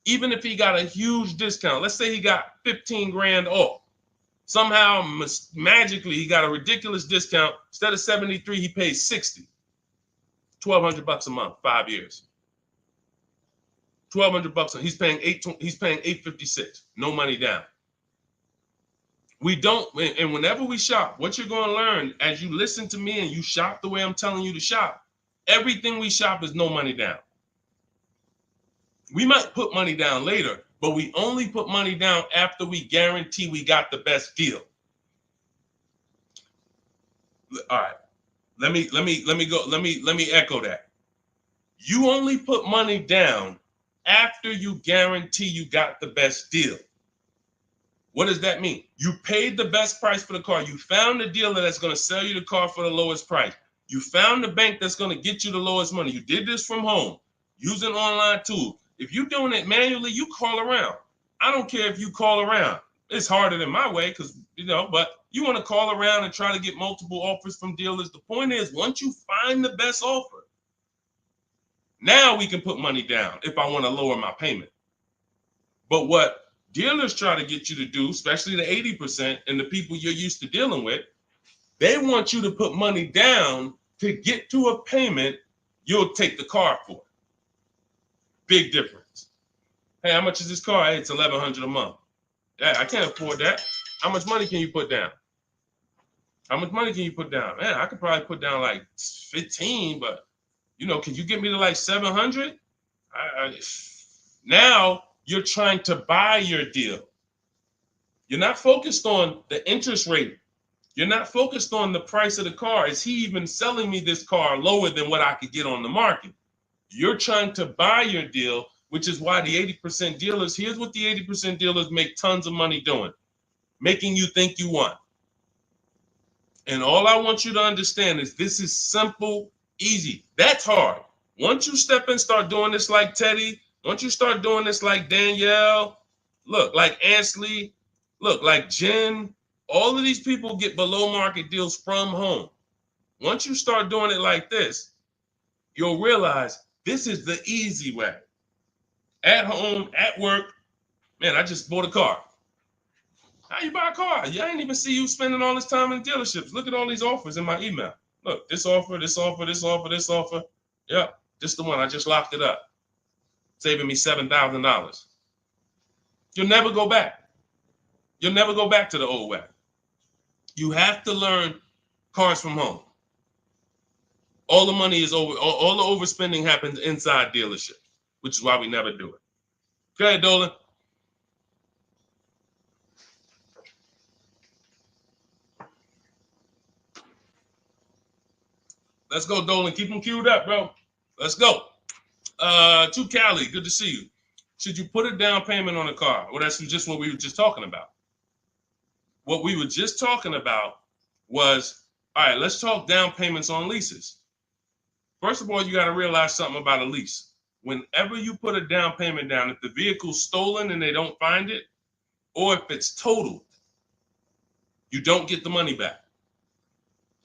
Even if he got a huge discount, let's say he got 15 grand off. Somehow, magically, he got a ridiculous discount. Instead of 73, he pays 60. $1,200 a month, 5 years. $1,200 he's paying $856. No money down. We don't, and whenever we shop, what you're going to learn as you listen to me and you shop the way I'm telling you to shop, everything we shop is no money down. We might put money down later, but we only put money down after we guarantee we got the best deal. All right. Let me echo that. You only put money down after you guarantee you got the best deal. What does that mean? You paid the best price for the car. You found the dealer that's going to sell you the car for the lowest price. You found the bank that's going to get you the lowest money. You did this from home using online tools. If you're doing it manually, you call around. I don't care if you call around. It's harder than my way because, but you want to call around and try to get multiple offers from dealers. The point is, once you find the best offer, now we can put money down if I want to lower my payment. But what dealers try to get you to do, especially the 80% and the people you're used to dealing with, they want you to put money down to get to a payment you'll take the car for. Big difference. Hey, how much is this car? Hey, it's $1,100 a month. Yeah, I can't afford that. How much money can you put down? How much money can you put down? Man, I could probably put down like 15, but can you get me to like 700? Now you're trying to buy your deal. You're not focused on the interest rate. You're not focused on the price of the car. Is he even selling me this car lower than what I could get on the market? You're trying to buy your deal, which is why the 80% dealers, here's what the 80% dealers make tons of money doing, making you think you want. And all I want you to understand is this is simple, easy. That's hard. Once you step in, start doing this like Teddy, once you start doing this like Danielle, look, like Ansley, look, like Jen, all of these people get below market deals from home. Once you start doing it like this, you'll realize this is the easy way. At home, at work, man, I just bought a car. How you buy a car? I ain't even see you spending all this time in dealerships. Look at all these offers in my email. Look, this offer, this offer, this offer, this offer. Yep, just the one. I just locked it up, saving me $7,000. You'll never go back. You'll never go back to the old way. You have to learn cars from home. All the money is over. All the overspending happens inside dealerships, which is why we never do it. Go ahead, Dolan. Let's go, Dolan. Keep them queued up, bro. Let's go. To Cali, good to see you. Should you put a down payment on a car? Well, that's just what we were just talking about. What we were just talking about was, all right, let's talk down payments on leases. First of all, you got to realize something about a lease. Whenever you put a down payment down, if the vehicle's stolen and they don't find it, or if it's totaled, you don't get the money back.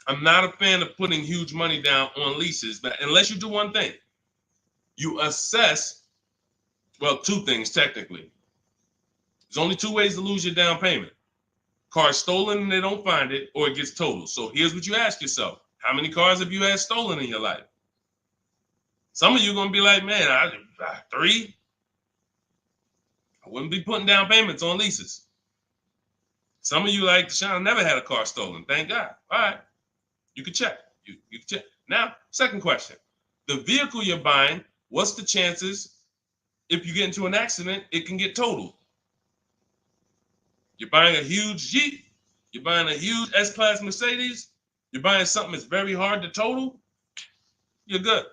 I'm not a fan of putting huge money down on leases, but unless you do one thing, you assess, well, two things technically. There's only two ways to lose your down payment. Car's stolen and they don't find it, or it gets totaled. So here's what you ask yourself. How many cars have you had stolen in your life? Some of you are going to be like, man, 3. I wouldn't be putting down payments on leases. Some of you like, Deshone, I never had a car stolen. Thank God. All right. You can check. You can check. Now, second question. The vehicle you're buying, what's the chances if you get into an accident, it can get totaled? You're buying a huge Jeep. You're buying a huge S-Class Mercedes. You're buying something that's very hard to total. You're good.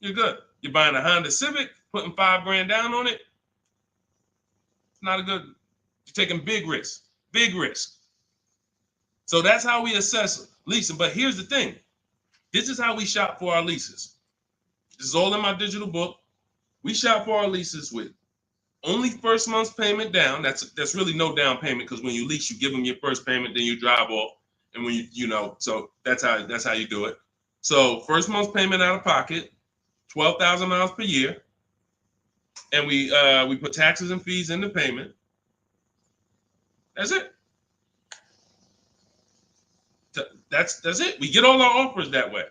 You're good. You're buying a Honda Civic, putting $5,000 down on it. It's not a good. You're taking big risks. Big risk. So that's how we assess leasing. But here's the thing. This is how we shop for our leases. This is all in my digital book. We shop for our leases with only first month's payment down. That's really no down payment because when you lease, you give them your first payment, then you drive off. And when so that's how you do it. So first month's payment out of pocket, 12,000 miles per year. And we put taxes and fees in the payment. That's it. That's it. We get all our offers that way.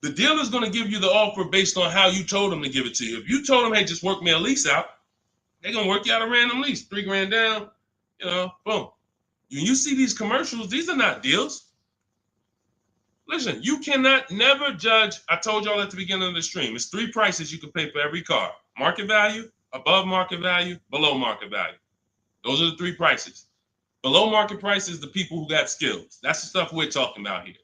The dealer's going to give you the offer based on how you told them to give it to you. If you told them, hey, just work me a lease out, They're gonna work you out a random lease, $3 grand down, boom. When you see these commercials, these are not deals. Listen, you cannot never judge. I told y'all at the beginning of the stream, it's 3 prices you can pay for every car: market value, above market value, below market value. Those are the 3 prices. Below market price is the people who got skills. That's the stuff we're talking about here.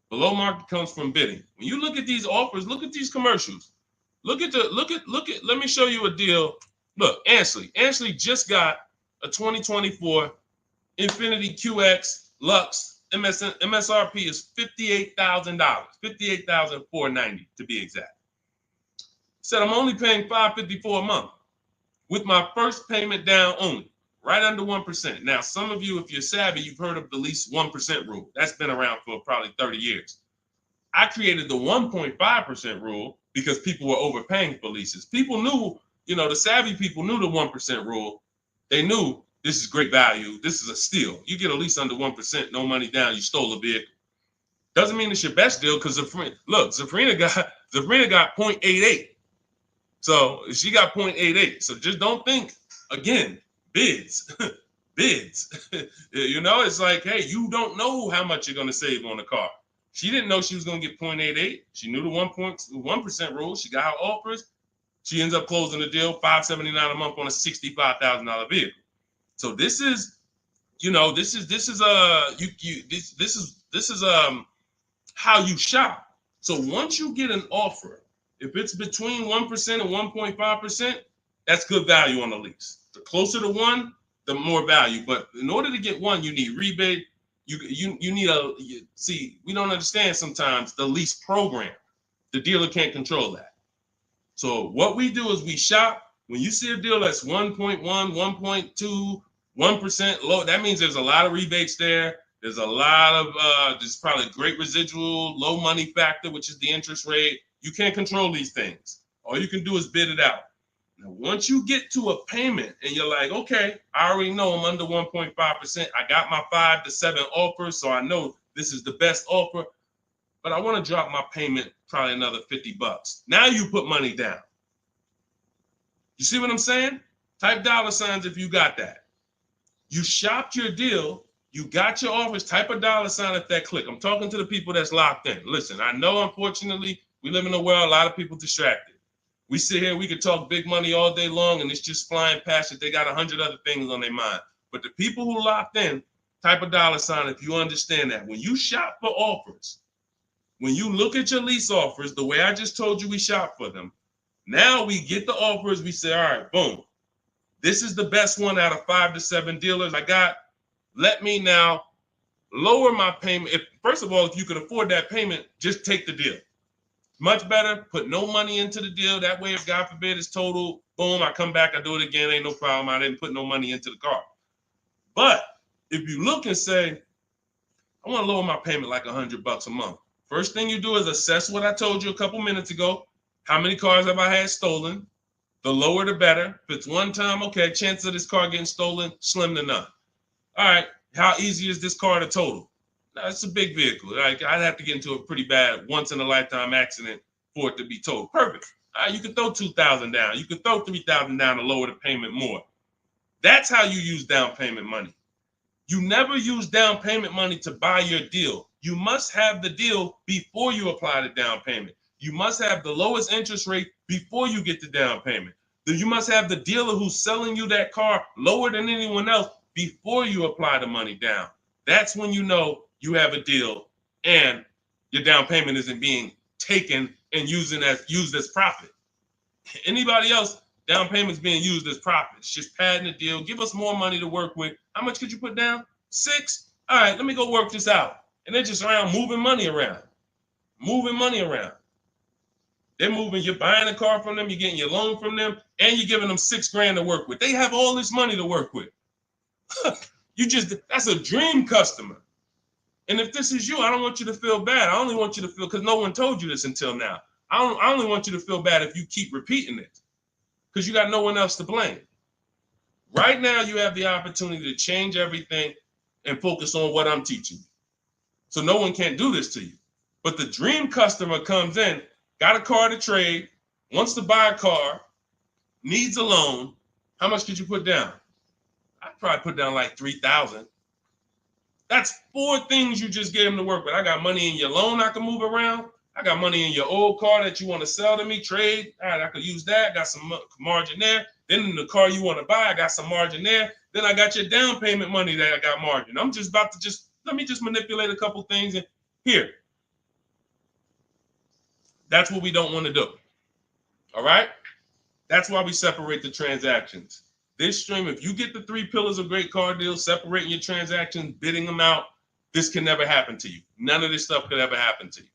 Below market comes from bidding. When you look at these offers, look at these commercials. Look at. Let me show you a deal. Look, Ansley just got a 2024 Infiniti QX Lux. MSRP is $58,000, $58,490 to be exact. Said I'm only paying $554 a month with my first payment down only, right under 1%. Now, some of you, if you're savvy, you've heard of the lease 1% rule. That's been around for probably 30 years. I created the 1.5% rule because people were overpaying for leases. People knew, the savvy people knew the 1% rule. They knew this is great value. This is a steal. You get a lease under 1%, no money down, you stole a vehicle. Doesn't mean it's your best deal because Zafrina got 0.88. So she got 0.88. So just don't think, again, bids. Bids. It's like, hey, you don't know how much you're going to save on the car. She didn't know she was going to get 0.88. She knew the 1% rule. She got her offers. She ends up closing the deal, $579 a month on a $65,000 vehicle. So this is how you shop. So once you get an offer, if it's between 1% and 1.5%, that's good value on the lease. The closer to 1, the more value. But in order to get 1, you need rebate. You need we don't understand sometimes the lease program. The dealer can't control that. So what we do is we shop. When you see a deal that's 1.1, 1.2, 1% low, that means there's a lot of rebates there. There's a lot of there's probably great residual, low money factor, which is the interest rate. You can't control these things. All you can do is bid it out. Now, once you get to a payment and you're like, okay, I already know I'm under 1.5%. I got my 5 to 7 offers, so I know this is the best offer. But I want to drop my payment probably another $50. Now you put money down. You see what I'm saying? Type $signs if you got that. You shopped your deal. You got your offers. Type a $sign at that click. I'm talking to the people that's locked in. Listen, I know, unfortunately, we live in a world, a lot of people distracted. We sit here, we could talk big money all day long, and it's just flying past it. They got 100 other things on their mind. But the people who locked in, type a $sign if you understand that. When you shop for offers, when you look at your lease offers, the way I just told you we shop for them, now we get the offers, we say, all right, boom. This is the best one out of 5 to 7 dealers I got. Let me now lower my payment. First of all, if you can afford that payment, just take the deal. Much better, put no money into the deal. That way, if God forbid it's total, boom, I come back, I do it again, ain't no problem. I didn't put no money into the car. But if you look and say, I want to lower my payment like $100 a month. First thing you do is assess what I told you a couple minutes ago. How many cars have I had stolen? The lower, the better. If it's one time, okay, chances of this car getting stolen, slim to none. All right, how easy is this car to total? Now, it's a big vehicle. Like, I'd have to get into a pretty bad once-in-a-lifetime accident for it to be totaled. Perfect. All right, you can throw $2,000 down. You can throw $3,000 down to lower the payment more. That's how you use down payment money. You never use down payment money to buy your deal. You must have the deal before you apply the down payment. You must have the lowest interest rate before you get the down payment. You must have the dealer who's selling you that car lower than anyone else before you apply the money down. That's when you know you have a deal and your down payment isn't being taken and used as profit. Anybody else, down payment's being used as profit. It's just padding the deal. Give us more money to work with. How much could you put down? 6? All right, let me go work this out. And they're just around moving money around. They're moving, you're buying a car from them, you're getting your loan from them, and you're giving them $6,000 to work with. They have all this money to work with. That's a dream customer. And if this is you, I don't want you to feel bad. I only want you to feel, because no one told you this until now. I only want you to feel bad if you keep repeating it, because you got no one else to blame. Right now, you have the opportunity to change everything and focus on what I'm teaching you. So no one can do this to you. But the dream customer comes in, got a car to trade, wants to buy a car, needs a loan, How much could you put down? I'd probably put down like 3,000. That's 4 things you just gave him to work with. I got money in your loan I can move around. I got money in your old car that you want to sell to me, trade. All right, I could use that. Got some margin there. Then in the car you want to buy, I got some margin there. Then I got your down payment money that I got margin. I'm just about to let me manipulate a couple things and here. That's what we don't want to do. All right? That's why we separate the transactions. This stream, if you get the 3 pillars of great car deals, separating your transactions, bidding them out, this can never happen to you. None of this stuff could ever happen to you.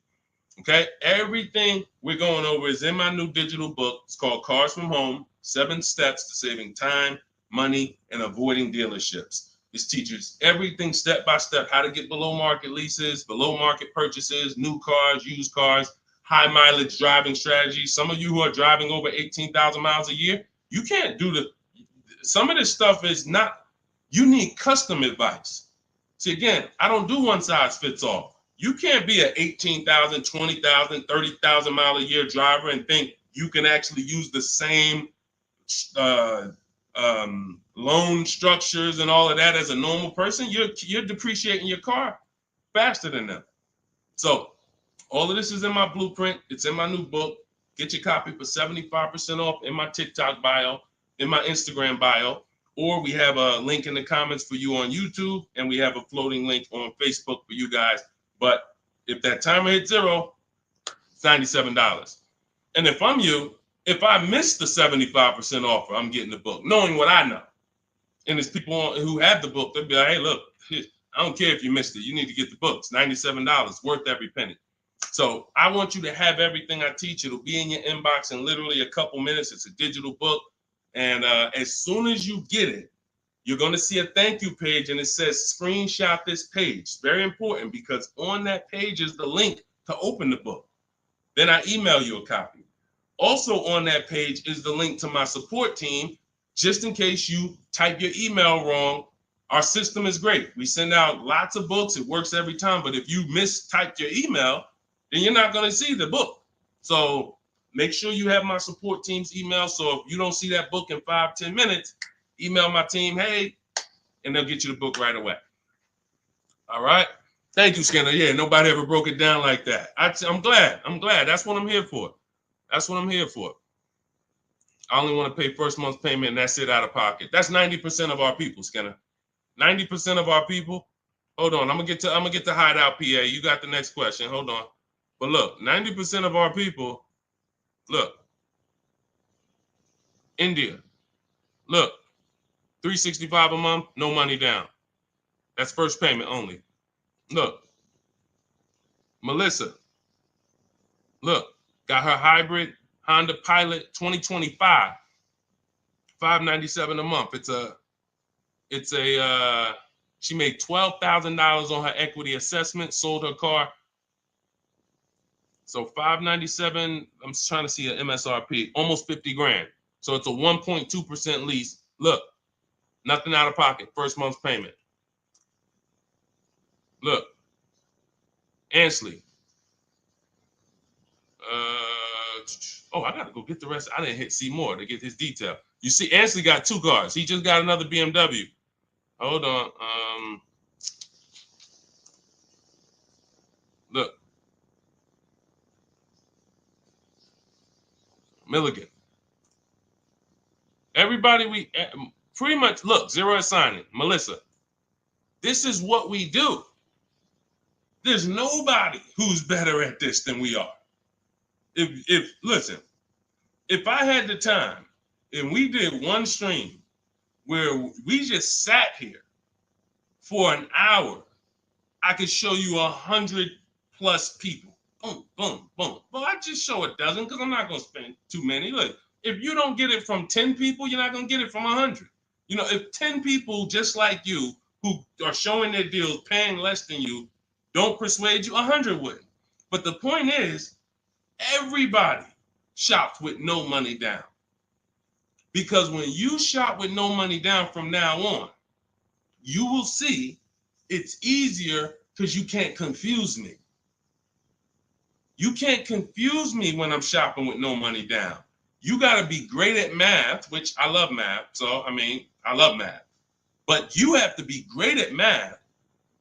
Okay? Everything we're going over is in my new digital book. It's called Cars from Home, 7 Steps to Saving Time, Money, and Avoiding Dealerships. This teaches everything step by step, how to get below market leases, below market purchases, new cars, used cars, high mileage driving strategies. Some of you who are driving over 18,000 miles a year, you can't do some of this stuff is not, you need custom advice. See, again, I don't do one size fits all. You can't be an 18,000, 20,000, 30,000 mile a year driver and think you can actually use the same loan structures and all of that as a normal person. You're depreciating your car faster than them. So all of this is in my blueprint. It's in my new book. Get your copy for 75% off in my TikTok bio, in my Instagram bio, or we have a link in the comments for you on YouTube, and we have a floating link on Facebook for you guys. But if that timer hits 0, it's $97. And if I'm you, if I miss the 75% offer, I'm getting the book, knowing what I know. And there's people who have the book, they'll be like, hey, look, I don't care if you missed it. You need to get the book. It's $97, worth every penny. So I want you to have everything I teach. It'll be in your inbox in literally a couple minutes. It's a digital book. And as soon as you get it, you're going to see a thank you page, and it says screenshot this page. Very important, because on that page is the link to open the book. Then I email you a copy. Also on that page is the link to my support team, just in case you type your email wrong. Our system is great. We send out lots of books. It works every time. But if you mistyped your email, then you're not going to see the book. So make sure you have my support team's email. So if you don't see that book in 5-10 minutes, email my team, hey, and they'll get you the book right away. All right. Thank you, Skinner. Yeah, nobody ever broke it down like that. I'm glad. That's what I'm here for. That's what I'm here for. I only want to pay first month's payment, and that's it out of pocket. That's 90% of our people, Skinner. 90% of our people. Hold on, I'm gonna get to Hideout PA. You got the next question. Hold on. But look, 90% of our people, look, India, look, $365 a month, no money down. That's first payment only. Look, Melissa, look, got her hybrid Honda Pilot 2025, $597 a month. She made $12,000 on her equity assessment, sold her car. So $597, I'm trying to see an MSRP, almost 50 grand. So it's a 1.2% lease. Look, nothing out of pocket, first month's payment. Look, Ansley. I gotta go get the rest. I didn't hit see more to get his detail. You see, Ansley got 2 cars. He just got another BMW. Hold on. Look. Milligan. Everybody, we pretty much, look, zero is signing. Melissa. This is what we do. There's nobody who's better at this than we are. Listen, if I had the time and we did one stream where we just sat here for an hour, I could show you 100+ people. Boom, boom, boom. Well, I just show a dozen because I'm not going to spend too many. Look, if you don't get it from 10 people, you're not going to get it from 100. You know, if 10 people just like you who are showing their deals, paying less than you, don't persuade you, 100 wouldn't. But the point is, everybody shops with no money down. Because when you shop with no money down from now on, you will see it's easier because you can't confuse me. You can't confuse me when I'm shopping with no money down. You got to be great at math, which I love math. So, I mean, I love math. But you have to be great at math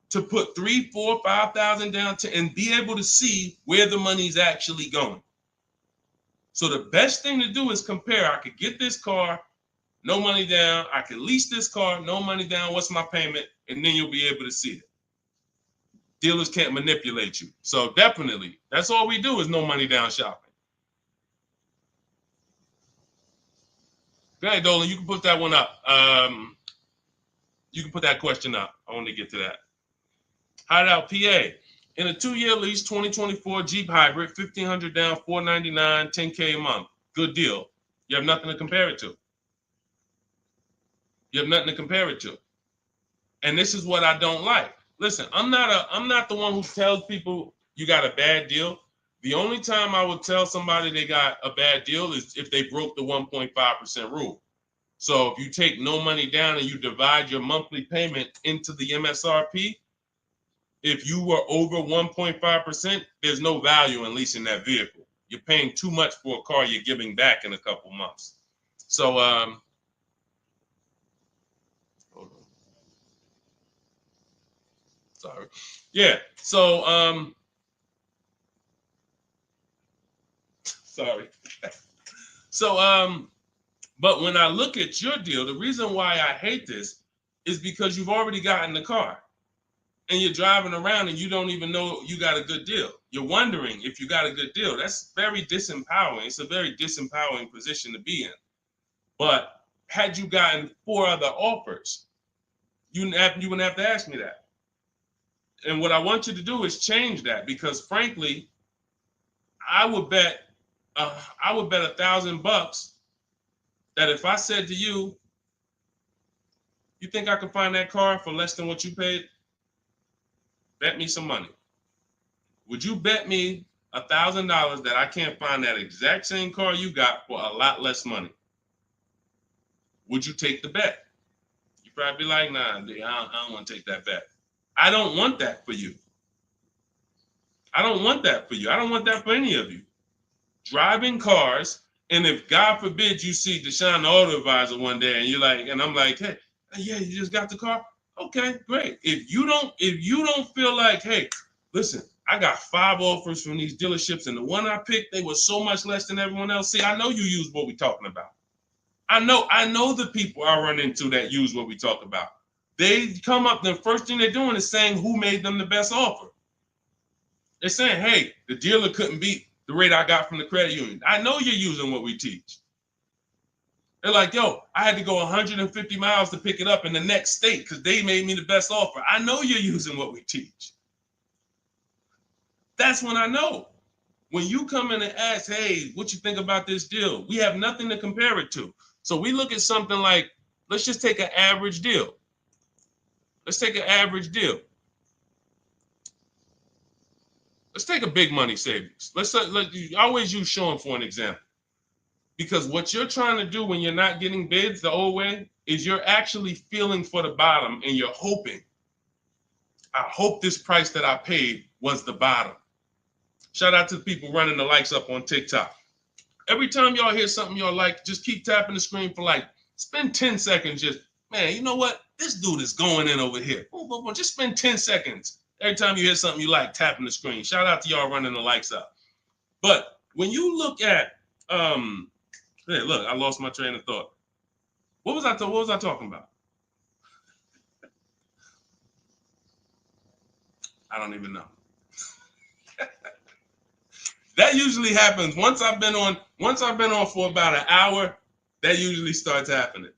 to put 3, 4, 5,000 down and be able to see where the money's actually going. So the best thing to do is compare. I could get this car, no money down. I could lease this car, no money down. What's my payment? And then you'll be able to see it. Dealers can't manipulate you. So definitely, that's all we do is no money down shopping. Go ahead, Dolan. You can put that one up. You can put that question up. I want to get to that. Hideout PA. In a 2-year lease, 2024 Jeep Hybrid, $1,500 down, $499, $10K a month. Good deal. You have nothing to compare it to. You have nothing to compare it to. And this is what I don't like. Listen, I'm not the one who tells people you got a bad deal. The only time I would tell somebody they got a bad deal is if they broke the 1.5% rule. So if you take no money down and you divide your monthly payment into the MSRP, if you were over 1.5%, there's no value in leasing that vehicle. You're paying too much for a car you're giving back in a couple months. So, hold on. Sorry. Yeah. So, sorry. So, but when I look at your deal, the reason why I hate this is because you've already gotten the car and you're driving around and you don't even know you got a good deal. You're wondering if you got a good deal. That's very disempowering. It's a very disempowering position to be in. But had you gotten 4 other offers, you wouldn't have to ask me that. And what I want you to do is change that, because frankly, I would bet $1,000 that if I said to you, you think I can find that car for less than what you paid? Bet me some money. Would you bet me $1,000 that I can't find that exact same car you got for a lot less money? Would you take the bet? You'd probably be like, nah, I don't want to take that bet. I don't want that for you. I don't want that for you. I don't want that for any of you. Driving cars, and if God forbid you see Deshone the Auto Advisor one day and you're like, and I'm like, hey, yeah, you just got the car? Okay, great. If you don't feel like, hey, listen, I got 5 offers from these dealerships, and the one I picked, they were so much less than everyone else. See, I know you use what we're talking about. I know the people I run into that use what we talk about. They come up, the first thing they're doing is saying who made them the best offer. They're saying, hey, the dealer couldn't beat the rate I got from the credit union. I know you're using what we teach. They're like, yo, I had to go 150 miles to pick it up in the next state because they made me the best offer. I know you're using what we teach. That's when I know. When you come in and ask, hey, what you think about this deal? We have nothing to compare it to. So we look at something like, let's just take an average deal. Let's take an average deal. Let's take a big money savings. Let's always use Sean for an example. Because what you're trying to do when you're not getting bids the old way is you're actually feeling for the bottom, and you're hoping, I hope this price that I paid was the bottom. Shout out to the people running the likes up on TikTok. Every time y'all hear something y'all like, just keep tapping the screen for like, spend 10 seconds just, man, you know what? This dude is going in over here. Just spend 10 seconds. Every time you hear something you like, tapping the screen. Shout out to y'all running the likes up. But when you look at, hey, look, I lost my train of thought. What was I talking about? I don't even know. That usually happens once I've been on for about an hour. That usually starts happening.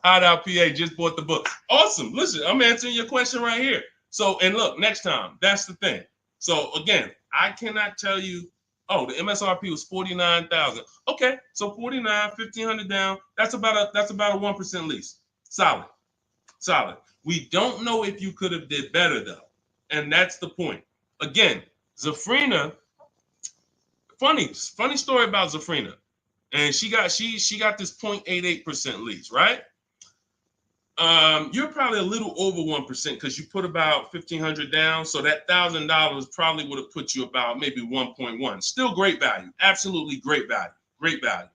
Hideout PA just bought the book. Awesome. Listen, I'm answering your question right here. So, and look, next time, that's the thing. So again, I cannot tell you, oh, the MSRP was 49,000. Okay, so 49, 1,500 down. That's about a 1% lease. Solid. We don't know if you could have did better though, and that's the point. Again, Zafrina. Funny story about Zafrina, and she got this 0.88% lease, right? You're probably a little over 1% because you put about 1,500 down, so that $1,000 probably would have put you about maybe 1.1. Still great value, absolutely great value. great value.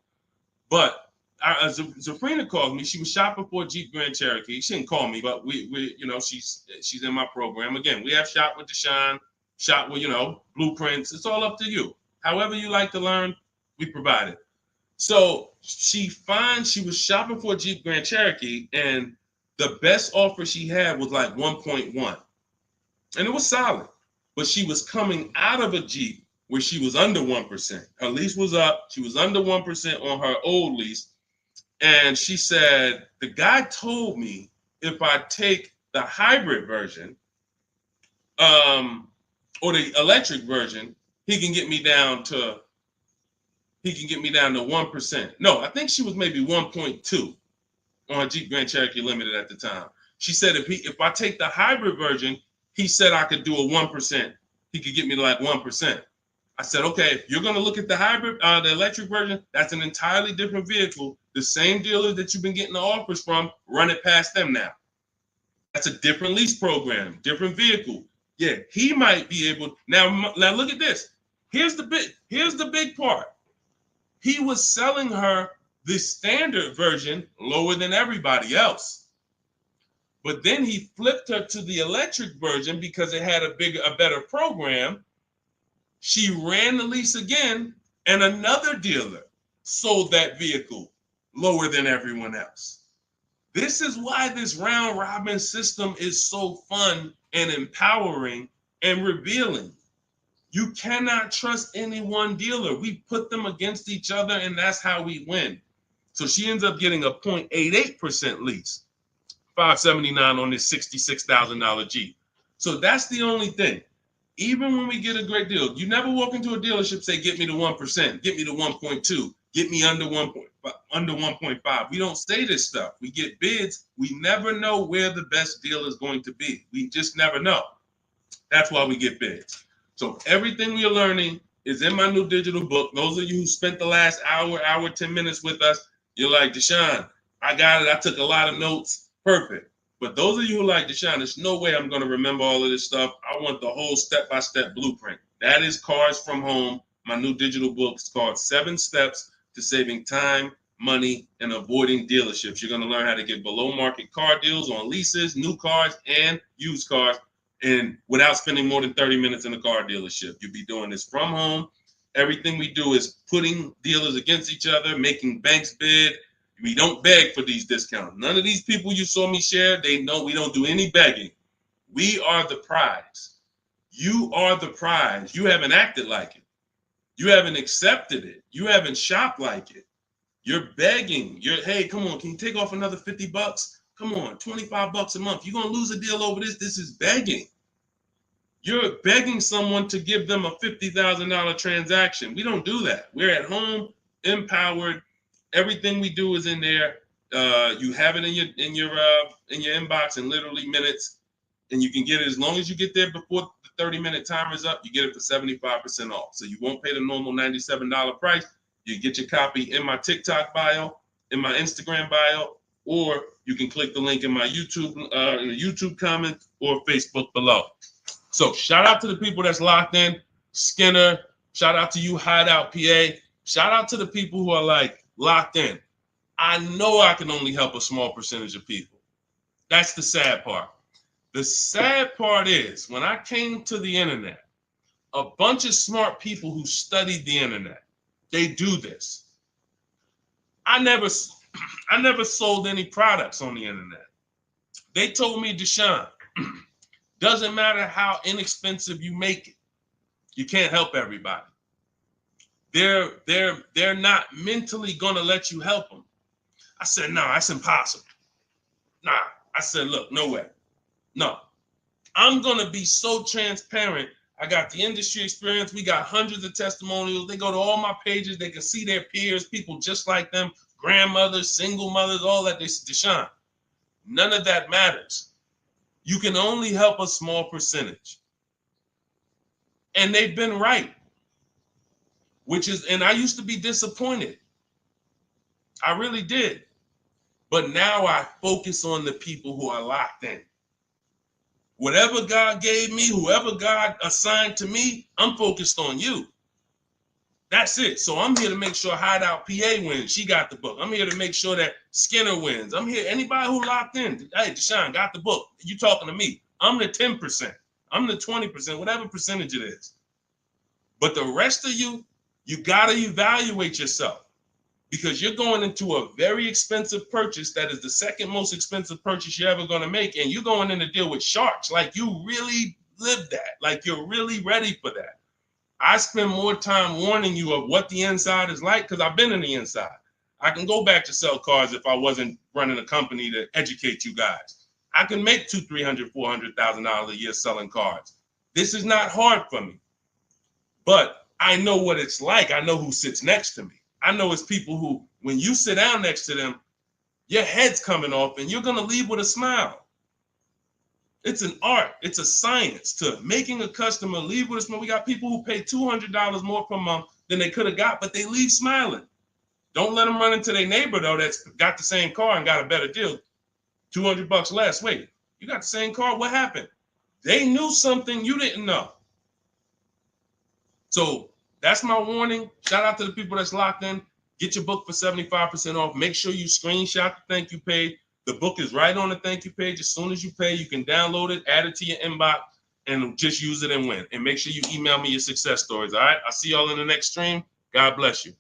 But Zafrina called me. She was shopping for a Jeep Grand Cherokee. She didn't call me, but we you know, she's in my program. Again, we have Shop with Deshone, Shop with, you know, blueprints. It's all up to you. However you like to learn, we provide it. So she was shopping for a Jeep Grand Cherokee, and the best offer she had was like 1.1, and it was solid. But she was coming out of a Jeep where she was under 1%. Her lease was up. She was under 1% on her old lease. And she said, the guy told me if I take the hybrid version, or the electric version, he can get me down to 1%. No, I think she was maybe 1.2 on a Jeep Grand Cherokee Limited at the time. She said if I take the hybrid version, he said I could do a 1%. He could get me to like 1%. I said, okay, if you're going to look at the hybrid, the electric version, that's an entirely different vehicle. The same dealers that you've been getting the offers from, run it past them now. That's a different lease program, different vehicle. Yeah, he might be able. Now look at this. Here's the big part. He was selling her the standard version lower than everybody else. But then he flipped her to the electric version because it had a better program. She ran the lease again, and another dealer sold that vehicle lower than everyone else. This is why this round robin system is so fun and empowering and revealing. You cannot trust any one dealer. We put them against each other, and that's how we win. So she ends up getting a 0.88% lease, $579 on this $66,000 Jeep. So that's the only thing. Even when we get a great deal, you never walk into a dealership say, get me to 1%, get me to 1.2, get me under 1.5. We don't say this stuff. We get bids. We never know where the best deal is going to be. We just never know. That's why we get bids. So everything we are learning is in my new digital book. Those of you who spent the last hour, 10 minutes with us, you're like, Deshone, I got it. I took a lot of notes. Perfect. But those of you who like Deshone, there's no way I'm going to remember all of this stuff. I want the whole step-by-step blueprint. That is Cars from Home, my new digital book. It's called 7 Steps to Saving Time, Money, and Avoiding Dealerships. You're going to learn how to get below-market car deals on leases, new cars, and used cars, and without spending more than 30 minutes in a car dealership. You'll be doing this from home. Everything we do is putting dealers against each other, making banks bid. We don't beg for these discounts. None of these people you saw me share, they know we don't do any begging. We are the prize. You are the prize. You haven't acted like it. You haven't accepted it. You haven't shopped like it. You're begging. Hey, come on, can you take off another $50? Come on, $25 a month. You're going to lose a deal over this. This is begging. You're begging someone to give them a $50,000 transaction. We don't do that. We're at home, empowered. Everything we do is in there. You have it in your inbox in literally minutes, and you can get it as long as you get there before the 30-minute timer is up. You get it for 75% off. So you won't pay the normal $97 price. You get your copy in my TikTok bio, in my Instagram bio, or you can click the link in my YouTube comment or Facebook below. So shout out to the people that's locked in. Skinner, shout out to you, Hideout PA. Shout out to the people who are like locked in. I know I can only help a small percentage of people. That's the sad part. The sad part is when I came to the internet, a bunch of smart people who studied the internet, they do this. I never sold any products on the internet. They told me, Deshone, doesn't matter how inexpensive you make it, you can't help everybody. They're not mentally gonna let you help them. I said, no, that's impossible. Nah, I said, look, no way. No, I'm gonna be so transparent. I got the industry experience. We got hundreds of testimonials. They go to all my pages. They can see their peers, people just like them, grandmothers, single mothers, all that. They said, Deshone, none of that matters. You can only help a small percentage. And they've been right. And I used to be disappointed. I really did. But now I focus on the people who are locked in. Whatever God gave me, whoever God assigned to me, I'm focused on you. That's it. So I'm here to make sure Hideout PA wins. She got the book. I'm here to make sure that Skinner wins. I'm here. Anybody who locked in, hey, Deshone got the book. You talking to me. I'm the 10%. I'm the 20%, whatever percentage it is. But the rest of you, you got to evaluate yourself because you're going into a very expensive purchase that is the second most expensive purchase you're ever going to make. And you're going in to deal with sharks. Like you really live that. Like you're really ready for that. I spend more time warning you of what the inside is like because I've been in the inside. I can go back to sell cars if I wasn't running a company to educate you guys. I can make $200,000, $300,000, $400,000 a year selling cars. This is not hard for me, but I know what it's like. I know who sits next to me. I know it's people who, when you sit down next to them, your head's coming off and you're going to leave with a smile. It's an art. It's a science to making a customer leave with a smile. We got people who pay $200 more per month than they could have got, but they leave smiling. Don't let them run into their neighbor, though, that's got the same car and got a better deal. $200 less. Wait, you got the same car? What happened? They knew something you didn't know. So that's my warning. Shout out to the people that's locked in. Get your book for 75% off. Make sure you screenshot the thank you page. The book is right on the thank you page. As soon as you pay, you can download it, add it to your inbox, and just use it and win. And make sure you email me your success stories. All right. I'll see y'all in the next stream. God bless you.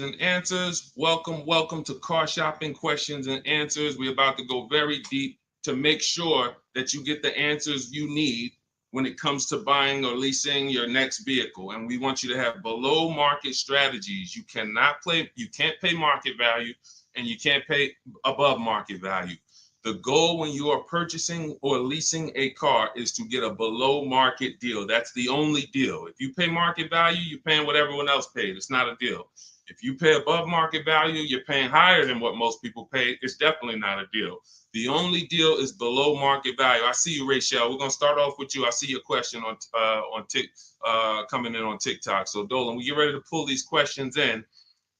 And answers. Welcome to Car Shopping Questions and Answers. We're about to go very deep to make sure that you get the answers you need when it comes to buying or leasing your next vehicle. And we want you to have below market strategies. You can't pay market value and you can't pay above market value. The goal when you are purchasing or leasing a car is to get a below market deal. That's the only deal. If you pay market value, you're paying what everyone else paid. It's not a deal. If you pay above market value, you're paying higher than what most people pay. It's definitely not a deal. The only deal is below market value. I see you, Rachel. We're gonna start off with you. I see your question on coming in on TikTok. So Dolan, we get ready to pull these questions in.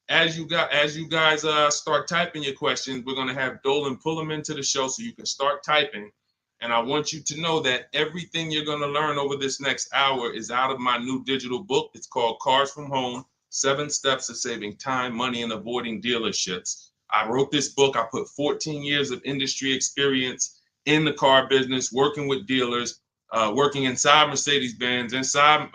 As you guys start typing your questions, we're gonna have Dolan pull them into the show so you can start typing. And I want you to know that everything you're gonna learn over this next hour is out of my new digital book. It's called Cars from Home. 7 Steps to Saving Time, Money, and Avoiding Dealerships. I wrote this book. I put 14 years of industry experience in the car business, working with dealers, working inside Mercedes-Benz, inside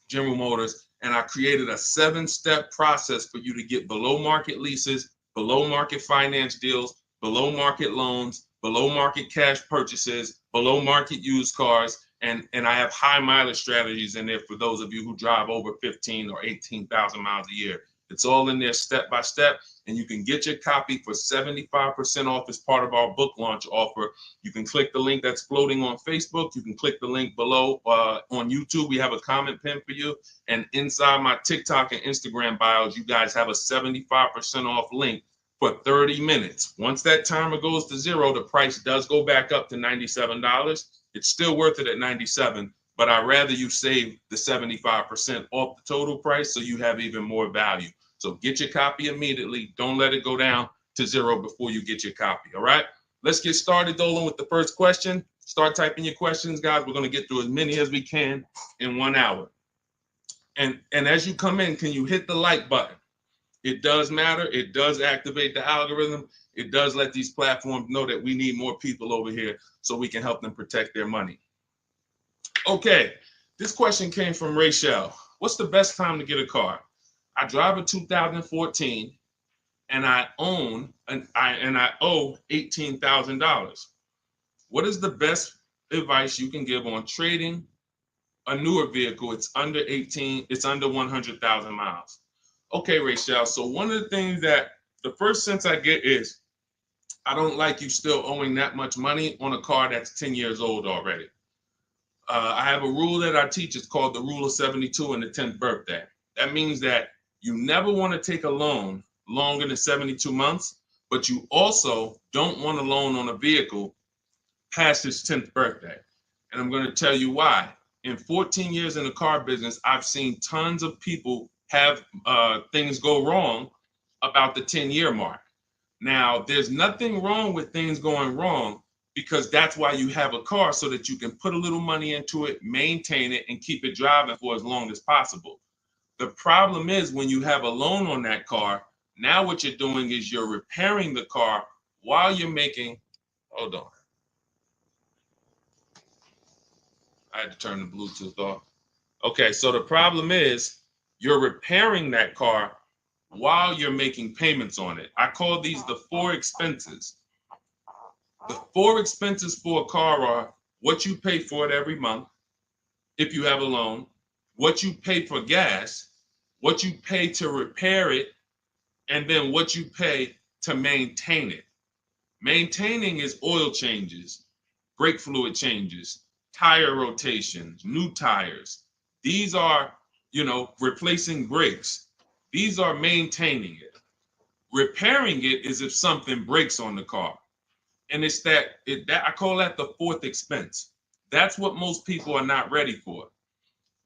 General Motors, and I created a 7-step process for you to get below market leases, below market finance deals, below market loans, below market cash purchases, below market used cars, and I have high mileage strategies in there for those of you who drive over 15 or 18,000 miles a year. It's all in there step by step, and you can get your copy for 75% off as part of our book launch offer. You can click the link that's floating on Facebook. You can click the link below on YouTube. We have a comment pin for you, and inside my TikTok and Instagram bios, you guys have a 75% off link for 30 minutes. Once that timer goes to 0, the price does go back up to $97. It's still worth it at $97, but I'd rather you save the 75% off the total price so you have even more value. So get your copy immediately. Don't let it go down to 0 before you get your copy, all right? Let's get started, Dolan, with the first question. Start typing your questions, guys. We're going to get through as many as we can in 1 hour. And as you come in, can you hit the like button? It does matter. It does activate the algorithm. It does let these platforms know that we need more people over here so we can help them protect their money. Okay, this question came from Rachel. what's the best time to get a car? I drive a 2014 and I own and I owe $18,000. What is the best advice you can give on trading a newer vehicle? It's under 18, it's under 100,000 miles. Okay, Rachel. So one of the things that the first sense I get is I don't like you still owing that much money on a car that's 10 years old already. I have a rule that I teach. It's called the rule of 72 and the 10th birthday. That means that you never want to take a loan longer than 72 months, but you also don't want a loan on a vehicle past its 10th birthday. And I'm going to tell you why. In 14 years in the car business, I've seen tons of people have things go wrong about the 10-year mark. Now, there's nothing wrong with things going wrong because that's why you have a car, so that you can put a little money into it, maintain it, and keep it driving for as long as possible. The problem is when you have a loan on that car, now what you're doing is you're repairing the car while you're making, hold on. I had to turn the Bluetooth off. Okay, so the problem is you're repairing that car while you're making payments on it. I call these the four expenses. The four expenses for a car are what you pay for it every month, if you have a loan, what you pay for gas, what you pay to repair it, and then what you pay to maintain it. Maintaining is oil changes, brake fluid changes, tire rotations, new tires. These are, replacing brakes. These are maintaining it. Repairing it is if something breaks on the car. And it's that I call that the fourth expense. That's what most people are not ready for.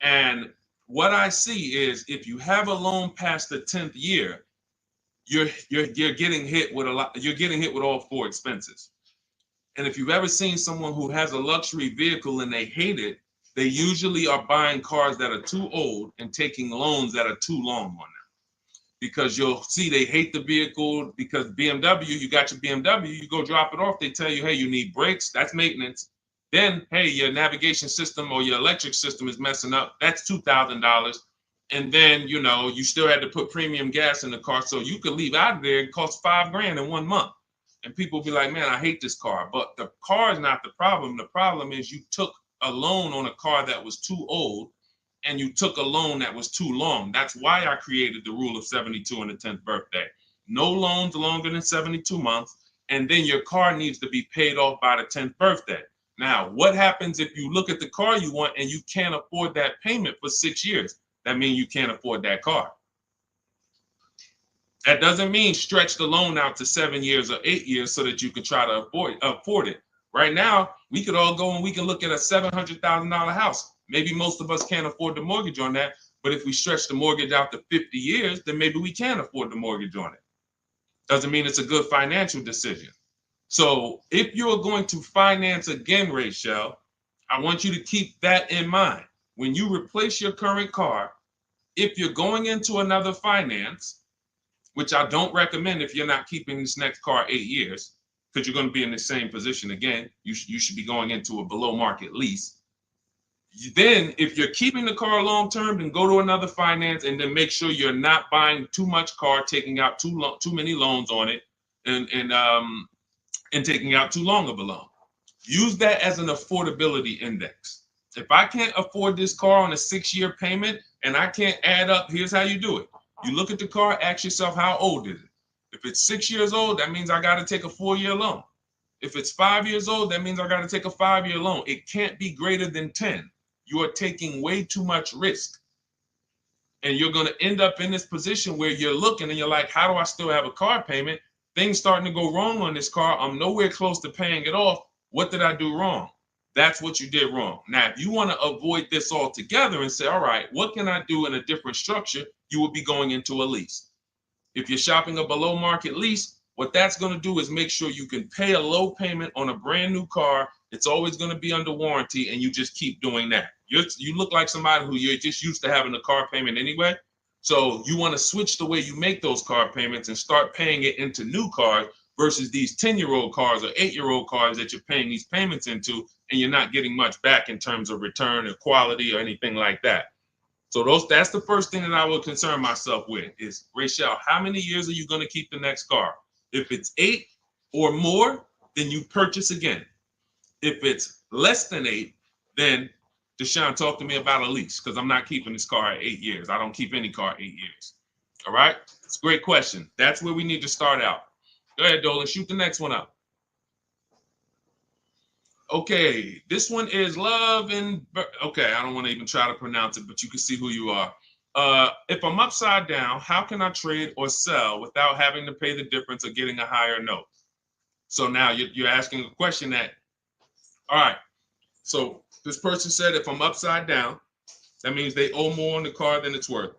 And what I see is if you have a loan past the 10th year, you're getting hit with you're getting hit with all four expenses. And if you've ever seen someone who has a luxury vehicle and they hate it, they usually are buying cars that are too old and taking loans that are too long on them. Because you'll see they hate the vehicle because BMW, you got your BMW, you go drop it off, they tell you, hey, you need brakes, that's maintenance. Then, hey, your navigation system or your electric system is messing up, that's $2,000. And then, you still had to put premium gas in the car, so you could leave out of there, it costs $5,000 in 1 month. And people be like, man, I hate this car. But the car is not the problem. The problem is you took a loan on a car that was too old, and you took a loan that was too long. That's why I created the rule of 72 and the 10th birthday. No loans longer than 72 months, and then your car needs to be paid off by the 10th birthday. Now, what happens if you look at the car you want and you can't afford that payment for 6 years? That means you can't afford that car. That doesn't mean stretch the loan out to 7 years or 8 years so that you can try to afford it. Right now, we could all go and we can look at a $700,000 house. Maybe most of us can't afford the mortgage on that, but if we stretch the mortgage out to 50 years, then maybe we can afford the mortgage on it. Doesn't mean it's a good financial decision. So if you're going to finance again, Rachel, I want you to keep that in mind. When you replace your current car, if you're going into another finance, which I don't recommend if you're not keeping this next car 8 years, because you're going to be in the same position again, you should be going into a below market lease. Then if you're keeping the car long term, then go to another finance and then make sure you're not buying too much car, taking out too many loans on it, and taking out too long of a loan. Use that as an affordability index. If I can't afford this car on a 6-year payment and I can't add up, here's how you do it. You look at the car, ask yourself, how old is it? If it's 6 years old, that means I got to take a 4-year loan. If it's 5 years old, that means I got to take a 5-year loan. It can't be greater than 10. You are taking way too much risk. And you're going to end up in this position where you're looking and you're like, how do I still have a car payment? Things starting to go wrong on this car. I'm nowhere close to paying it off. What did I do wrong? That's what you did wrong. Now, if you want to avoid this altogether and say, all right, what can I do in a different structure? You would be going into a lease. If you're shopping a below market lease, what that's going to do is make sure you can pay a low payment on a brand new car. It's always going to be under warranty, and you just keep doing that. You look like somebody who you're just used to having a car payment anyway. So you want to switch the way you make those car payments and start paying it into new cars versus these 10-year-old cars or 8-year-old cars that you're paying these payments into, and you're not getting much back in terms of return or quality or anything like that. So that's the first thing that I would concern myself with is, Rachel, how many years are you going to keep the next car? If it's 8 or more, then you purchase again. If it's less than 8, then Deshone, talk to me about a lease, because I'm not keeping this car at 8 years. I don't keep any car 8 years. All right? It's a great question. That's where we need to start out. Go ahead, Dolan. Shoot the next one up. Okay, this one is Love and okay, I don't want to even try to pronounce it, but you can see who you are. If I'm upside down, how can I trade or sell without having to pay the difference or getting a higher note? So now you're asking a question that, all right, so this person said if I'm upside down, that means they owe more on the car than it's worth.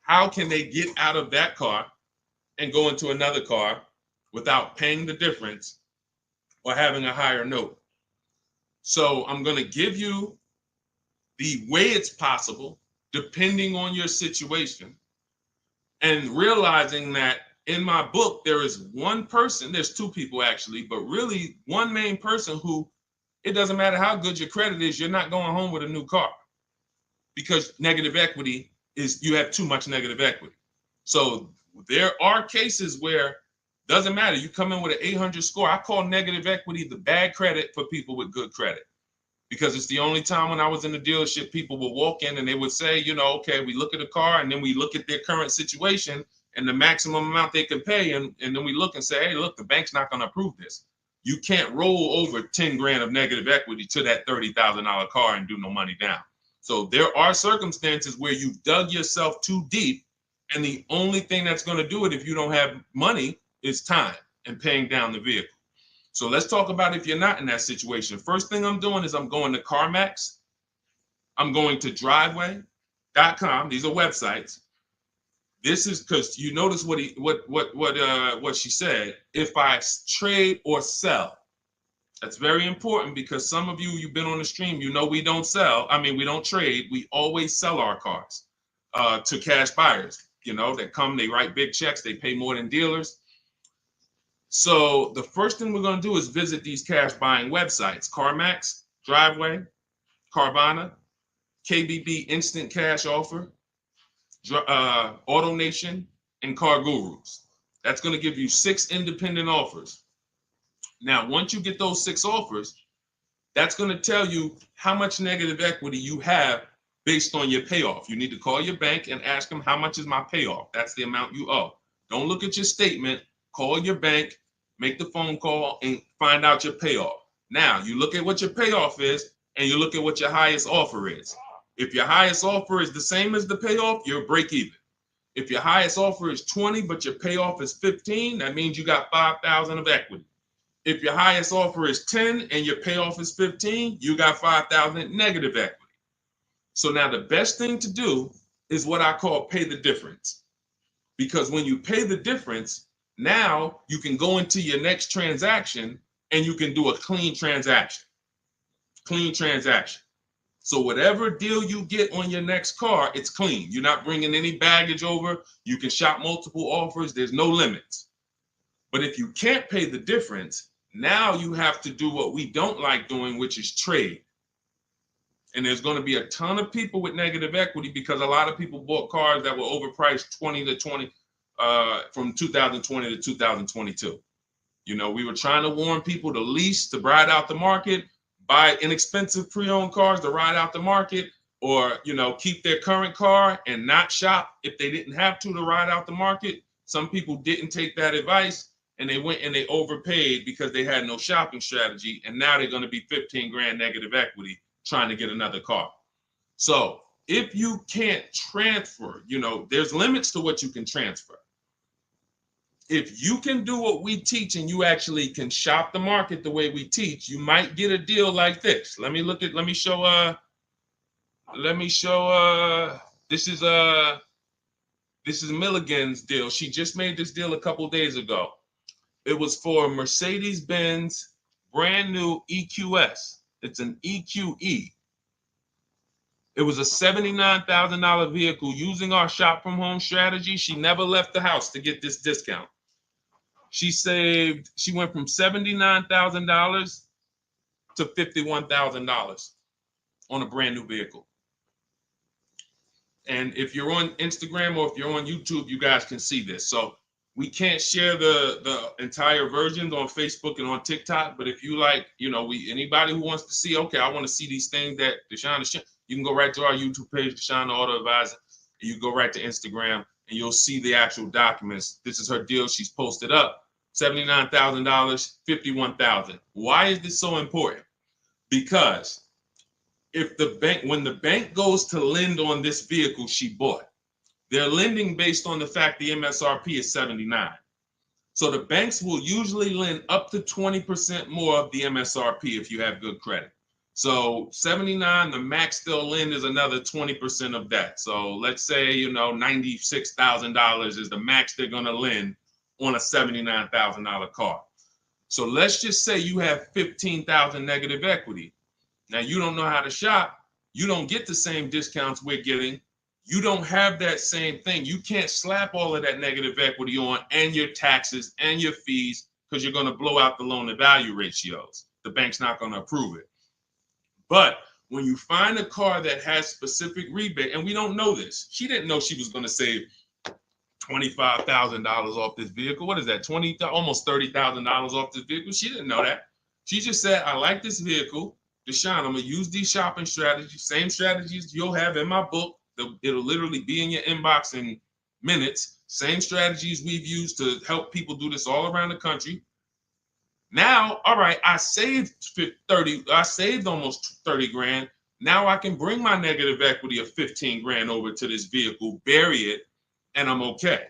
How can they get out of that car and go into another car without paying the difference or having a higher note? So I'm going to give you the way it's possible, depending on your situation, and realizing that in my book, there is one person, there's two people actually, but really one main person who, it doesn't matter how good your credit is, you're not going home with a new car, because negative equity is, you have too much negative equity. So there are cases where doesn't matter. You come in with an 800 score. I call negative equity the bad credit for people with good credit, because it's the only time when I was in the dealership, people would walk in and they would say, you know, okay, we look at a car and then we look at their current situation and the maximum amount they can pay. And then we look and say, hey, look, the bank's not going to approve this. You can't roll over 10 grand of negative equity to that $30,000 car and do no money down. So there are circumstances where you've dug yourself too deep, and the only thing that's going to do it if you don't have money is time and paying down the vehicle. So let's talk about if you're not in that situation. First thing I'm doing is I'm going to CarMax. I'm going to driveway.com. These are websites. This is because you notice what she said. If I trade or sell, that's very important, because some of you've been on the stream, you know we don't sell. I mean, we don't trade. We always sell our cars to cash buyers. You know, that come, they write big checks, they pay more than dealers. So the first thing we're going to do is visit these cash buying websites: CarMax, Driveway, Carvana, KBB Instant Cash Offer, AutoNation, and Car Gurus. That's going to give you 6 independent offers. Now, once you get those 6 offers, that's going to tell you how much negative equity you have based on your payoff. You need to call your bank and ask them, how much is my payoff? That's the amount you owe. Don't look at your statement. Call your bank, make the phone call, and find out your payoff. Now, you look at what your payoff is, and you look at what your highest offer is. If your highest offer is the same as the payoff, you're break even. If your highest offer is 20, but your payoff is 15, that means you got 5,000 of equity. If your highest offer is 10 and your payoff is 15, you got 5,000 negative equity. So now the best thing to do is what I call pay the difference. Because when you pay the difference, now you can go into your next transaction and you can do a clean transaction. Clean transaction. So whatever deal you get on your next car, it's clean. You're not bringing any baggage over. You can shop multiple offers. There's no limits. But if you can't pay the difference, now you have to do what we don't like doing, which is trade. And there's going to be a ton of people with negative equity, because a lot of people bought cars that were overpriced from 2020 to 2022. You know, we were trying to warn people to lease, to ride out the market, buy inexpensive pre-owned cars to ride out the market, or, you know, keep their current car and not shop if they didn't have to ride out the market. Some people didn't take that advice, and they went and they overpaid because they had no shopping strategy. And now they're going to be 15 grand negative equity trying to get another car. So if you can't transfer, you know, there's limits to what you can transfer. If you can do what we teach and you actually can shop the market the way we teach, you might get a deal like this. Let me show, this is Milligan's deal. She just made this deal a couple days ago. It was for Mercedes-Benz brand new EQS. It's an EQE. It was a $79,000 vehicle. Using our shop from home strategy, she never left the house to get this discount. She went from $79,000 to $51,000 on a brand new vehicle. And if you're on Instagram or if you're on YouTube, you guys can see this. So we can't share the entire versions on Facebook and on TikTok. But if you like, anybody who wants to see, okay, I want to see these things that Deshone is, you can go right to our YouTube page, Deshone the Auto Advisor. And you go right to Instagram and you'll see the actual documents. This is her deal. She's posted up $79,000, $51,000. Why is this so important? Because when the bank goes to lend on this vehicle she bought, they're lending based on the fact the MSRP is 79. So the banks will usually lend up to 20% more of the MSRP if you have good credit. So 79, the max they'll lend is another 20% of that. So let's say, $96,000 is the max they're going to lend on a $79,000 car. So let's just say you have 15,000 negative equity. Now, you don't know how to shop. You don't get the same discounts we're getting. You don't have that same thing. You can't slap all of that negative equity on and your taxes and your fees because you're going to blow out the loan to value ratios. The bank's not going to approve it. But when you find a car that has specific rebate, and we don't know this, she didn't know she was going to save $25,000 off this vehicle. What is that? Almost $30,000 off this vehicle. She didn't know that. She just said, I like this vehicle. Deshone, I'm going to use these shopping strategies, same strategies you'll have in my book. It'll literally be in your inbox in minutes. Same strategies we've used to help people do this all around the country. Now, all right, I saved almost 30 grand. Now I can bring my negative equity of 15 grand over to this vehicle, bury it, and I'm okay.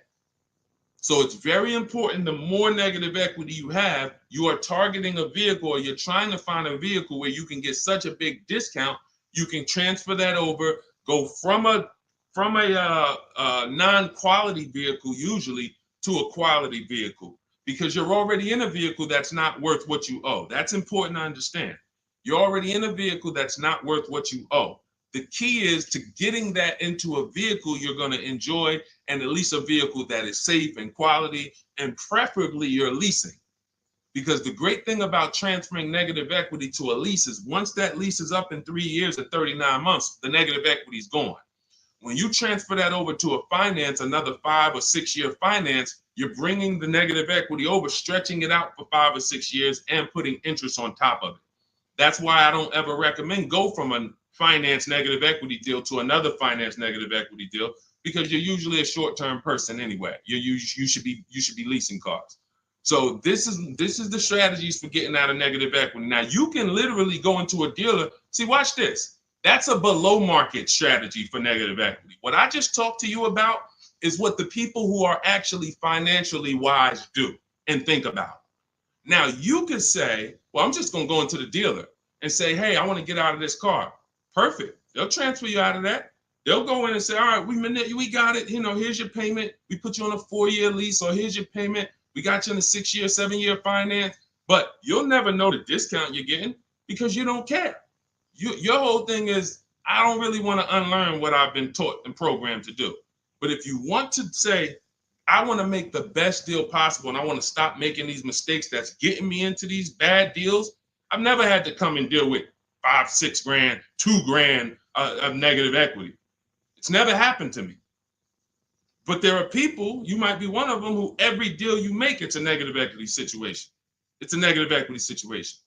So it's very important. The more negative equity you have, you are targeting a vehicle, or you're trying to find a vehicle where you can get such a big discount, you can transfer that over, go from a non-quality vehicle usually to a quality vehicle, because you're already in a vehicle that's not worth what you owe. That's important to understand. You're already in a vehicle that's not worth what you owe. The key is to getting that into a vehicle you're going to enjoy, and at least a vehicle that is safe and quality, and preferably you're leasing. Because the great thing about transferring negative equity to a lease is once that lease is up in 3 years or 39 months, the negative equity is gone. When you transfer that over to a finance, another 5 or 6 year finance, you're bringing the negative equity over, stretching it out for 5 or 6 years and putting interest on top of it. That's why I don't ever recommend go from a finance negative equity deal to another finance negative equity deal, because you're usually a short-term person anyway. You should be leasing cars. So this is the strategies for getting out of negative equity. Now you can literally go into a dealer. See, watch this. That's a below market strategy for negative equity. What I just talked to you about is what the people who are actually financially wise do and think about. Now you could say, well, I'm just going to go into the dealer and say, hey, I want to get out of this car. Perfect. They'll transfer you out of that. They'll go in and say, all right, we got it. Here's your payment. We put you on a 4-year lease, or here's your payment. We got you in a 6-year, 7-year finance. But you'll never know the discount you're getting because you don't care. Your whole thing is, I don't really want to unlearn what I've been taught and programmed to do. But if you want to say, I want to make the best deal possible and I want to stop making these mistakes that's getting me into these bad deals, I've never had to come and deal with 5, 6 grand, 2 grand of negative equity. It's never happened to me. But there are people, you might be one of them, who every deal you make, it's a negative equity situation. It's a negative equity situation.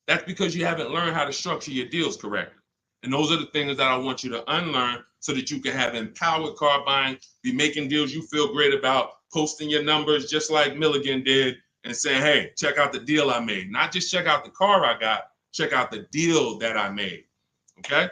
That's because you haven't learned how to structure your deals correctly. And those are the things that I want you to unlearn so that you can have empowered car buying, be making deals you feel great about, posting your numbers just like Milligan did, and saying, hey, check out the deal I made. Not just check out the car I got, check out the deal that I made. Okay?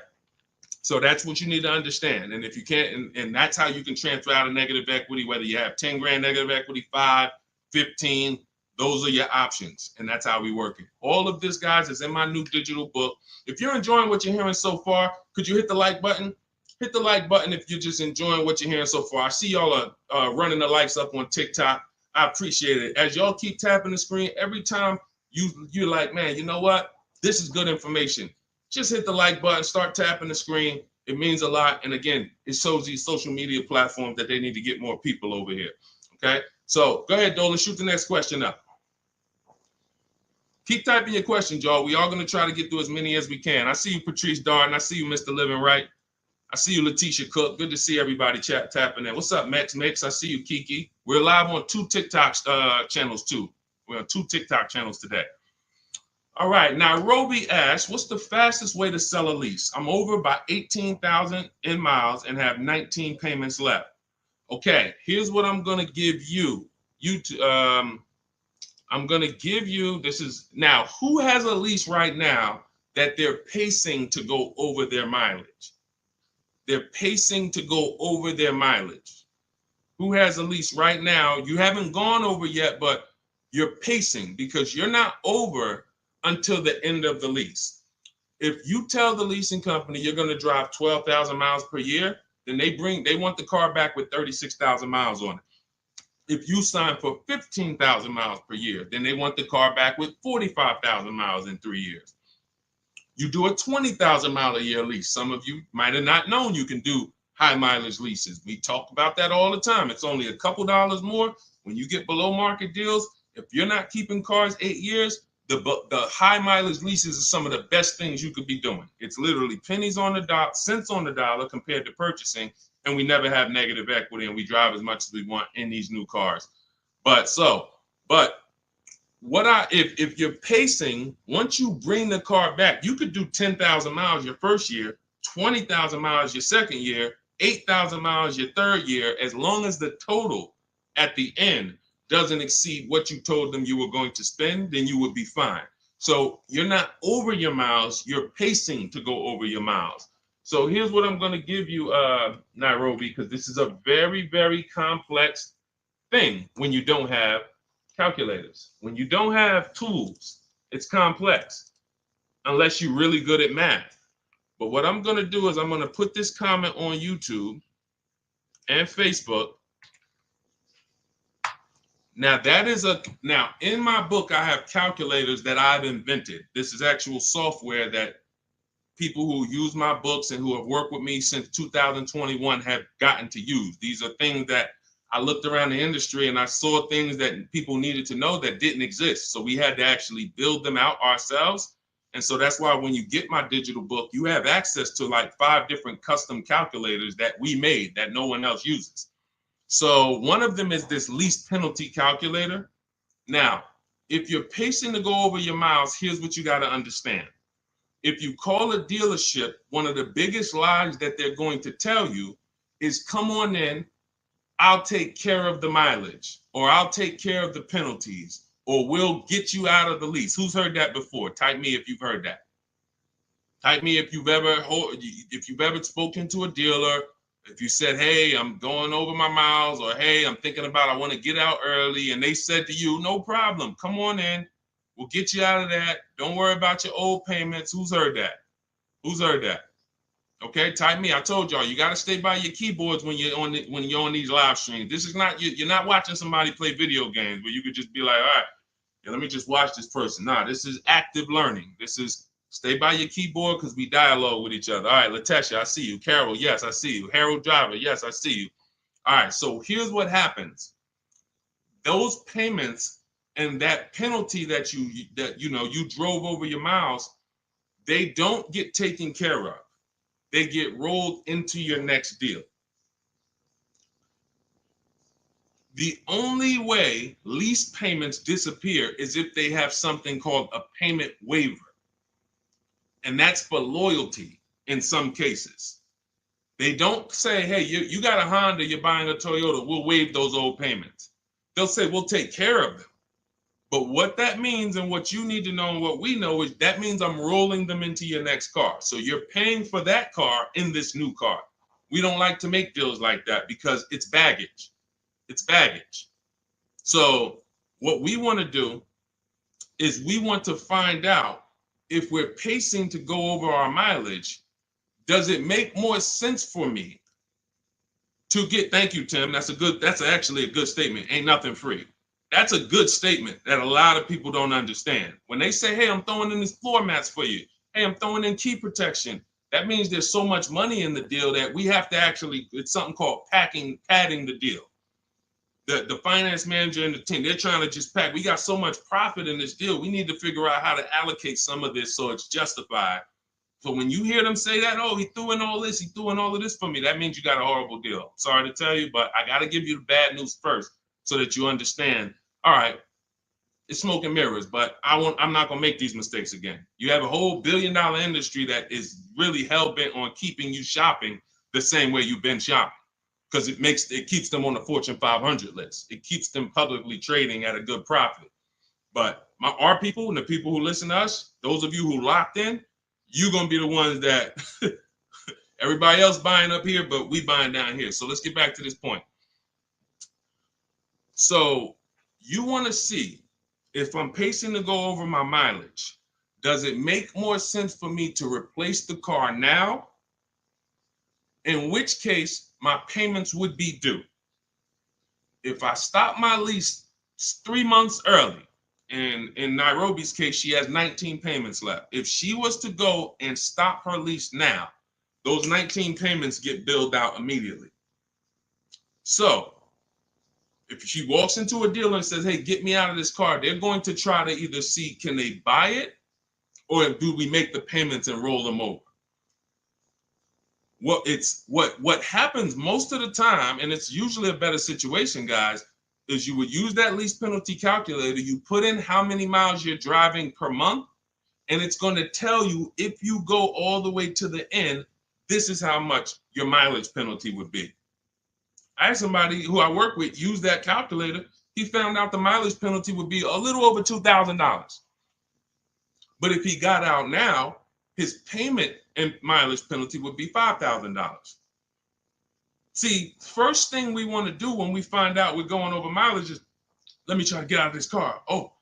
So that's what you need to understand. And if you can't, and that's how you can transfer out of negative equity, whether you have 10 grand negative equity, 5, 15, those are your options. And that's how we work it. All of this, guys, is in my new digital book. If you're enjoying what you're hearing so far, could you hit the like button? Hit the like button if you're just enjoying what you're hearing so far. I see y'all are running the likes up on TikTok. I appreciate it. As y'all keep tapping the screen, every time you're like, man, you know what? This is good information. Just hit the like button, start tapping the screen. It means a lot. And again, it shows these social media platforms that they need to get more people over here. Okay? So go ahead, Dolan, shoot the next question up. Keep typing your questions, y'all. We are going to try to get through as many as we can. I see you, Patrice Darden. I see you, Mr. Living Right. I see you, Letitia Cook. Good to see everybody tapping in. What's up, Mex? I see you, Kiki. We're live on 2 TikTok channels too. We're on 2 TikTok channels today. All right, now Roby asks, what's the fastest way to sell a lease? I'm over by 18,000 in miles and have 19 payments left. Okay, here's what I'm gonna give you. I'm gonna give you, this is, now, who has a lease right now that they're pacing to go over their mileage? They're pacing to go over their mileage. Who has a lease right now? You haven't gone over yet, but you're pacing because you're not over until the end of the lease. If you tell the leasing company you're going to drive 12,000 miles per year, then they want the car back with 36,000 miles on it. If you sign for 15,000 miles per year, then they want the car back with 45,000 miles in 3 years. You do a 20,000 mile a year lease. Some of you might have not known you can do high mileage leases. We talk about that all the time. It's only a couple dollars more when you get below market deals. If you're not keeping cars 8 years, the high mileage leases are some of the best things you could be doing. It's literally pennies on the dot, cents on the dollar compared to purchasing, and we never have negative equity, and we drive as much as we want in these new cars. If you're pacing, once you bring the car back, you could do 10,000 miles your first year, 20,000 miles your second year, 8,000 miles your third year, as long as the total at the end doesn't exceed what you told them you were going to spend, then you would be fine. So you're not over your miles, you're pacing to go over your miles. So here's what I'm going to give you, Nairobi, because this is a very, very complex thing when you don't have calculators. When you don't have tools, it's complex unless you're really good at math. But what I'm going to do is I'm going to put this comment on YouTube and Facebook. Now now in my book, I have calculators that I've invented. This is actual software that people who use my books and who have worked with me since 2021 have gotten to use. These are things that I looked around the industry and I saw things that people needed to know that didn't exist. So we had to actually build them out ourselves. And so that's why when you get my digital book, you have access to like 5 different custom calculators that we made that no one else uses. So one of them is this lease penalty calculator. Now, if you're pacing to go over your miles, here's what you got to understand. If you call a dealership, one of the biggest lies that they're going to tell you is, come on in, I'll take care of the mileage, or I'll take care of the penalties, or we'll get you out of the lease. Who's heard that before? Type me if you've heard that. Type me if you've ever spoken to a dealer, if you said, hey, I'm going over my miles, or hey, I'm thinking about, I want to get out early, and they said to you, no problem, come on in, we'll get you out of that. Don't worry about your old payments. Who's heard that? Who's heard that? Okay, type me. I told y'all, you got to stay by your keyboards when you're on these live streams. This is not, you're not watching somebody play video games where you could just be like, all right, yeah, let me just watch this person. Nah, this is active learning. This is stay by your keyboard because we dialogue with each other. All right, Latesha, I see you. Carol, yes, I see you. Harold Driver, yes, I see you. All right, so here's what happens. Those payments and that penalty that you drove over your miles, they don't get taken care of. They get rolled into your next deal. The only way lease payments disappear is if they have something called a payment waiver. And that's for loyalty in some cases. They don't say, hey, you got a Honda, you're buying a Toyota, we'll waive those old payments. They'll say, we'll take care of them. But what that means and what you need to know and what we know is that means I'm rolling them into your next car. So you're paying for that car in this new car. We don't like to make deals like that because it's baggage. It's baggage. So what we want to do is we want to find out if we're pacing to go over our mileage, does it make more sense for me to get, thank you, Tim. That's actually a good statement. Ain't nothing free. That's a good statement that a lot of people don't understand. When they say, hey, I'm throwing in these floor mats for you. Hey, I'm throwing in key protection. That means there's so much money in the deal that we have to actually, it's something called padding the deal. The finance manager and the team, they're trying to just pack. We got so much profit in this deal. We need to figure out how to allocate some of this so it's justified So when you hear them say that, oh, he threw in all this, he threw in all of this for me, that means you got a horrible deal. Sorry to tell you, but I got to give you the bad news first so that you understand. All right, it's smoke and mirrors, but I'm not gonna make these mistakes again. You have a whole billion-dollar industry that is really hell-bent on keeping you shopping the same way you've been shopping, because it keeps them on the Fortune 500 list. It keeps them publicly trading at a good profit. But our people and the people who listen to us, those of you who locked in, you're gonna be the ones that everybody else buying up here, but we buying down here. So let's get back to this point. So you want to see if I'm pacing to go over my mileage, does it make more sense for me to replace the car now? In which case, my payments would be due. If I stop my lease 3 months early, and in Nairobi's case, she has 19 payments left. If she was to go and stop her lease now, those 19 payments get billed out immediately. So if she walks into a dealer and says, hey, get me out of this car, they're going to try to either see, can they buy it, or do we make the payments and roll them over? What happens most of the time, and it's usually a better situation, guys, is you would use that lease penalty calculator, you put in how many miles you're driving per month, and it's going to tell you, if you go all the way to the end, this is how much your mileage penalty would be. I had somebody who I work with use that calculator. He found out the mileage penalty would be a little over $2,000. But if he got out now, his payment and mileage penalty would be $5,000. See, first thing we want to do when we find out we're going over mileage is, let me try to get out of this car. Oh,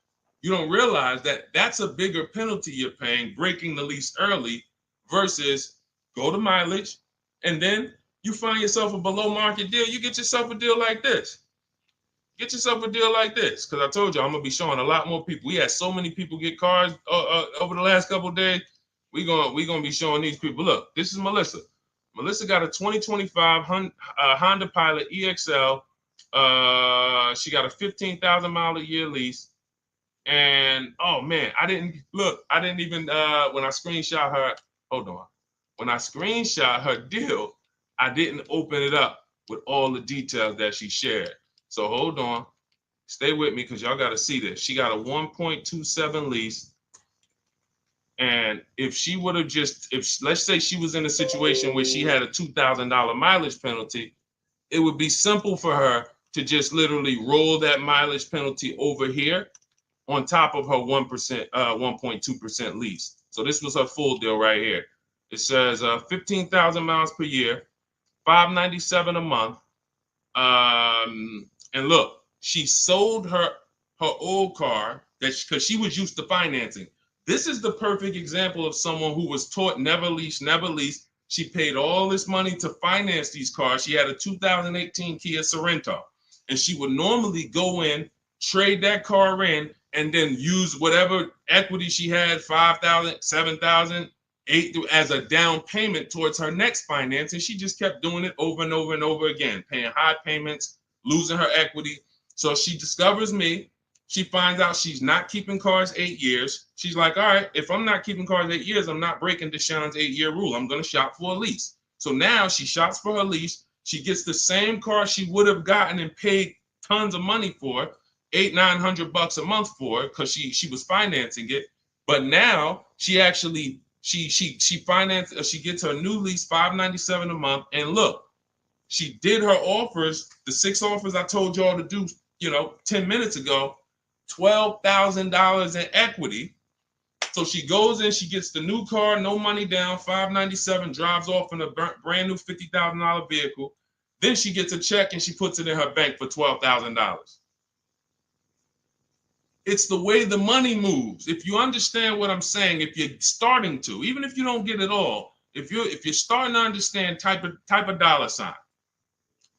you don't realize that that's a bigger penalty you're paying, breaking the lease early, versus go to mileage, and then you find yourself a below market deal. You get yourself a deal like this. Get yourself a deal like this, because I told you I'm gonna be showing a lot more people. We had so many people get cars over the last couple of days. We gonna be showing these people. Look, this is Melissa. Melissa got a 2025 Honda Pilot EXL. She got a 15,000 mile a year lease. And oh man, I didn't even when I screenshot her, hold on. When I screenshot her deal, I didn't open it up with all the details that she shared. So hold on, stay with me, because y'all got to see this. She got a 1.27 lease. And if she would have let's say she was in a situation where she had a $2,000 mileage penalty, it would be simple for her to just literally roll that mileage penalty over here on top of her 1.2% lease. So this was her full deal right here. It says 15,000 miles per year, $597 a month. And look, she sold her old car because she was used to financing. This is the perfect example of someone who was taught never lease, never lease. She paid all this money to finance these cars. She had a 2018 Kia Sorento, and she would normally go in, trade that car in, and then use whatever equity she had, 5,000, 7,000, 8,000, as a down payment towards her next finance. And she just kept doing it over and over and over again, paying high payments, losing her equity. So she discovers me. She finds out she's not keeping cars 8 years. She's like, all right, if I'm not keeping cars 8 years, I'm not breaking Deshone's 8-year rule. I'm going to shop for a lease. So now she shops for her lease. She gets the same car she would have gotten and paid tons of money for, $800-900 a month for, because she was financing it. But now she actually she financed, she gets her new lease, $597 a month. And look, she did her offers, the 6 offers I told y'all to do, 10 minutes ago, $12,000 in equity. So she goes in, she gets the new car, no money down, $597, drives off in a brand new $50,000 vehicle. Then she gets a check and she puts it in her bank for $12,000. It's the way the money moves. If you understand what I'm saying, if you're starting to, even if you don't get it all, if you're starting to understand type of dollar sign,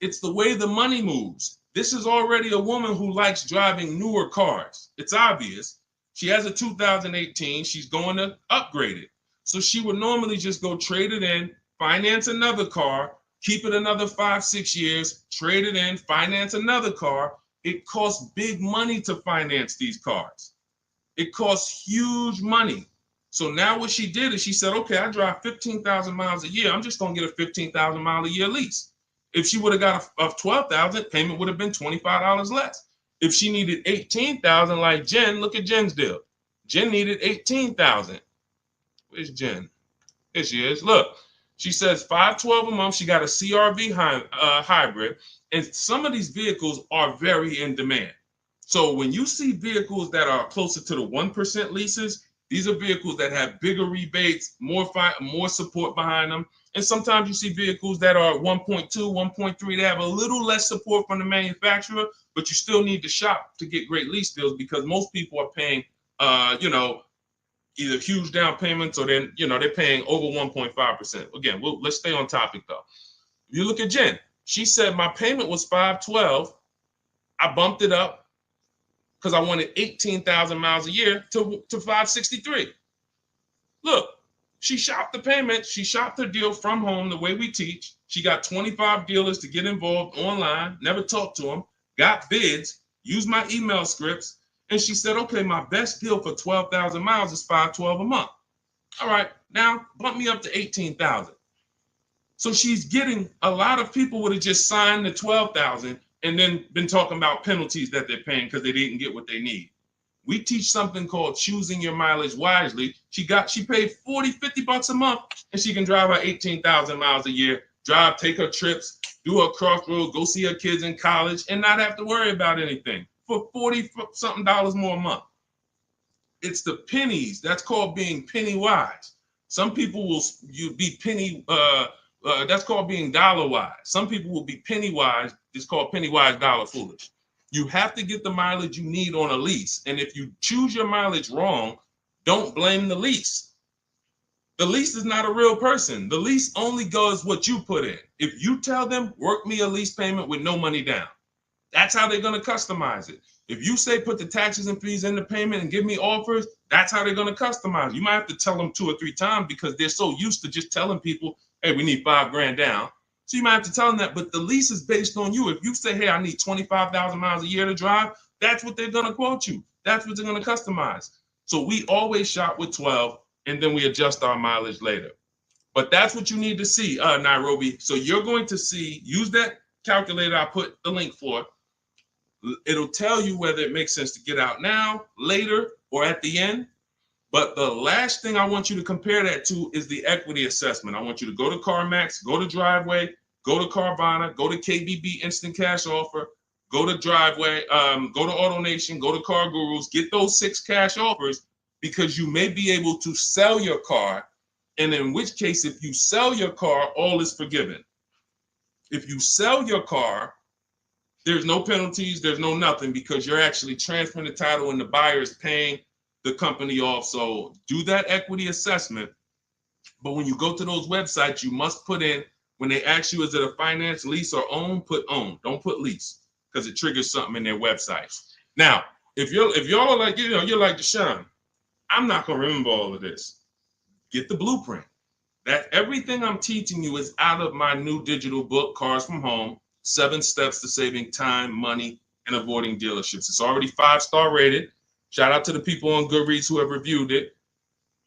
it's the way the money moves. This is already a woman who likes driving newer cars. It's obvious. She has a 2018. She's going to upgrade it. So she would normally just go trade it in, finance another car, keep it another 5-6 years, trade it in, finance another car. It costs big money to finance these cars. It costs huge money. So now what she did is she said, okay, I drive 15,000 miles a year. I'm just going to get a 15,000 mile a year lease. If she would have got a 12,000, payment would have been $25 less. If she needed 18,000 like Jen, look at Jen's deal. Jen needed 18,000. Where's Jen? Here she is. Look, she says $512 a month. She got a CRV hybrid, and some of these vehicles are very in demand. So when you see vehicles that are closer to the 1% leases, these are vehicles that have bigger rebates, more support behind them. And sometimes you see vehicles that are 1.2, 1.3. They have a little less support from the manufacturer, but you still need to shop to get great lease deals because most people are paying, either huge down payments or then, they're paying over 1.5%. Again, let's stay on topic though. If you look at Jen, she said my payment was $512. I bumped it up because I wanted 18,000 miles a year to $563. Look, she shopped the payment. She shopped her deal from home the way we teach. She got 25 dealers to get involved online, never talked to them, got bids, used my email scripts, and she said, okay, my best deal for 12,000 miles is $512 a month. All right, now bump me up to 18,000. So she's getting, a lot of people would have just signed the 12,000 and then been talking about penalties that they're paying because they didn't get what they need. We teach something called choosing your mileage wisely. She paid $40-50 a month and she can drive her 18,000 miles a year, take her trips, do her crossroads, go see her kids in college and not have to worry about anything for $40-something more a month. It's the pennies. That's called being penny wise. Some people will be penny, that's called being dollar wise. Some people will be penny wise. It's called penny wise, dollar foolish. You have to get the mileage you need on a lease. And if you choose your mileage wrong, don't blame the lease. The lease is not a real person. The lease only goes what you put in. If you tell them, work me a lease payment with no money down, that's how they're going to customize it. If you say put the taxes and fees in the payment and give me offers, that's how they're going to customize it. You might have to tell them 2 or 3 times because they're so used to just telling people, hey, we need $5,000 down. So you might have to tell them that, but the lease is based on you. If you say, hey, I need 25,000 miles a year to drive, that's what they're going to quote you. That's what they're going to customize. So we always shop with 12 and then we adjust our mileage later. But that's what you need to see, Nairobi. So you're going to see, use that calculator I put the link for. It'll tell you whether it makes sense to get out now, later, or at the end. But the last thing I want you to compare that to is the equity assessment. I want you to go to CarMax, go to Driveway, go to Carvana, go to KBB Instant Cash Offer, go to Driveway, go to AutoNation, go to Car Gurus, get those 6 cash offers because you may be able to sell your car. And in which case, if you sell your car, all is forgiven. If you sell your car, there's no penalties, there's no nothing because you're actually transferring the title and the buyer is paying the company off. So do that equity assessment. But when you go to those websites, you must put in, when they ask you, is it a finance, lease, or own, put own. Don't put lease because it triggers something in their websites. Now, if y'all are like, you're like Deshone, I'm not going to remember all of this. Get the blueprint. That everything I'm teaching you is out of my new digital book, Cars from Home, 7 Steps to Saving Time, Money, and Avoiding Dealerships. It's already 5-star rated. Shout out to the people on Goodreads who have reviewed it.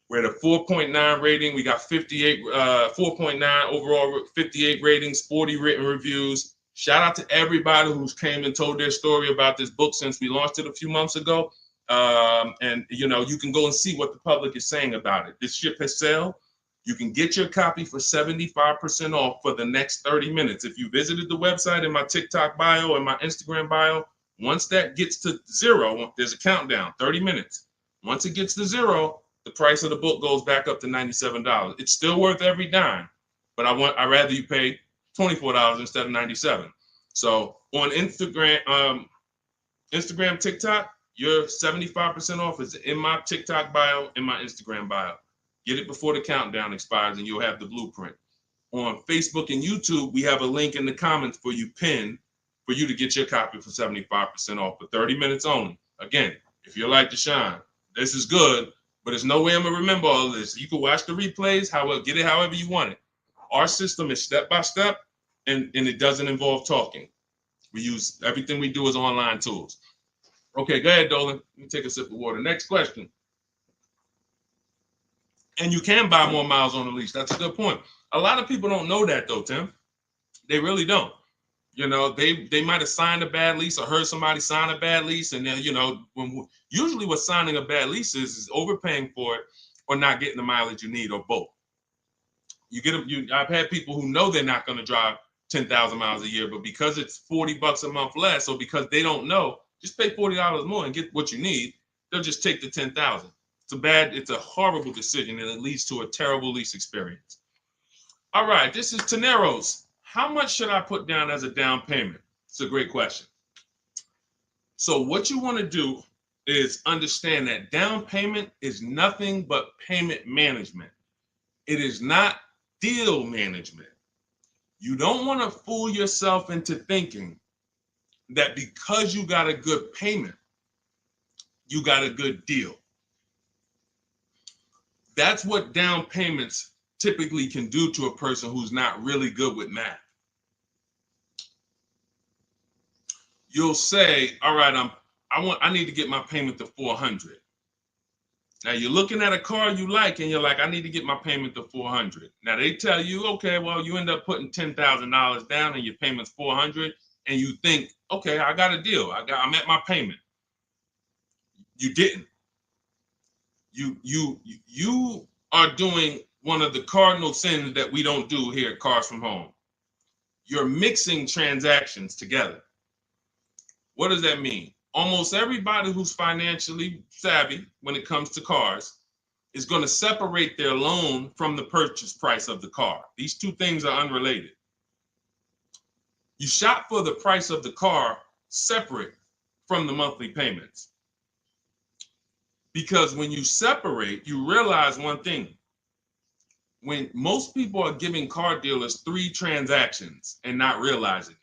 We're at a 4.9 rating. We got 4.9 overall, 58 ratings, 40 written reviews. Shout out to everybody who's came and told their story about this book since we launched it a few months ago. And you can go and see what the public is saying about it. This ship has sailed. You can get your copy for 75% off for the next 30 minutes. If you visited the website in my TikTok bio and my Instagram bio, once that gets to 0, there's a countdown, 30 minutes. Once it gets to 0, the price of the book goes back up to $97. It's still worth every dime, but I'd rather you pay $24 instead of $97. So on Instagram, TikTok, your 75% off is in my TikTok bio, in my Instagram bio. Get it before the countdown expires and you'll have the blueprint. On Facebook and YouTube, we have a link in the comments for you pinned for you to get your copy for 75% off for 30 minutes only. Again, if you're like Deshone, this is good, but there's no way I'm going to remember all of this. You can watch the replays, get it however you want it. Our system is step-by-step, and it doesn't involve talking. Everything we do is online tools. Okay, go ahead, Dolan. Let me take a sip of water. Next question. And you can buy more miles on the lease. That's a good point. A lot of people don't know that though, Tim. They really don't. You know, they might have signed a bad lease or heard somebody sign a bad lease, and then, you know, usually what signing a bad lease is overpaying for it or not getting the mileage you need, or both. You get them. I've had people who know they're not going to drive 10,000 miles a year, but because it's $40 a month less, or because they don't know, just pay $40 more and get what you need. They'll just take the 10,000. It's a horrible decision, and it leads to a terrible lease experience. All right, this is Teneros. How much should I put down as a down payment? It's a great question. So what you want to do is understand that down payment is nothing but payment management. It is not deal management. You don't want to fool yourself into thinking that because you got a good payment, you got a good deal. That's what down payments typically can do to a person who's not really good with math. You'll say, all right, I need to get my payment to 400. Now you're looking at a car you like, and you're like, I need to get my payment to 400. Now they tell you, okay, well, you end up putting $10,000 down and your payment's 400, and you think, okay, I got a deal. I'm at my payment. You didn't. You are doing one of the cardinal sins that we don't do here at Cars from Home. You're mixing transactions together. What does that mean? Almost everybody who's financially savvy when it comes to cars is going to separate their loan from the purchase price of the car. These two things are unrelated. You shop for the price of the car separate from the monthly payments. Because when you separate, you realize one thing. When most people are giving car dealers 3 transactions and not realizing it,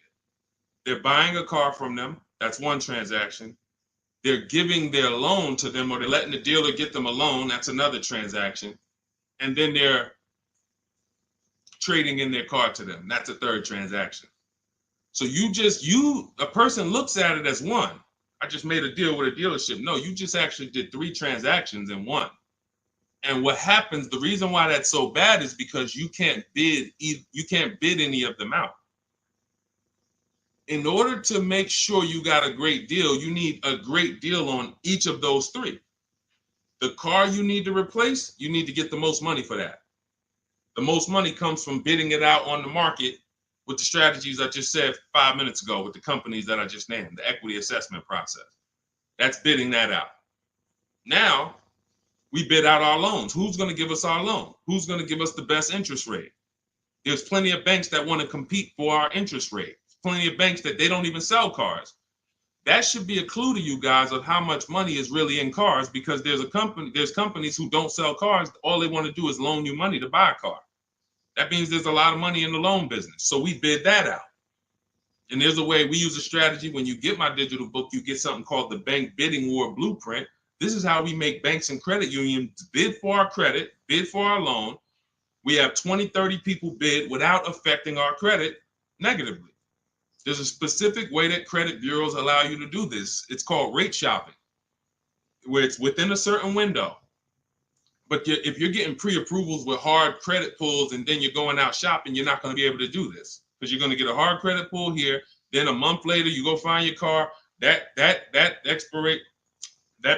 they're buying a car from them. That's one transaction. They're giving their loan to them, or they're letting the dealer get them a loan. That's another transaction. And then they're trading in their car to them. That's a third transaction. So a person looks at it as one. I just made a deal with a dealership. No, you just actually did 3 transactions in one. And what happens, the reason why that's so bad is because you can't bid any of them out. In order to make sure you got a great deal, you need a great deal on each of those 3. The car you need to replace, you need to get the most money for that. The most money comes from bidding it out on the market with the strategies I just said 5 minutes ago with the companies that I just named, the equity assessment process. That's bidding that out. Now, we bid out our loans. Who's going to give us our loan? Who's going to give us the best interest rate? There's plenty of banks that want to compete for our interest rate. Plenty of banks that they don't even sell cars. That should be a clue to you guys of how much money is really in cars, because there's companies who don't sell cars. All they want to do is loan you money to buy a car. That means there's a lot of money in the loan business. So we bid that out. And there's a way we use a strategy. When you get my digital book, you get something called the Bank Bidding War Blueprint. This is how we make banks and credit unions bid for our credit, bid for our loan. We have 20, 30 people bid without affecting our credit negatively. There's a specific way that credit bureaus allow you to do this. It's called rate shopping, where it's within a certain window. But if you're getting pre-approvals with hard credit pulls and then you're going out shopping, you're not going to be able to do this, because you're going to get a hard credit pull here. Then a month later, you go find your car. That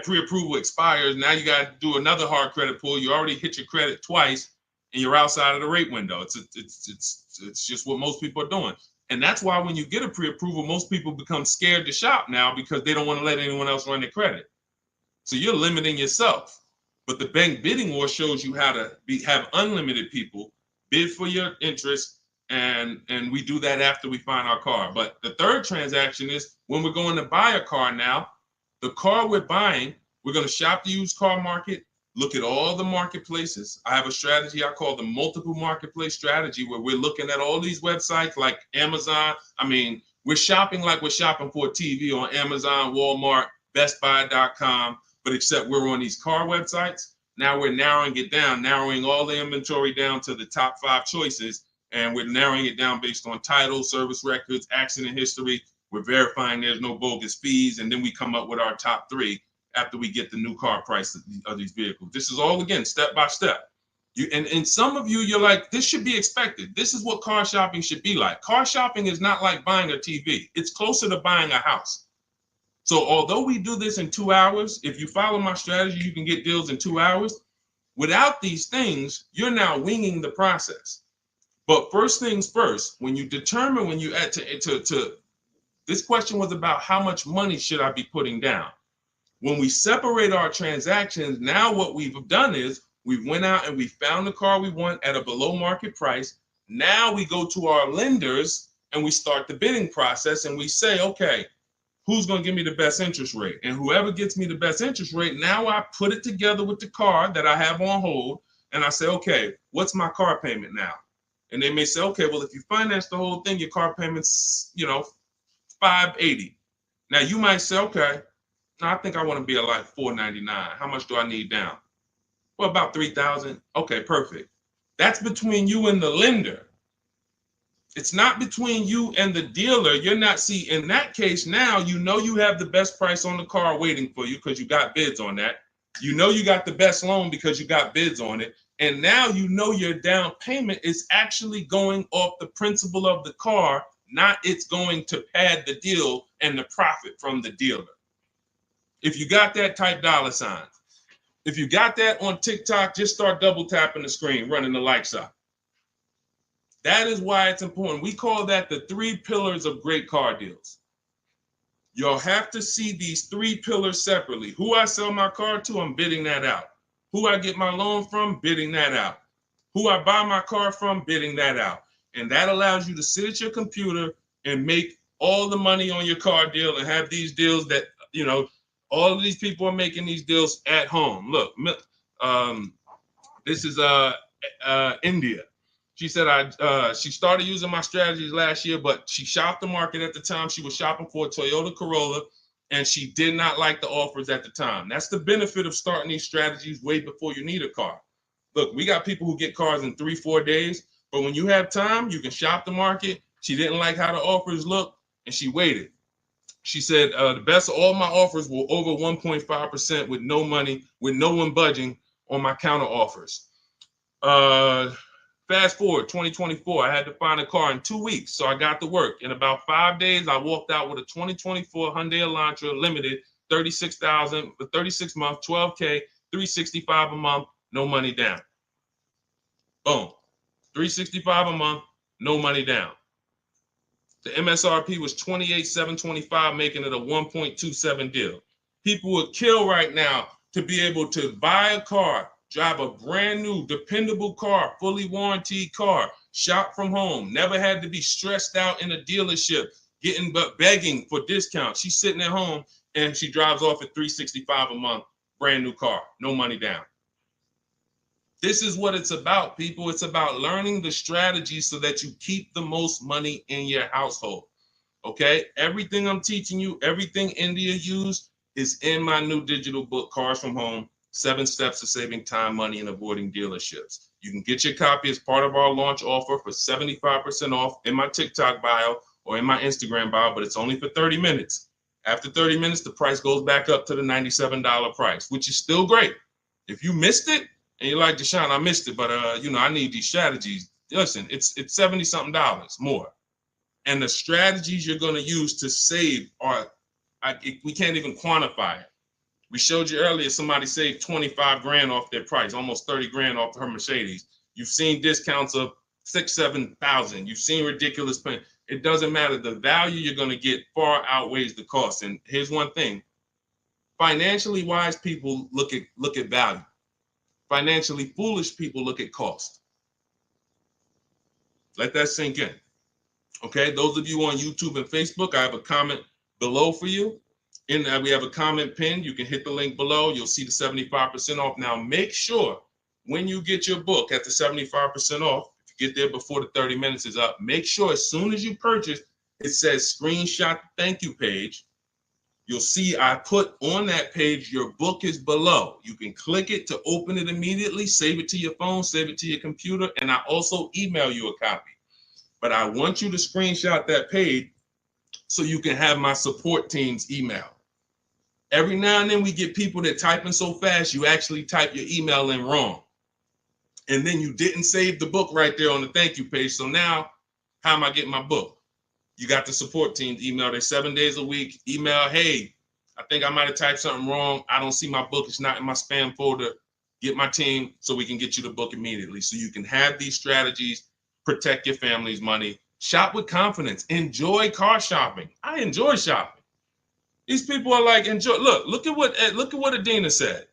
pre-approval expires. Now you got to do another hard credit pull. You already hit your credit twice, and you're outside of the rate window. It's just what most people are doing. And that's why when you get a pre-approval, most people become scared to shop now, because they don't want to let anyone else run their credit. So you're limiting yourself. But the Bank Bidding War shows you how to have unlimited people bid for your interest, and we do that after we find our car. But the third transaction is when we're going to buy a car now. The car we're buying, we're going to shop the used car market, look at all the marketplaces. I have a strategy I call the multiple marketplace strategy, where we're looking at all these websites like Amazon. I mean, we're shopping like we're shopping for a TV on Amazon, Walmart, BestBuy.com, but except we're on these car websites. Now we're narrowing it down, narrowing all the inventory down to the top 5 choices, and we're narrowing it down based on title, service records, accident history. We're verifying there's no bogus fees, and then we come up with our top 3 after we get the new car price of these vehicles. This is all, again, step by step. And some of you, you're like, this should be expected. This is what car shopping should be like. Car shopping is not like buying a TV. It's closer to buying a house. So although we do this in 2 hours, if you follow my strategy, you can get deals in 2 hours. Without these things, you're now winging the process. But first things first, when you determine, when you add to this question was about how much money should I be putting down? When we separate our transactions, now what we've done is we went out and we found the car we want at a below market price. Now we go to our lenders and we start the bidding process and we say, okay, who's going to give me the best interest rate? And whoever gets me the best interest rate, now I put it together with the car that I have on hold. And I say, okay, what's my car payment now? And they may say, okay, well, if you finance the whole thing, your car payment's, $580. Now you might say, okay, I think I want to be at like $499. How much do I need down? Well, about $3,000. Okay, perfect. That's between you and the lender. It's not between you and the dealer. You're not, see, in that case, now you have the best price on the car waiting for you because you got bids on that. You got the best loan because you got bids on it. And now your down payment is actually going off the principal of the car, not it's going to pad the deal and the profit from the dealer. If you got that, type $sign. If you got that on TikTok, just start double tapping the screen, running the like sign. That is why it's important. We call that the 3 pillars of great car deals. You'll have to see these 3 pillars separately. Who I sell my car to, I'm bidding that out. Who I get my loan from, bidding that out. Who I buy my car from, bidding that out. And that allows you to sit at your computer and make all the money on your car deal and have these deals that, all of these people are making these deals at home. Look, this is India. She said she started using my strategies last year, but she shopped the market at the time. She was shopping for a Toyota Corolla, and she did not like the offers at the time. That's the benefit of starting these strategies way before you need a car. Look, we got people who get cars in 3-4 days, but when you have time, you can shop the market. She didn't like how the offers looked, and she waited. She said the best of all my offers were over 1.5% with no money, with no one budging on my counter offers. Fast forward 2024, I had to find a car in 2 weeks, so I got to work. In about 5 days, I walked out with a 2024 Hyundai Elantra Limited, $36,000 for 36 months, $12K, $365 a month, no money down. Boom, $365 a month, no money down. The MSRP was $28,725, making it a 1.27 deal. People would kill right now to be able to buy a car, drive a brand new, dependable car, fully warranted car, shop from home, never had to be stressed out in a dealership, begging for discounts. She's sitting at home and she drives off at $365 a month, brand new car, no money down. This is what it's about, people. It's about learning the strategy so that you keep the most money in your household. Okay? Everything I'm teaching you, everything India used is in my new digital book, Cars from Home, 7 Steps to Saving Time, Money, and Avoiding Dealerships. You can get your copy as part of our launch offer for 75% off in my TikTok bio or in my Instagram bio, but it's only for 30 minutes. After 30 minutes, the price goes back up to the $97 price, which is still great. If you missed it, and you're like, Deshone, I missed it, but I need these strategies. Listen, it's $70-something more. And the strategies you're going to use to save we can't even quantify it. We showed you earlier, somebody saved 25 grand off their price, almost 30 grand off her Mercedes. You've seen discounts of 6,000-7,000. You've seen ridiculous pay. It doesn't matter. The value you're going to get far outweighs the cost. And here's one thing. Financially wise people look at value. Financially foolish people look at cost. Let that sink in. Okay, those of you on YouTube and Facebook, I have a comment below for you. We have a comment pinned. You can hit the link below. You'll see the 75% off. Now, make sure when you get your book at the 75% off, if you get there before the 30 minutes is up, make sure as soon as you purchase, it says screenshot the thank you page. You'll see I put on that page, your book is below. You can click it to open it immediately, save it to your phone, save it to your computer, and I also email you a copy. But I want you to screenshot that page so you can have my support team's email. Every now and then we get people that typing so fast, you actually type your email in wrong. and then you didn't save the book right there on the thank you page. So now, how am I getting my book? You got the support team email. They're 7 days a week. Email, hey, I think I might have typed something wrong. I don't see my book. It's not in my spam folder. Get my team so we can get you the book immediately. So you can have these strategies, protect your family's money, shop with confidence, enjoy car shopping. I enjoy shopping. These people are like, enjoy. Look at what Adina said.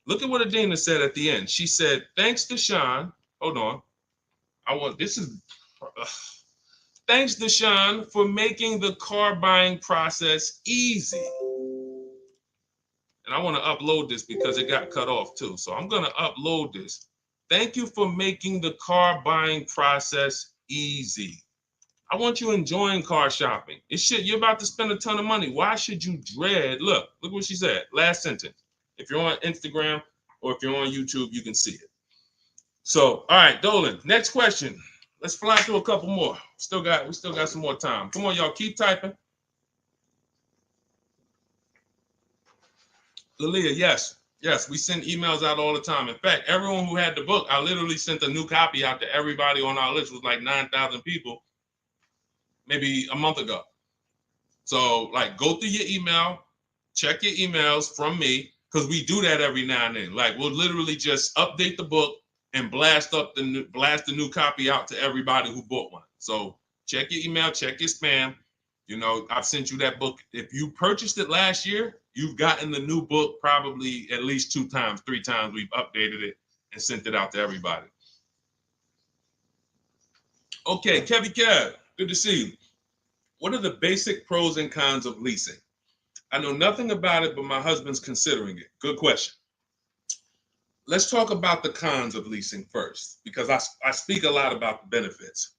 Look at what Adina said at the end. She said, thanks to Sean. Hold on. Thanks to Sean for making the car buying process easy. And I want to upload this because it got cut off too. So I'm going to upload this. Thank you for making the car buying process easy. I want you enjoying car shopping. You're about to spend a ton of money. Why should you dread? Look what she said. Last sentence. If you're on Instagram or if you're on YouTube, you can see it. So, all right, Dolan, next question. Let's fly through a couple more. We still got some more time. Come on, y'all, keep typing. Lalia, yes, we send emails out all the time. In fact, everyone who had the book, I literally sent a new copy out to everybody on our list. It was like 9,000 people, maybe a month ago. So, like, go through your email, check your emails from me, because we do that every now and then. Like, we'll literally just update the book and blast the new copy out to everybody who bought one. So check your email, check your spam. You know, I've sent you that book. If you purchased it last year, you've gotten the new book probably at least 2 times, 3 times. We've updated it and sent it out to everybody. Okay, Kevy Kev, good to see you. What are the basic pros and cons of leasing? I know nothing about it, but my husband's considering it. Good question. Let's talk about the cons of leasing first, because I speak a lot about the benefits.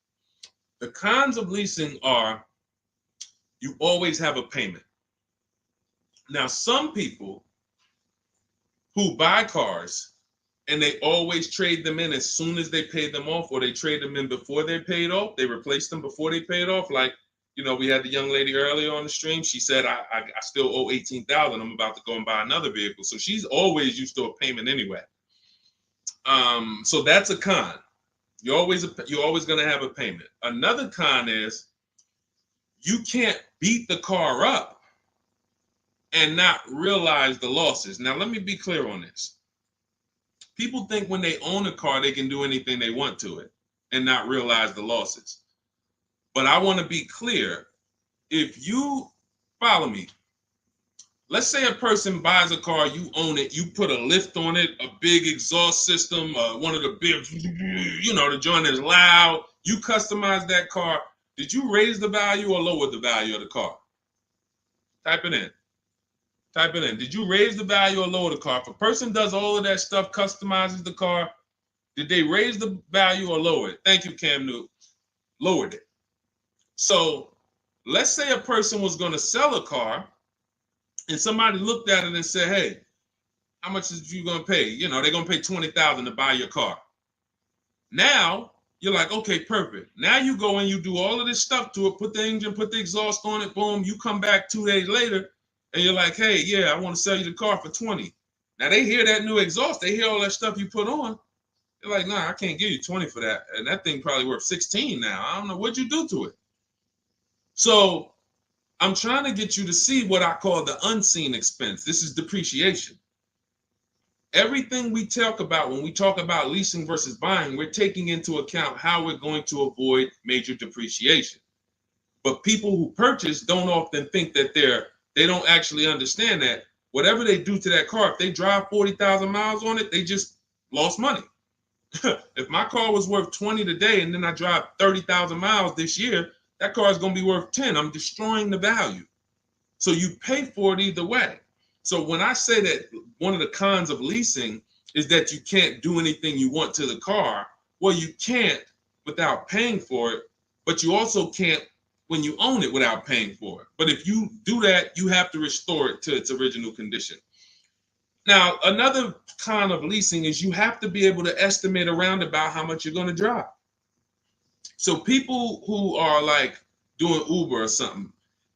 The cons of leasing are you always have a payment. Now, some people who buy cars and they always trade them in as soon as they pay them off, or they trade them in before they paid off, they replace them before they paid off. Like, you know, we had the young lady earlier on the stream. She said, I still owe $18,000. I'm about to go and buy another vehicle. So she's always used to a payment anyway. So that's a con. You're always going to have a payment. Another con is you can't beat the car up and not realize the losses. Now, let me be clear on this. People think when they own a car, they can do anything they want to it and not realize the losses. But I want to be clear. If you follow me, let's say a person buys a car, you own it, you put a lift on it, a big exhaust system, one of the big, the joint is loud. You customize that car. Did you raise the value or lower the value of the car? Type it in. Did you raise the value or lower the car? If a person does all of that stuff, customizes the car, did they raise the value or lower it? Thank you, Cam Newton. Lowered it. So let's say a person was going to sell a car, and somebody looked at it and said, hey, how much is you going to pay? You know, they're going to pay $20,000 to buy your car. Now, you're like, okay, perfect. Now you go and you do all of this stuff to it, put the engine, put the exhaust on it, boom. You come back 2 days later, and you're like, hey, yeah, I want to sell you the car for $20,000. Now, they hear that new exhaust. They hear all that stuff you put on. They're like, nah, I can't give you $20,000 for that. And that thing probably worth $16,000 now. I don't know. What'd you do to it? So I'm trying to get you to see what I call the unseen expense. This is depreciation. Everything we talk about when we talk about leasing versus buying, we're taking into account how we're going to avoid major depreciation. But people who purchase don't often think that they don't actually understand that whatever they do to that car, if they drive 40,000 miles on it, they just lost money. If my car was worth 20 today and then I drive 30,000 miles this year, that car is going to be worth 10. I'm destroying the value. So you pay for it either way. So when I say that one of the cons of leasing is that you can't do anything you want to the car, well, you can't without paying for it, but you also can't when you own it without paying for it. But if you do that, you have to restore it to its original condition. Now, another con of leasing is you have to be able to estimate around about how much you're going to drive. So people who are like doing Uber or something,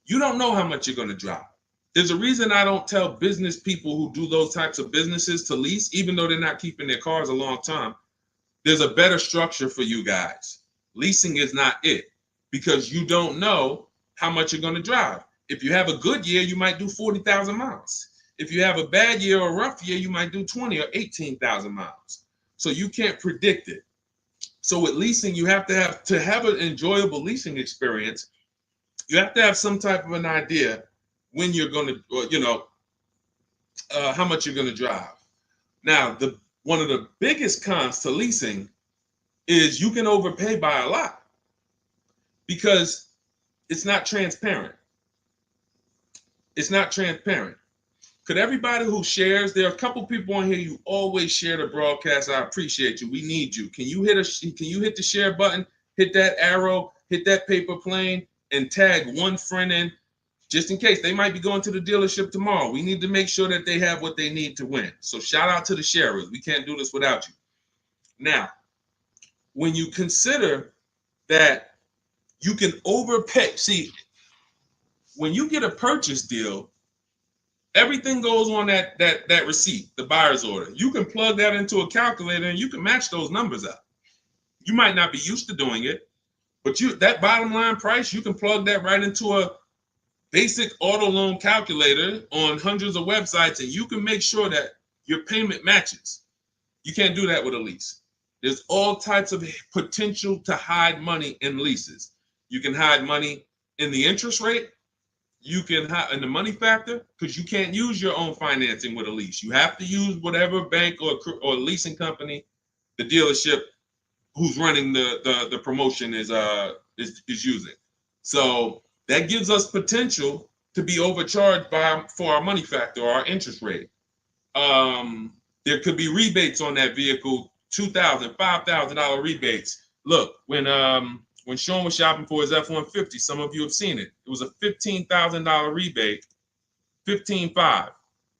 you don't know how much you're going to drive. There's a reason I don't tell business people who do those types of businesses to lease, even though they're not keeping their cars a long time. there's a better structure for you guys. Leasing is not it, because you don't know how much you're going to drive. If you have a good year, you might do 40,000 miles. If you have a bad year or a rough year, you might do 20 or 18,000 miles. So you can't predict it. So with leasing, you have to have an enjoyable leasing experience. You have to have some type of an idea when you're going to, how much you're going to drive. Now, one of the biggest cons to leasing is you can overpay by a lot because it's not transparent. It's not transparent. Could everybody who shares, there are a couple people on here, you always share the broadcast. I appreciate you. We need you. Can you hit the share button, hit that arrow, hit that paper plane, and tag one friend in, just in case they might be going to the dealership tomorrow. We need to make sure that they have what they need to win. So shout out to the sharers. We can't do this without you. Now, when you consider that you can overpay, see, when you get a purchase deal, everything goes on that receipt, the buyer's order. You can plug that into a calculator and you can match those numbers up. You might not be used to doing it, but that bottom line price, you can plug that right into a basic auto loan calculator on hundreds of websites, and you can make sure that your payment matches. You can't do that with a lease. There's all types of potential to hide money in leases. You can hide money in the interest rate. You can hide in the money factor, because you can't use your own financing with a lease. You have to use whatever bank or leasing company the dealership who's running the promotion is using. So that gives us potential to be overcharged for our money factor or our interest rate. There could be rebates on that vehicle, $2,000, $5,000 rebates. Look, when Sean was shopping for his F-150, some of you have seen it. It was a $15,000 rebate, $15,500.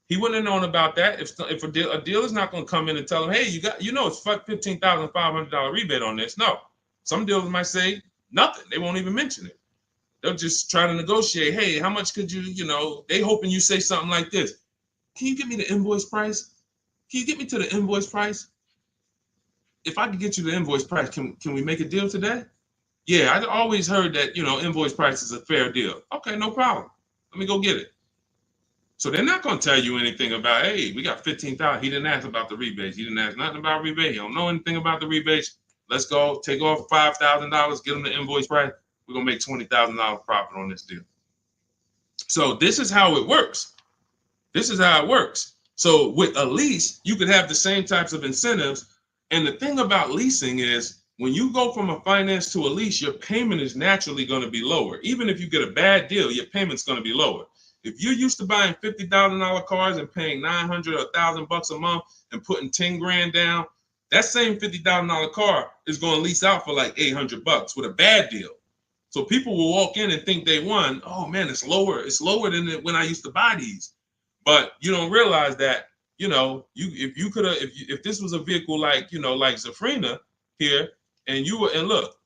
He wouldn't have known about that if a dealer's not going to come in and tell him, hey, it's $15,500 rebate on this. No, some dealers might say nothing. They won't even mention it. They'll just try to negotiate. Hey, how much could you, they hoping you say something like this. Can you get me the invoice price? Can you get me to the invoice price? If I could get you the invoice price, can we make a deal today? Yeah, I always heard that, invoice price is a fair deal. Okay, no problem. Let me go get it. So they're not going to tell you anything about, hey, we got $15,000. He didn't ask about the rebates. He didn't ask nothing about rebate. He don't know anything about the rebates. Let's go take off $5,000, get him the invoice price. We're going to make $20,000 profit on this deal. So this is how it works. This is how it works. So with a lease, you could have the same types of incentives. And the thing about leasing is when you go from a finance to a lease, your payment is naturally going to be lower. Even if you get a bad deal, your payment's going to be lower. If you're used to buying $50,000 cars and paying $900 or $1,000 a month and putting 10 grand down, that same $50,000 car is going to lease out for like $800 with a bad deal. So people will walk in and think they won. Oh man, it's lower. It's lower than when I used to buy these. But you don't realize that, if this was a vehicle like Zafrina here, and look,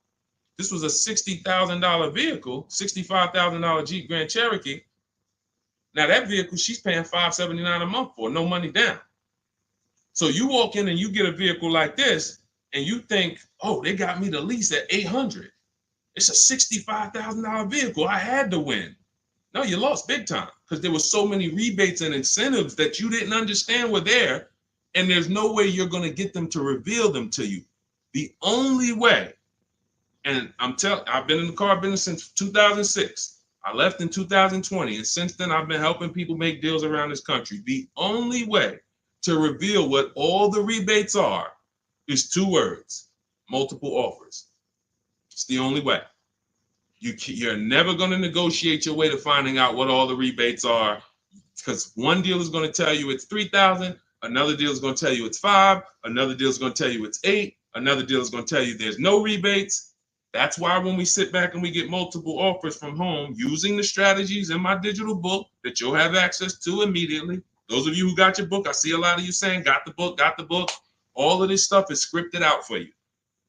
this was a $60,000 vehicle, $65,000 Jeep Grand Cherokee. Now that vehicle, she's paying $579 a month for, no money down. So you walk in and you get a vehicle like this, and you think, oh, they got me the lease at $800. It's a $65,000 vehicle. I had to win. No, you lost big time because there were so many rebates and incentives that you didn't understand were there, and there's no way you're going to get them to reveal them to you. The only way, and I've been in the car business since 2006. I left in 2020, and since then I've been helping people make deals around this country. The only way to reveal what all the rebates are is 2 words: multiple offers. It's the only way. You're never going to negotiate your way to finding out what all the rebates are, because one deal is going to tell you it's $3,000, another deal is going to tell you it's $5,000, another deal is going to tell you it's $8,000, another deal is going to tell you there's no rebates. That's why when we sit back and we get multiple offers from home using the strategies in my digital book that you'll have access to immediately. Those of you who got your book, I see a lot of you saying, got the book. All of this stuff is scripted out for you.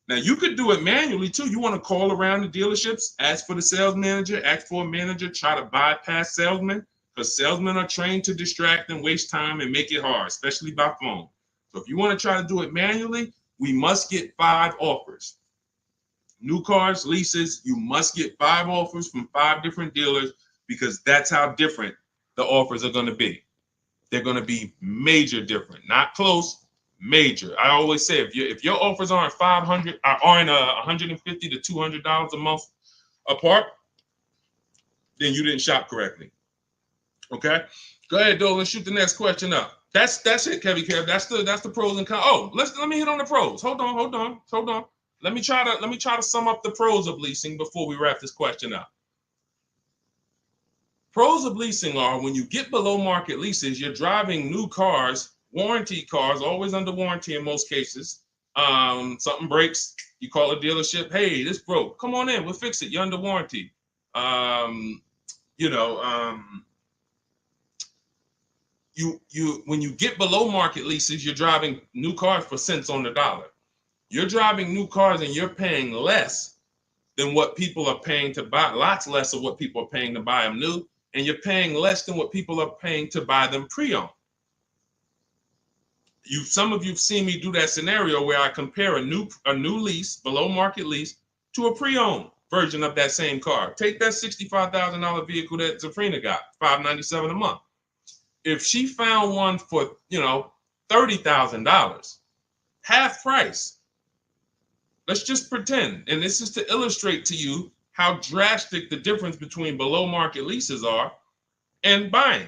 Now, you could do it manually, too. You want to call around the dealerships, ask for the sales manager, ask for a manager, try to bypass salesmen, because salesmen are trained to distract and waste time and make it hard, especially by phone. So if you want to try to do it manually, we must get 5 offers. New cars, leases, you must get 5 offers from 5 different dealers because that's how different the offers are going to be. They're going to be major different, not close, major. I always say if your offers aren't $150 to $200 a month apart, then you didn't shop correctly. Okay, go ahead, Doe. Let's shoot the next question up. That's it, Kevy Kev. That's the pros and cons. Oh, let me hit on the pros. Hold on. Let me try to sum up the pros of leasing before we wrap this question up. Pros of leasing are when you get below market leases, you're driving new cars, warranty cars, always under warranty in most cases. Something breaks, you call a dealership. Hey, this broke. Come on in, we'll fix it. You're under warranty. When you get below market leases, you're driving new cars for cents on the dollar. You're driving new cars and you're paying less than what people are paying to buy, lots less of what people are paying to buy them new, and you're paying less than what people are paying to buy them pre-owned. Some of you've seen me do that scenario where I compare a new lease, below market lease, to a pre-owned version of that same car. Take that $65,000 vehicle that Zafrina got, $597 a month. If she found one for, $30,000, half price, let's just pretend, and this is to illustrate to you how drastic the difference between below market leases are and buying.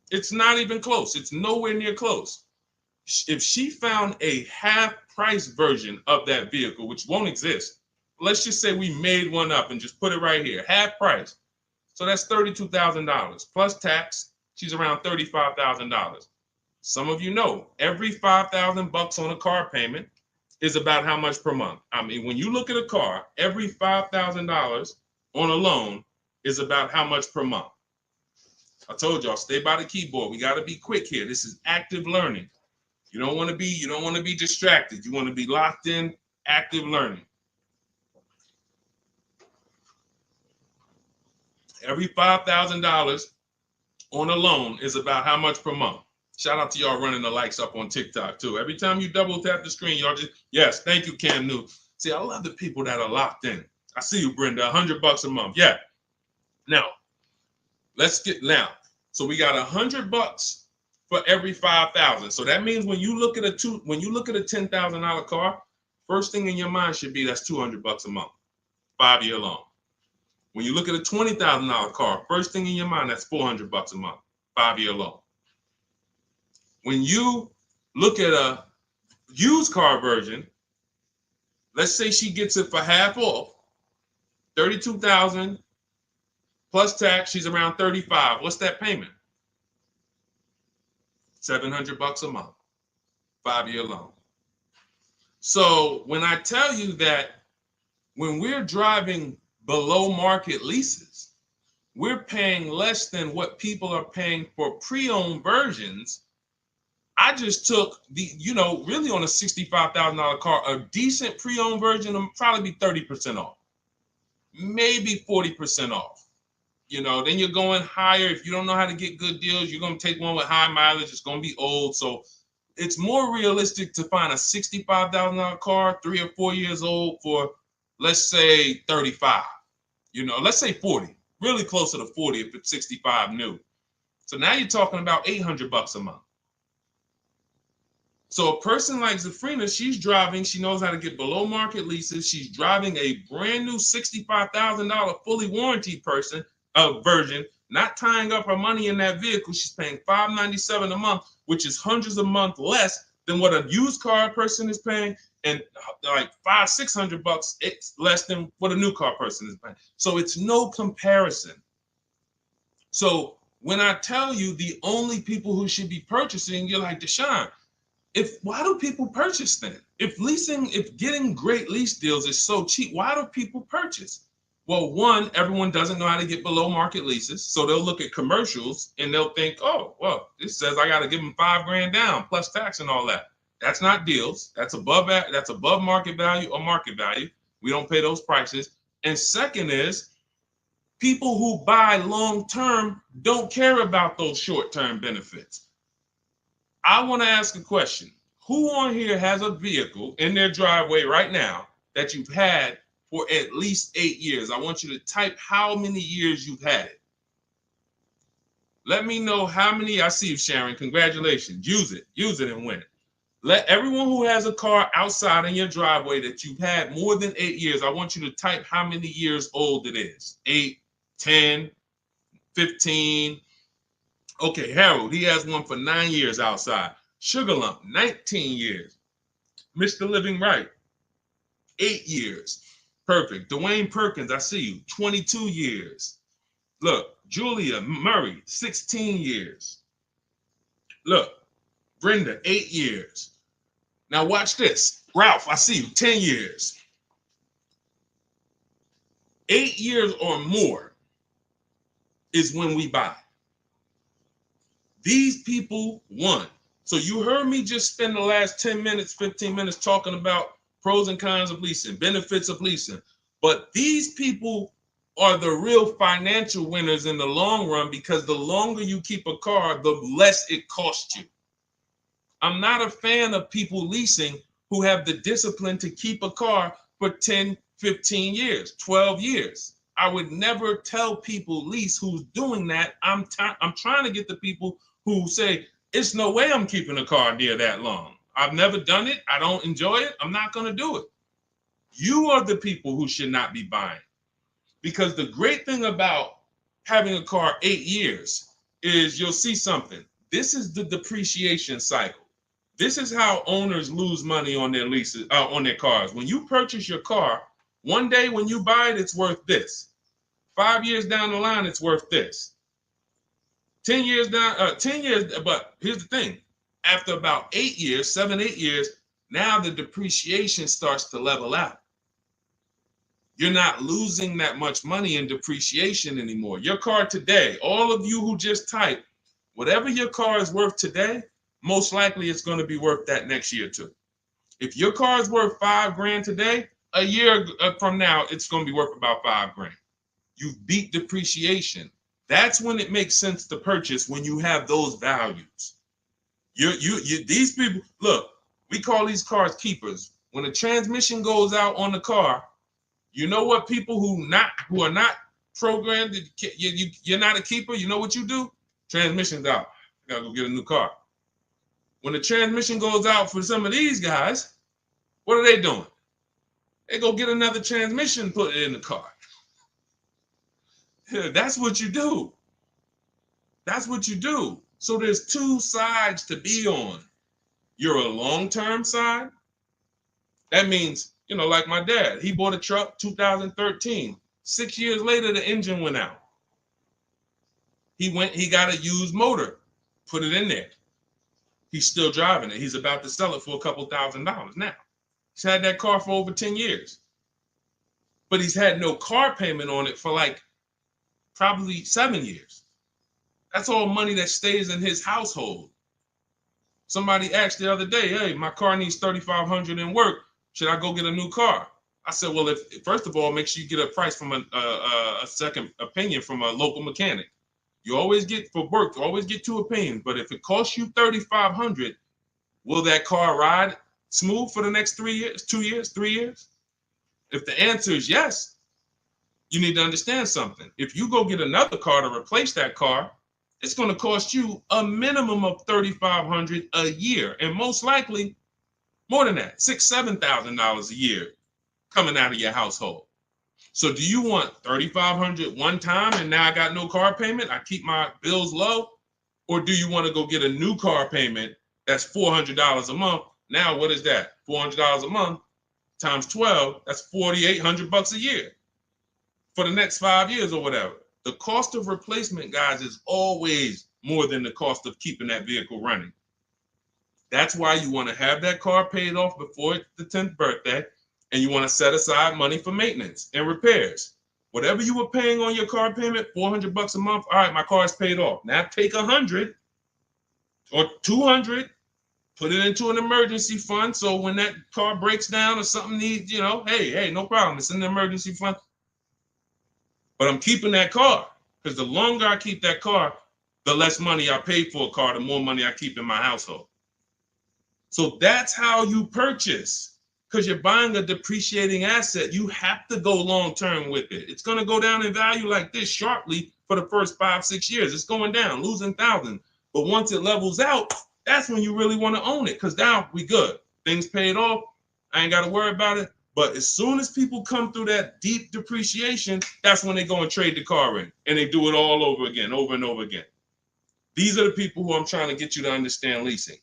It's not even close. It's nowhere near close. If she found a half price version of that vehicle, which won't exist, let's just say we made one up and just put it right here, half price. So that's $32,000 plus tax. She's around $35,000. Some of you know every $5,000 on a car payment is about how much per month. I mean, when you look at a car, every $5,000 on a loan is about how much per month. I told y'all, stay by the keyboard. We got to be quick here. This is active learning. You don't want to be distracted. You want to be locked in, active learning. Every $5,000 on a loan is about how much per month. Shout out to y'all running the likes up on TikTok too. Every time you double tap the screen, y'all just, yes, thank you, Cam New. See, I love the people that are locked in. I see you, Brenda, $100 a month. Yeah. Now, so we got $100 for every 5,000. So that means when you look at a $10,000 car, first thing in your mind should be that's $200 a month, 5-year loan. When you look at a $20,000 car, first thing in your mind, that's $400 a month, 5-year loan. When you look at a used car version, let's say she gets it for half off, $32,000 plus tax, she's around $35,000. What's that payment? $700 a month, 5-year loan. So when I tell you that when we're driving below market leases, we're paying less than what people are paying for pre-owned versions. I just took really on a $65,000 car, a decent pre-owned version will probably be 30% off, maybe 40% off. Then you're going higher. If you don't know how to get good deals, you're going to take one with high mileage. It's going to be old. So it's more realistic to find a $65,000 car, 3 or 4 years old for, let's say 35, let's say 40, really closer to 40 if it's 65 new. So now you're talking about $800 a month. So a person like Zafrina, she's driving, she knows how to get below market leases. She's driving a brand new $65,000 fully warranted version, not tying up her money in that vehicle. She's paying $597 a month, which is hundreds a month less than what a used car person is paying, and like $500-$600 it's less than what a new car person is paying. So it's no comparison. So when I tell you the only people who should be purchasing, you're like, Deshone, why do people purchase then? If getting great lease deals is so cheap, why do people purchase? Well, one, everyone doesn't know how to get below market leases. So they'll look at commercials and they'll think, oh, well, this says I got to give them $5,000 down plus tax and all that. That's not deals. That's above market value or market value. We don't pay those prices. And second is, people who buy long-term don't care about those short-term benefits. I want to ask a question. Who on here has a vehicle in their driveway right now that you've had for at least 8 years? I want you to type how many years you've had it. Let me know how many. I see you, Sharon. Congratulations. Use it and win. Let everyone who has a car outside in your driveway that you've had more than 8 years, I want you to type how many years old it is. 8, 10, 15. Okay, Harold, he has one for 9 years outside. Sugar Lump, 19 years. Mr. Living Right, 8 years. Perfect. Dwayne Perkins, I see you, 22 years. Look, Julia Murray, 16 years. Look, Brenda, 8 years. Now watch this. Ralph, I see you, 10 years. 8 years or more is when we buy. These people won. So you heard me just spend the last 10 minutes, 15 minutes talking about pros and cons of leasing, benefits of leasing. But these people are the real financial winners in the long run, because the longer you keep a car, the less it costs you. I'm not a fan of people leasing who have the discipline to keep a car for 10, 15 years, 12 years. I would never tell people lease who's doing that. I'm trying to get the people who say, it's no way I'm keeping a car near that long. I've never done it. I don't enjoy it. I'm not going to do it. You are the people who should not be buying. Because the great thing about having a car 8 years is you'll see something. This is the depreciation cycle. This is how owners lose money on their leases, on their cars. When you purchase your car, one day when you buy it, it's worth this. 5 years down the line, it's worth this. 10 years down, 10 years, but here's the thing. After about 8 years, 7, 8 years, now the depreciation starts to level out. You're not losing that much money in depreciation anymore. Your car today, all of you who just typed, whatever your car is worth today, most likely it's going to be worth that next year too. If your car is worth $5,000 today, a year from now, it's going to be worth about $5,000. You beat depreciation. That's when it makes sense to purchase, when you have those values. These people, look, we call these cars keepers. When a transmission goes out on the car, you know what people who are not programmed, you're not a keeper, you know what you do? Transmission's out. You gotta go get a new car. When the transmission goes out for some of these guys, what are they doing? They go get another transmission and put it in the car. That's what you do. That's what you do. So there's two sides to be on. You're a long-term side. That means, like my dad, he bought a truck 2013. 6 years later, the engine went out. He got a used motor, put it in there. He's still driving it. He's about to sell it for a couple $1,000s now. He's had that car for over 10 years. But he's had no car payment on it for probably 7 years. That's all money that stays in his household. Somebody asked the other day, hey, my car needs $3,500 in work. Should I go get a new car? I said, well, first of all, make sure you get a price from a second opinion from a local mechanic. You always get, for work, you always get 2 opinions. But if it costs you $3,500, will that car ride smooth for the next 3 years, 2 years, 3 years? If the answer is yes, you need to understand something. If you go get another car to replace that car, it's going to cost you a minimum of $3,500 a year, and most likely more than that, $6,000, $7,000 a year coming out of your household. So do you want $3,500 one time and now I got no car payment, I keep my bills low? Or do you want to go get a new car payment that's $400 a month? Now what is that? $400 a month times 12, that's $4,800 a year for the next 5 years or whatever. The cost of replacement, guys, is always more than the cost of keeping that vehicle running. That's why you want to have that car paid off before the 10th birthday, and you want to set aside money for maintenance and repairs. Whatever you were paying on your car payment, $400 a month. All right, my car is paid off. Now take $100 or $200, put it into an emergency fund. So when that car breaks down or something needs, hey, no problem. It's in the emergency fund. But I'm keeping that car, because the longer I keep that car, the less money I pay for a car, the more money I keep in my household. So that's how you purchase, because you're buying a depreciating asset. You have to go long term with it. It's going to go down in value like this sharply for the first 5-6 years. It's going down, losing thousands. But once it levels out, that's when you really want to own it, because now we good. Things paid off. I ain't got to worry about it. But as soon as people come through that deep depreciation, that's when they go and trade the car in, and they do it all over again, over and over again. These are the people who I'm trying to get you to understand leasing.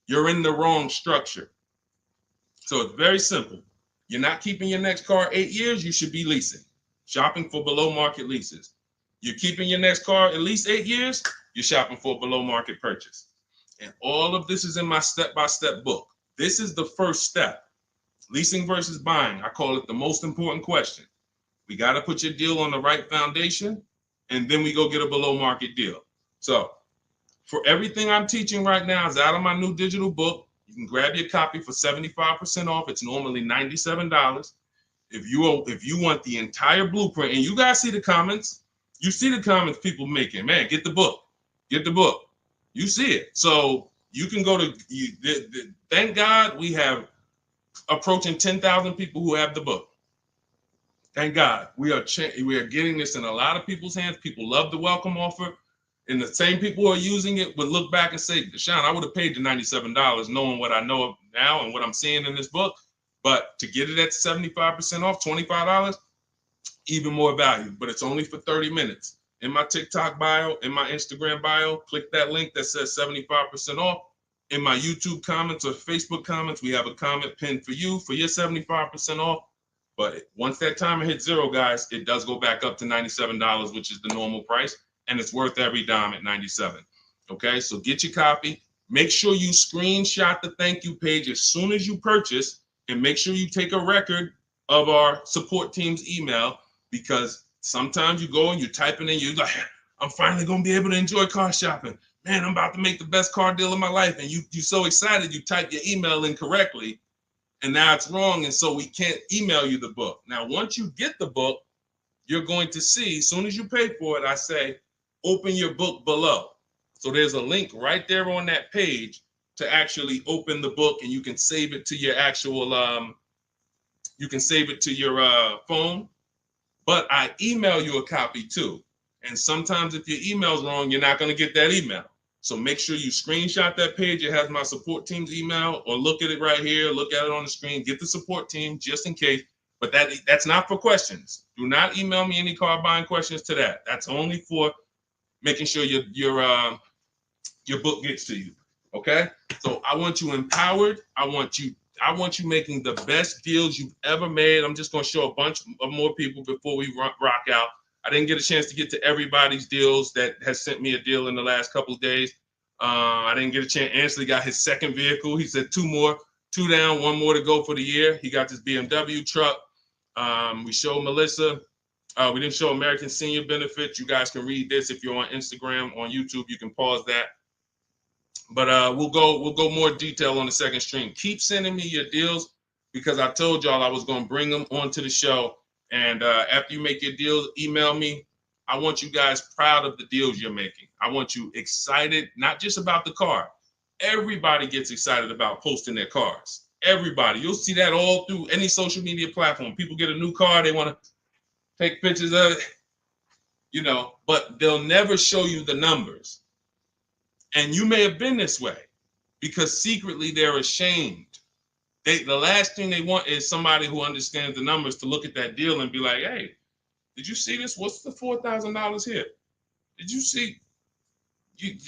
You're in the wrong structure. So it's very simple. You're not keeping your next car 8 years, you should be leasing, shopping for below market leases. You're keeping your next car at least 8 years, you're shopping for a below market purchase. And all of this is in my step-by-step book. This is the first step. Leasing versus buying. I call it the most important question. We got to put your deal on the right foundation, and then we go get a below market deal. So for everything I'm teaching right now is out of my new digital book. You can grab your copy for 75% off. It's normally $97. If you want the entire blueprint, and you guys see the comments, you see the comments people making, man, get the book. Get the book. You see it. So you can go to, thank God we have approaching 10,000 people who have the book. Thank God. We are getting this in a lot of people's hands. People love the welcome offer. And the same people who are using it would look back and say, Deshone, I would have paid the $97 knowing what I know now and what I'm seeing in this book. But to get it at 75% off, $25, even more value. But it's only for 30 minutes. In my TikTok bio, in my Instagram bio, click that link that says 75% off. In my YouTube comments or Facebook comments, we have a comment pinned for you for your 75% off. But once that timer hits zero, guys, it does go back up to $97, which is the normal price. And it's worth every dime at $97. Okay, so get your copy. Make sure you screenshot the thank you page as soon as you purchase, and make sure you take a record of our support team's email, because sometimes you go and you type it in, you're like, I'm finally going to be able to enjoy car shopping. Man, I'm about to make the best car deal of my life. And you're so excited, you type your email in correctly, and now it's wrong. And so we can't email you the book. Now, once you get the book, you're going to see, as soon as you pay for it, I say, open your book below. So there's a link right there on that page to actually open the book, and you can save it to your actual, you can save it to your phone. But I email you a copy too. And sometimes if your email's wrong, you're not going to get that email. So make sure you screenshot that page. It has my support team's email, or look at it right here. Look at it on the screen. Get the support team just in case. But that's not for questions. Do not email me any car buying questions to that. That's only for making sure your book gets to you. Okay? So I want you empowered. I want you making the best deals you've ever made. I'm just going to show a bunch of more people before we rock out. I didn't get a chance to get to everybody's deals that has sent me a deal in the last couple of days. I didn't get a chance. Ansley got his second vehicle. He said 2 down, 1 more to go for the year. He got this BMW truck. We showed Melissa. We didn't show American Senior Benefits. You guys can read this if you're on Instagram, on YouTube. You can pause that. But we'll go more detail on the second stream. Keep sending me your deals, because I told y'all I was going to bring them onto the show. And after you make your deals, email me. I want you guys proud of the deals you're making. I want you excited, not just about the car. Everybody gets excited about posting their cars. Everybody. You'll see that all through any social media platform. People get a new car, they want to take pictures of it, but they'll never show you the numbers. And you may have been this way, because secretly they're ashamed. The last thing they want is somebody who understands the numbers to look at that deal and be like, hey, did you see this? What's the $4,000 here? Did you see?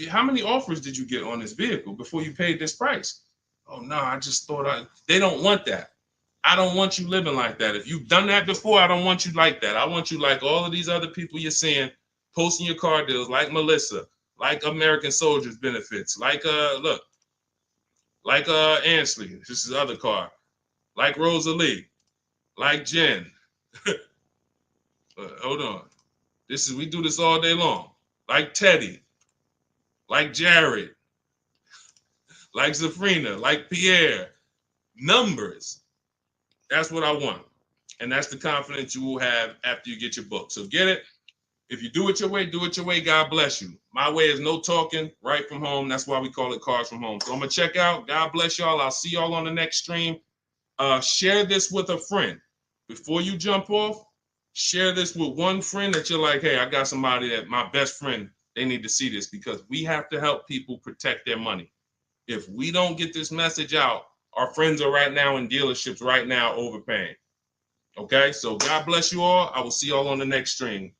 How many offers did you get on this vehicle before you paid this price? Oh, no, I just thought they don't want that. I don't want you living like that. If you've done that before, I don't want you like that. I want you like all of these other people you're seeing posting your car deals, like Melissa, like American Soldiers Benefits, like Ansley, this is his other car, like Rosalie, like Jen. Hold on. We do this all day long. Like Teddy, like Jared, like Zafrina, like Pierre. Numbers. That's what I want. And that's the confidence you will have after you get your book. So get it. If you do it your way, do it your way. God bless you. My way is no talking, right from home. That's why we call it Cars from Home. So I'm going to check out. God bless y'all. I'll see y'all on the next stream. Share this with a friend. Before you jump off, share this with one friend that you're like, hey, I got somebody that my best friend, they need to see this, because we have to help people protect their money. If we don't get this message out, our friends are right now in dealerships right now overpaying. Okay, so God bless you all. I will see y'all on the next stream.